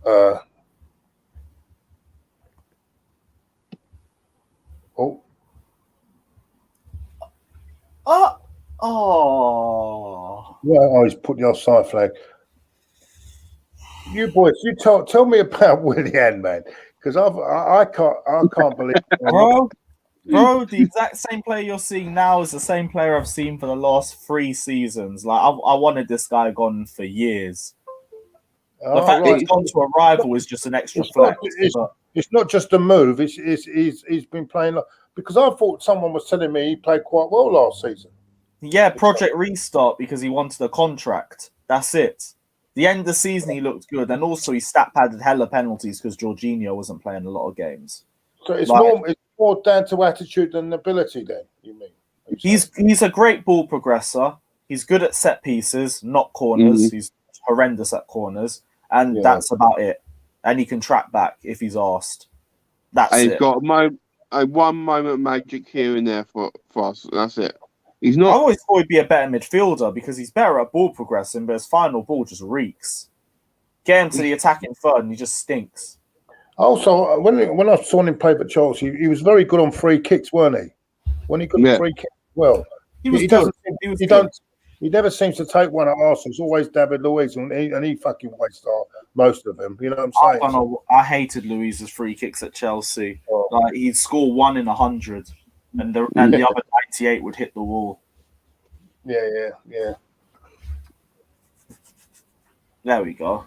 Speaker 7: Yeah, he's put the offside flag. You boys, you tell me about Willian, man, because I can't believe it.
Speaker 4: Bro, the exact same player you're seeing now is the same player I've seen for the last 3 seasons. Like I wanted this guy gone for years. The fact that he's gone to a rival is just an extra flex.
Speaker 7: It's not just a move. He's been playing because I thought someone was telling me he played quite well last season.
Speaker 4: Yeah, Project Restart because he wanted a contract. That's it. The end of the season he looked good, and also he stat padded hella penalties because Jorginho wasn't playing a lot of games.
Speaker 7: So it's more down to attitude than ability. Then you mean
Speaker 4: he's a great ball progressor. He's good at set pieces, not corners. He's horrendous at corners, and that's about it. And he can track back if he's asked. That's it.
Speaker 3: He's got one moment of magic here and there for us. That's it. He's not.
Speaker 4: I always thought he'd be a better midfielder because he's better at ball progressing, but his final ball just reeks. Get him to the attacking third, and he just stinks.
Speaker 7: Also, when I saw him play for Chelsea, he was very good on free kicks, weren't he? When he could free kick well,
Speaker 4: he was good.
Speaker 7: He never seems to take one at Arsenal. It's always David Luiz, and he fucking wastes most of them. You know what I'm saying?
Speaker 4: I hated Luiz's free kicks at Chelsea. Like he'd score 1 in 100, and the other 98 would hit the wall.
Speaker 7: Yeah.
Speaker 4: There we go.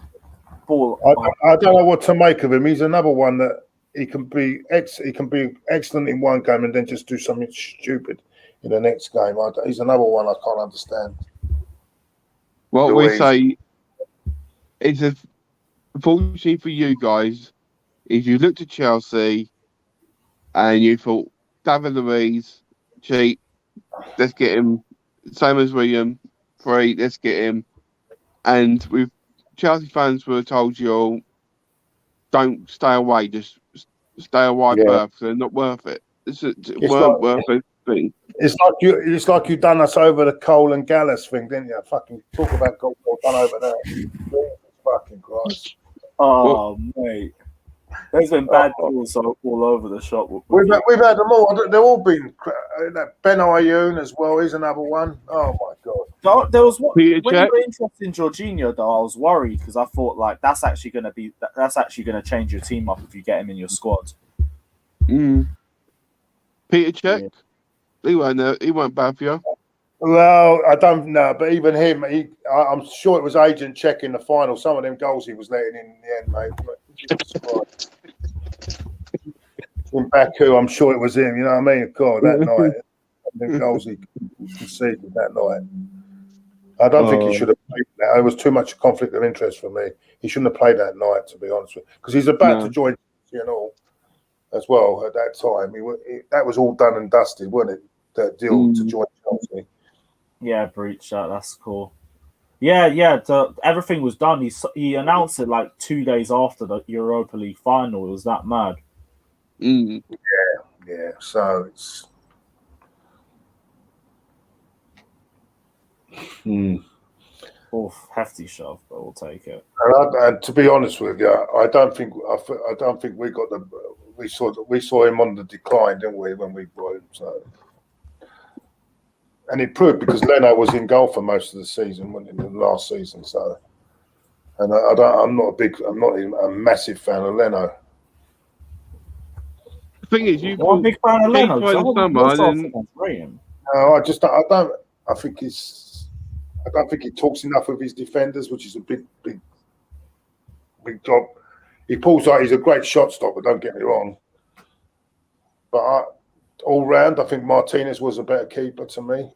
Speaker 4: Ball.
Speaker 7: I don't know what to make of him. He's another one that he can be excellent in one game and then just do something stupid in the next game. He's another one I can't understand.
Speaker 3: What we say is, unfortunately for you guys, if you looked at Chelsea and you thought David Luiz cheap, let's get him. Same as William, free, let's get him. And with Chelsea fans were told you all, don't stay away, just stay away because they're not worth it. It's weren't worth it.
Speaker 7: It's like you done us over the Cole and Gallas thing, didn't you? Fucking talk about goal done over there. Fucking Christ.
Speaker 4: Oh, mate. There's been bad calls all over the shop.
Speaker 7: We've had them all. They've all been. Ben Ayoun as well is another one. Oh my god.
Speaker 4: There was one,
Speaker 3: Peter
Speaker 4: when
Speaker 3: Cech.
Speaker 4: you were interested in Jorginho, though, I was worried because I thought like that's actually going to change your team up if you get him in your squad.
Speaker 3: Peter Cech. Yeah. He weren't bad for you.
Speaker 7: Well, I don't know, but even him, I'm sure it was agent checking the final. Some of them goals he was letting in the end, mate. In Baku, I'm sure it was him. You know what I mean? God, that night, the goals he conceded that night. I don't think he should have played that. It was too much conflict of interest for me. He shouldn't have played that night, to be honest with you, because he's about to join, as well at that time. That was all done and dusted, wasn't it? That deal to join Chelsea.
Speaker 4: Yeah, breach that. That's cool. Yeah. Everything was done. He announced it like 2 days after the Europa League final. It was that mad.
Speaker 7: Yeah. So it's.
Speaker 4: Oof, hefty shove, but we'll take it.
Speaker 7: And to be honest with you, I don't think we got the. We saw him on the decline, didn't we, when we brought him? So. And it proved because Leno was in goal for most of the season, wasn't it, in the last season. So, and I'm not even a massive fan of Leno.
Speaker 3: The thing is, you
Speaker 4: I'm a big fan of Leno.
Speaker 7: No, I don't think he talks enough with his defenders, which is a big job. He pulls out. He's a great shot stopper. Don't get me wrong, but all round, I think Martinez was a better keeper to me.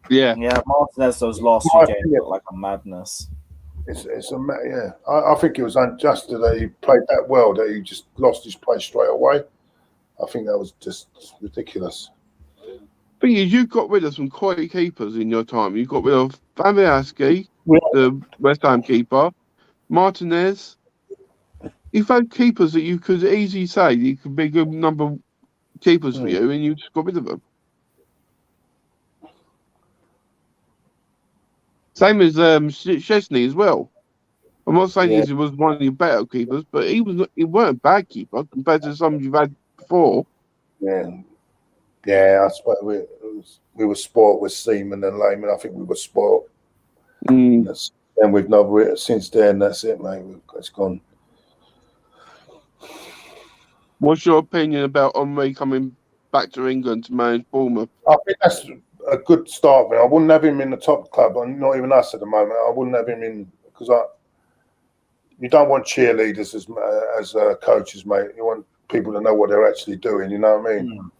Speaker 3: Yeah,
Speaker 4: Martinez those last few games looked like a madness.
Speaker 7: I think it was unjust that he played that well that he just lost his place straight away. I think that was just ridiculous.
Speaker 3: Thing is, you got rid of some quality keepers in your time. You got rid of Fabianski, the West Ham keeper, Martinez. You found keepers that you could easily say you could be a good number of keepers for you, and you just got rid of them. Same as Chesney as well. I'm not saying he was one of your better keepers, but he weren't a bad keeper compared to some you've had before.
Speaker 7: I suppose we were spoilt with Seaman and Lehman. I think we were spoilt. And we've not since then. That's it, mate. It's gone.
Speaker 3: What's your opinion about Henry coming back to England to manage Bournemouth?
Speaker 7: I think that's a good start. Man. I wouldn't have him in the top club, and not even us at the moment. I wouldn't have him in because you don't want cheerleaders as coaches, mate. You want people to know what they're actually doing. You know what I mean?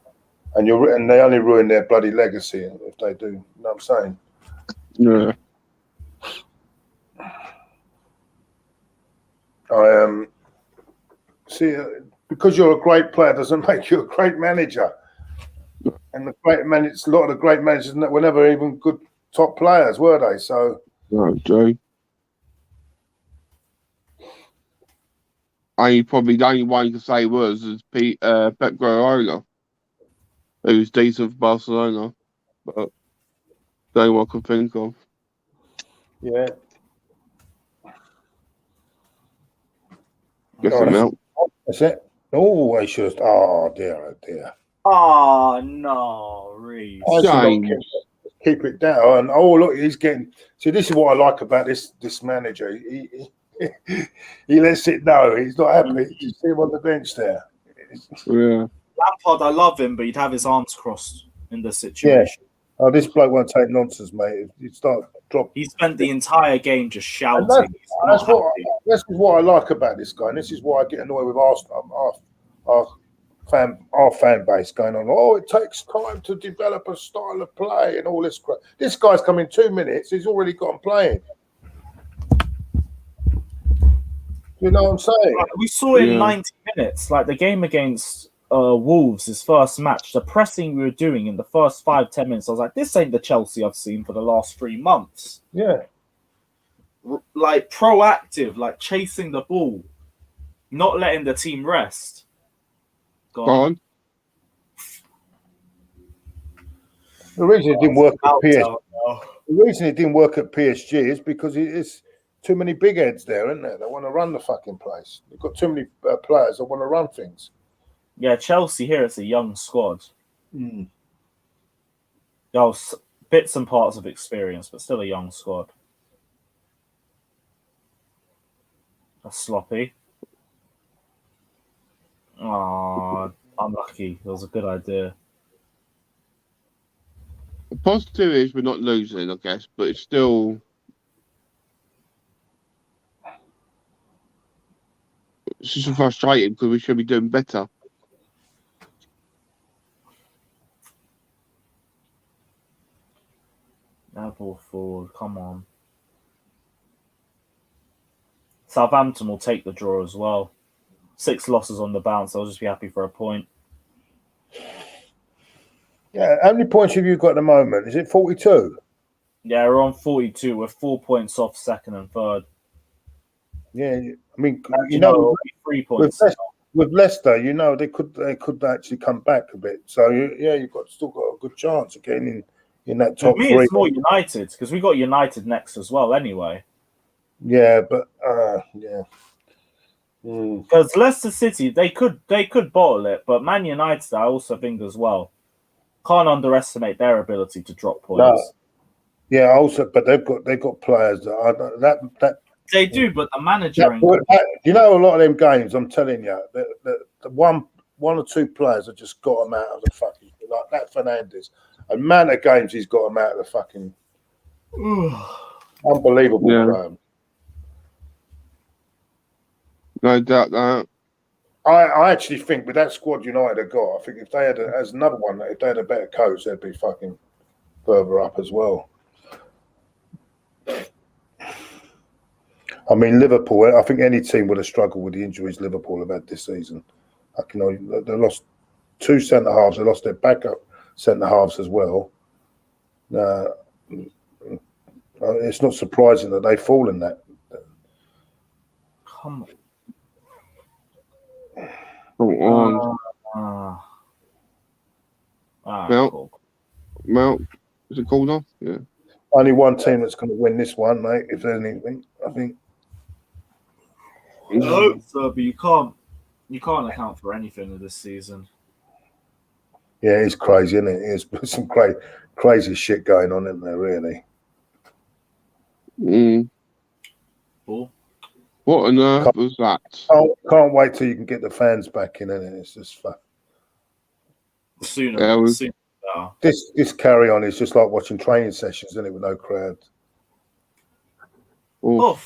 Speaker 7: And they only ruin their bloody legacy if they do. You know what I'm saying?
Speaker 3: Yeah.
Speaker 7: See, because you're a great player doesn't make you a great manager. And a lot of the great managers were never even good top players, were they? So,
Speaker 3: Joe. Probably the only one you could say is Pep Guardiola, who's decent for Barcelona, but the only one I can think of.
Speaker 7: Yeah. That's it. Oh, I should. Oh dear.
Speaker 4: Oh no, Reece.
Speaker 7: Keep it down. Oh look, he's getting. See, this is what I like about this manager. He lets it know. He's not happy. You see him on the bench there.
Speaker 3: Yeah.
Speaker 4: Lampard, I love him, but he'd have his arms crossed in the situation.
Speaker 7: Yeah. Oh, this bloke won't take nonsense, mate. You start drop.
Speaker 4: He spent the entire game just shouting.
Speaker 7: That's what I like about this guy, and this is why I get annoyed with Arsenal. Our fan base going on. Oh, it takes time to develop a style of play and all this crap. This guy's come in 2 minutes. He's already got him playing. You know what I'm saying?
Speaker 4: We saw in 90 minutes, like the game against Wolves, his first match, the pressing we were doing in the first 5-10 minutes. I was like, this ain't the Chelsea I've seen for the last 3 months.
Speaker 7: Yeah.
Speaker 4: Like proactive, like chasing the ball, not letting the team rest. Go on.
Speaker 7: The reason it didn't work at PSG. The reason it didn't work at PSG is because too many big heads there, isn't there? They want to run the fucking place. They've got too many players that want to run things.
Speaker 4: Yeah, Chelsea here, it's a young squad.
Speaker 7: Mm.
Speaker 4: Bits and parts of experience, but still a young squad. That's sloppy. Oh, unlucky. It was a good idea.
Speaker 3: The positive is we're not losing, I guess, but it's still. It's just frustrating because we should be doing better.
Speaker 4: Now ball forward, come on. Southampton will take the draw as well. 6 losses on the bounce. I'll just be happy for a point.
Speaker 7: Yeah, how many points have you got at the moment? Is it 42?
Speaker 4: Yeah, we're on 42. We're 4 points off second and third.
Speaker 7: Yeah, I mean,
Speaker 4: you know 3 points.
Speaker 7: With Leicester, you know, they could actually come back a bit. So yeah, you've still got a good chance of getting in that top
Speaker 4: For me,
Speaker 7: 3.
Speaker 4: it's more United because we got United next as well. Anyway.
Speaker 7: Yeah, but yeah.
Speaker 4: Because Leicester City, they could bottle it, but Man United, I also think as well, can't underestimate their ability to drop points.
Speaker 7: No. Yeah, also, but they've got players that
Speaker 4: they do, but the manager.
Speaker 7: You know, a lot of them games, I'm telling you, the one or two players have just got them out of the fucking, like that Fernandes. Amount of games he's got them out of the fucking unbelievable.
Speaker 3: Yeah. No doubt that.
Speaker 7: I actually think with that squad United have got, I think if they had as another one, if they had a better coach, they'd be fucking further up as well. I mean, Liverpool, I think any team would have struggled with the injuries Liverpool have had this season. They lost 2 centre halves. They lost their backup centre halves as well. It's not surprising that they fall in that.
Speaker 4: Come
Speaker 3: on.
Speaker 4: Cool.
Speaker 3: Well, is it called off? Yeah.
Speaker 7: Only one team that's going to win this one, mate. If there's anything, I think.
Speaker 4: I hope so, but you can't account for anything of this season.
Speaker 7: Yeah, it's crazy, isn't it? There's some crazy shit going on, isn't there? Really.
Speaker 4: Cool.
Speaker 3: What on earth was that?
Speaker 7: Can't wait till you can get the fans back in, innit? It's just fun.
Speaker 4: Sooner.
Speaker 7: This carry on is just like watching training sessions, isn't it, with no crowd.
Speaker 4: I thought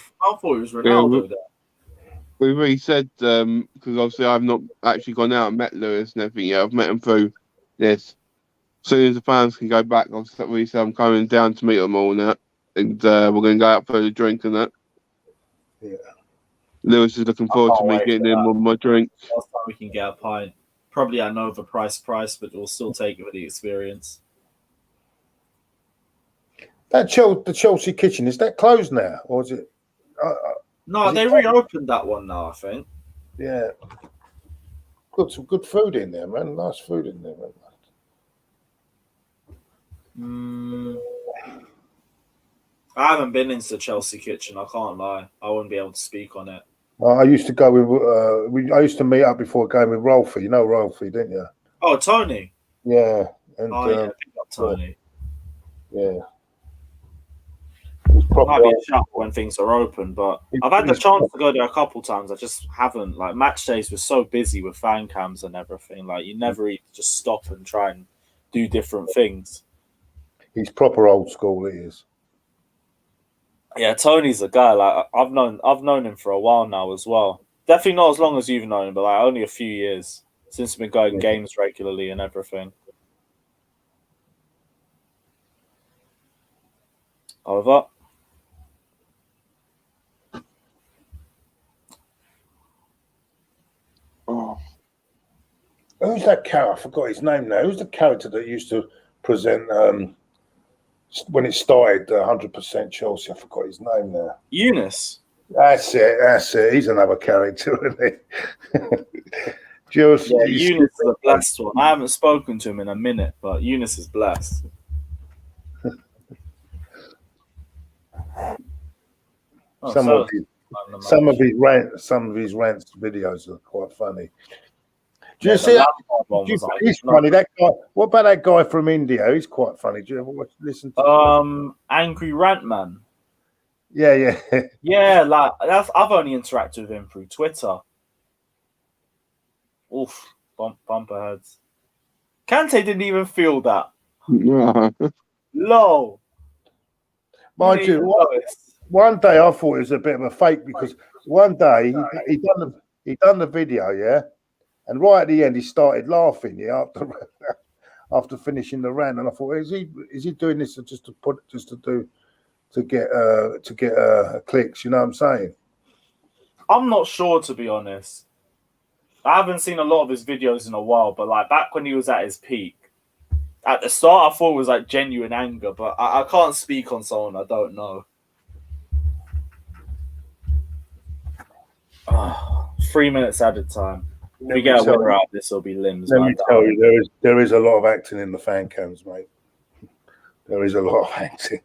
Speaker 4: it was Ronaldo there.
Speaker 3: We really said because obviously I've not actually gone out and met Lewis and everything yet. I've met him through this. As soon as the fans can go back, we said I'm coming down to meet them all and that, and we're going to go out for a drink and that.
Speaker 7: Yeah.
Speaker 3: Lewis is looking forward to me getting in with my drink.
Speaker 4: Last time we can get a pint, probably at an overpriced price, but we'll still take it for the experience.
Speaker 7: The Chelsea kitchen, is that closed now, or is it?
Speaker 4: No, they reopened that one now, I think.
Speaker 7: Yeah. Got some good food in there, man. Nice food in there, man.
Speaker 4: I haven't been into the Chelsea kitchen. I can't lie. I wouldn't be able to speak on it.
Speaker 7: I used to go with. I used to meet up before a game with Rolfie. You know Rolfie, didn't you?
Speaker 4: Oh, Tony.
Speaker 7: Yeah. And,
Speaker 4: yeah, pick up Tony.
Speaker 7: Yeah.
Speaker 4: Might be a shout when things are open, but I've had the chance to go there a couple times. I just haven't. Like match days were so busy with fan cams and everything. Like you never even just stop and try and do different things.
Speaker 7: He's proper old school. He is.
Speaker 4: Yeah, Tony's a guy. Like I've known him for a while now as well. Definitely not as long as you've known him, but like only a few years since we've been going games regularly and everything. Over.
Speaker 7: Oh. Who's that character? I forgot his name now. Who's the character that used to present when it started 100% Chelsea? I forgot his name now.
Speaker 4: Eunice.
Speaker 7: That's it. He's another character, isn't he?
Speaker 4: Eunice is a blessed one. I haven't spoken to him in a minute, but Eunice is blessed. Oh,
Speaker 7: Some
Speaker 4: so
Speaker 7: of his rants videos are quite funny. Do you
Speaker 4: yeah,
Speaker 7: see
Speaker 4: the
Speaker 7: that?
Speaker 4: Lampard one was like,
Speaker 7: He's funny. That guy. What about that guy from India? He's quite funny. Do you ever listen to?
Speaker 4: Angry Rant Man.
Speaker 7: Yeah.
Speaker 4: Yeah, like I've only interacted with him through Twitter. Oof, bumper heads. Kante didn't even feel that.
Speaker 3: No.
Speaker 4: Low.
Speaker 7: Mind you, one day I thought it was a bit of a fake because one day he done the video, yeah, and right at the end he started laughing, yeah, after finishing the rant, and I thought, is he doing this to get clicks? You know what I'm saying?
Speaker 4: I'm not sure, to be honest. I haven't seen a lot of his videos in a while, but like back when he was at his peak, at the start I thought it was like genuine anger, but I can't speak on someone I don't know. 3 minutes added time. If we get a winner out of this, it'll be limbs.
Speaker 7: Let me tell you, there is a lot of acting in the fan cams, mate. There is a lot of acting.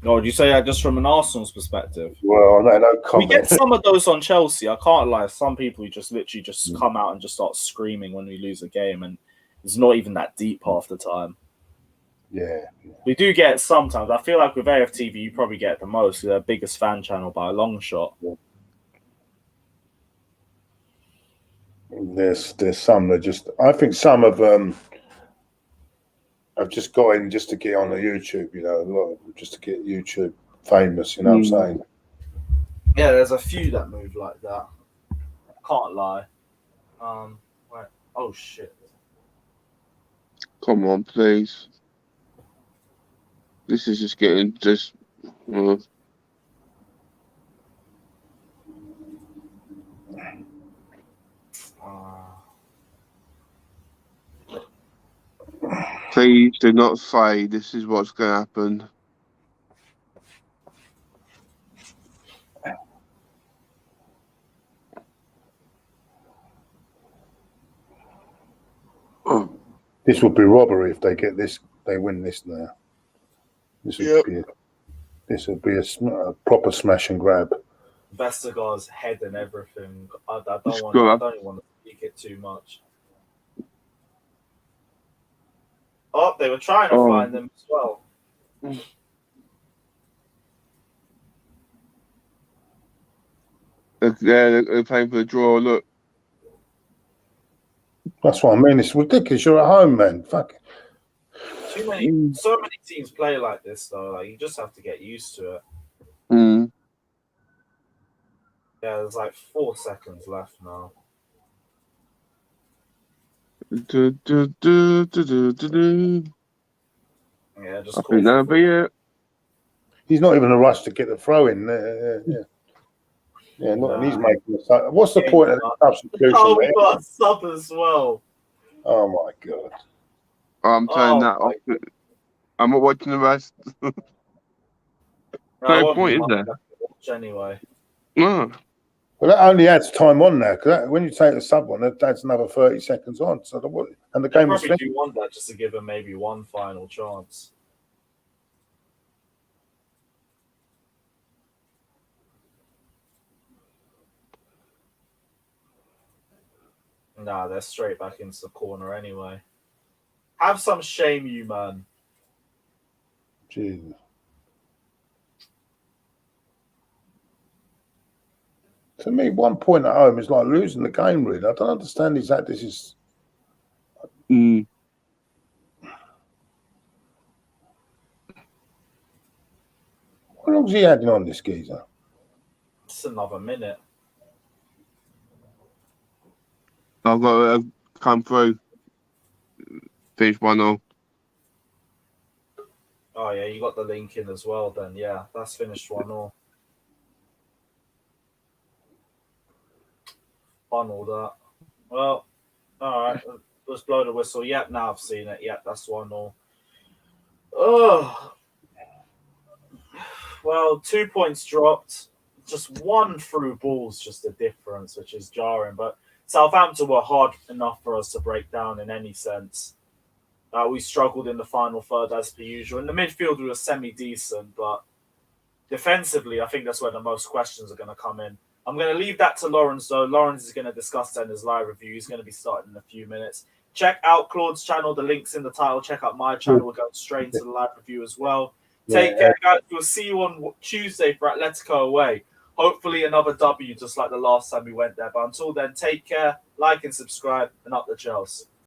Speaker 4: No, do you say that just from an Arsenal's perspective?
Speaker 7: Well, no comment.
Speaker 4: We get some of those on Chelsea. I can't lie. Some people who just literally just come out and just start screaming when we lose a game, and it's not even that deep half the time.
Speaker 7: Yeah.
Speaker 4: We do get it sometimes. I feel like with AFTV, you probably get it the most. They're the biggest fan channel by a long shot.
Speaker 7: There's some that just. I think some of I've just got in just to get on the YouTube, you know, just to get YouTube famous. You know what I'm saying?
Speaker 4: Yeah, there's a few that move like that. Can't lie. Wait. Oh shit.
Speaker 3: Come on, please. This is just getting just. Please do not say this is what's going to happen.
Speaker 7: This would be robbery if they get this. They win this now. This would be a proper smash and grab.
Speaker 4: Vestergaard's head and everything. I don't even want to speak it too much. Oh, they were trying to find them as well.
Speaker 3: They're playing for the draw. Look.
Speaker 7: That's what I mean. It's ridiculous. You're at home, man. Fuck.
Speaker 4: So many teams play like this, though. Like you just have to get used to it. Yeah, there's like 4 seconds left now. Yeah, just.
Speaker 3: I think that'll be it.
Speaker 7: He's not even in a rush to get the throw in. And he's making a sub. What's the point of the substitution?
Speaker 4: Oh, we got a sub as well.
Speaker 7: Oh my god!
Speaker 3: I'm turning that off. I'm not watching the rest. No point, is there?
Speaker 4: Anyway.
Speaker 3: No.
Speaker 7: Well, that only adds time on now because when you take the sub on, that adds another 30 seconds on. So the game was.
Speaker 4: Probably do want that just to give him maybe one final chance. Nah, they're straight back into the corner anyway. Have some shame, you man.
Speaker 7: Jesus. To me, 1 point at home is like losing the game, really. I don't understand this is. How long's he adding on this geezer?
Speaker 4: It's another minute.
Speaker 3: I've got to come through. Finish 1-0.
Speaker 4: Oh, yeah, you got the link in as well then. Yeah, that's finished 1-0. Funnel that. Well, all right. Let's blow the whistle. Yep, now I've seen it. Yep, that's 1-0. Oh. Well, 2 points dropped. Just one through ball's just a difference, which is jarring. But Southampton were hard enough for us to break down in any sense. We struggled in the final third as per usual. In the midfield, we were semi-decent, but defensively, I think that's where the most questions are going to come in. I'm going to leave that to Lawrence, though. Lawrence is going to discuss that in his live review. He's going to be starting in a few minutes. Check out Claude's channel. The link's in the title. Check out my channel. We're going straight into the live review as well. Take care, guys. We'll see you on Tuesday for Atletico away. Hopefully another W, just like the last time we went there. But until then, take care, like and subscribe, and up the Chelsea.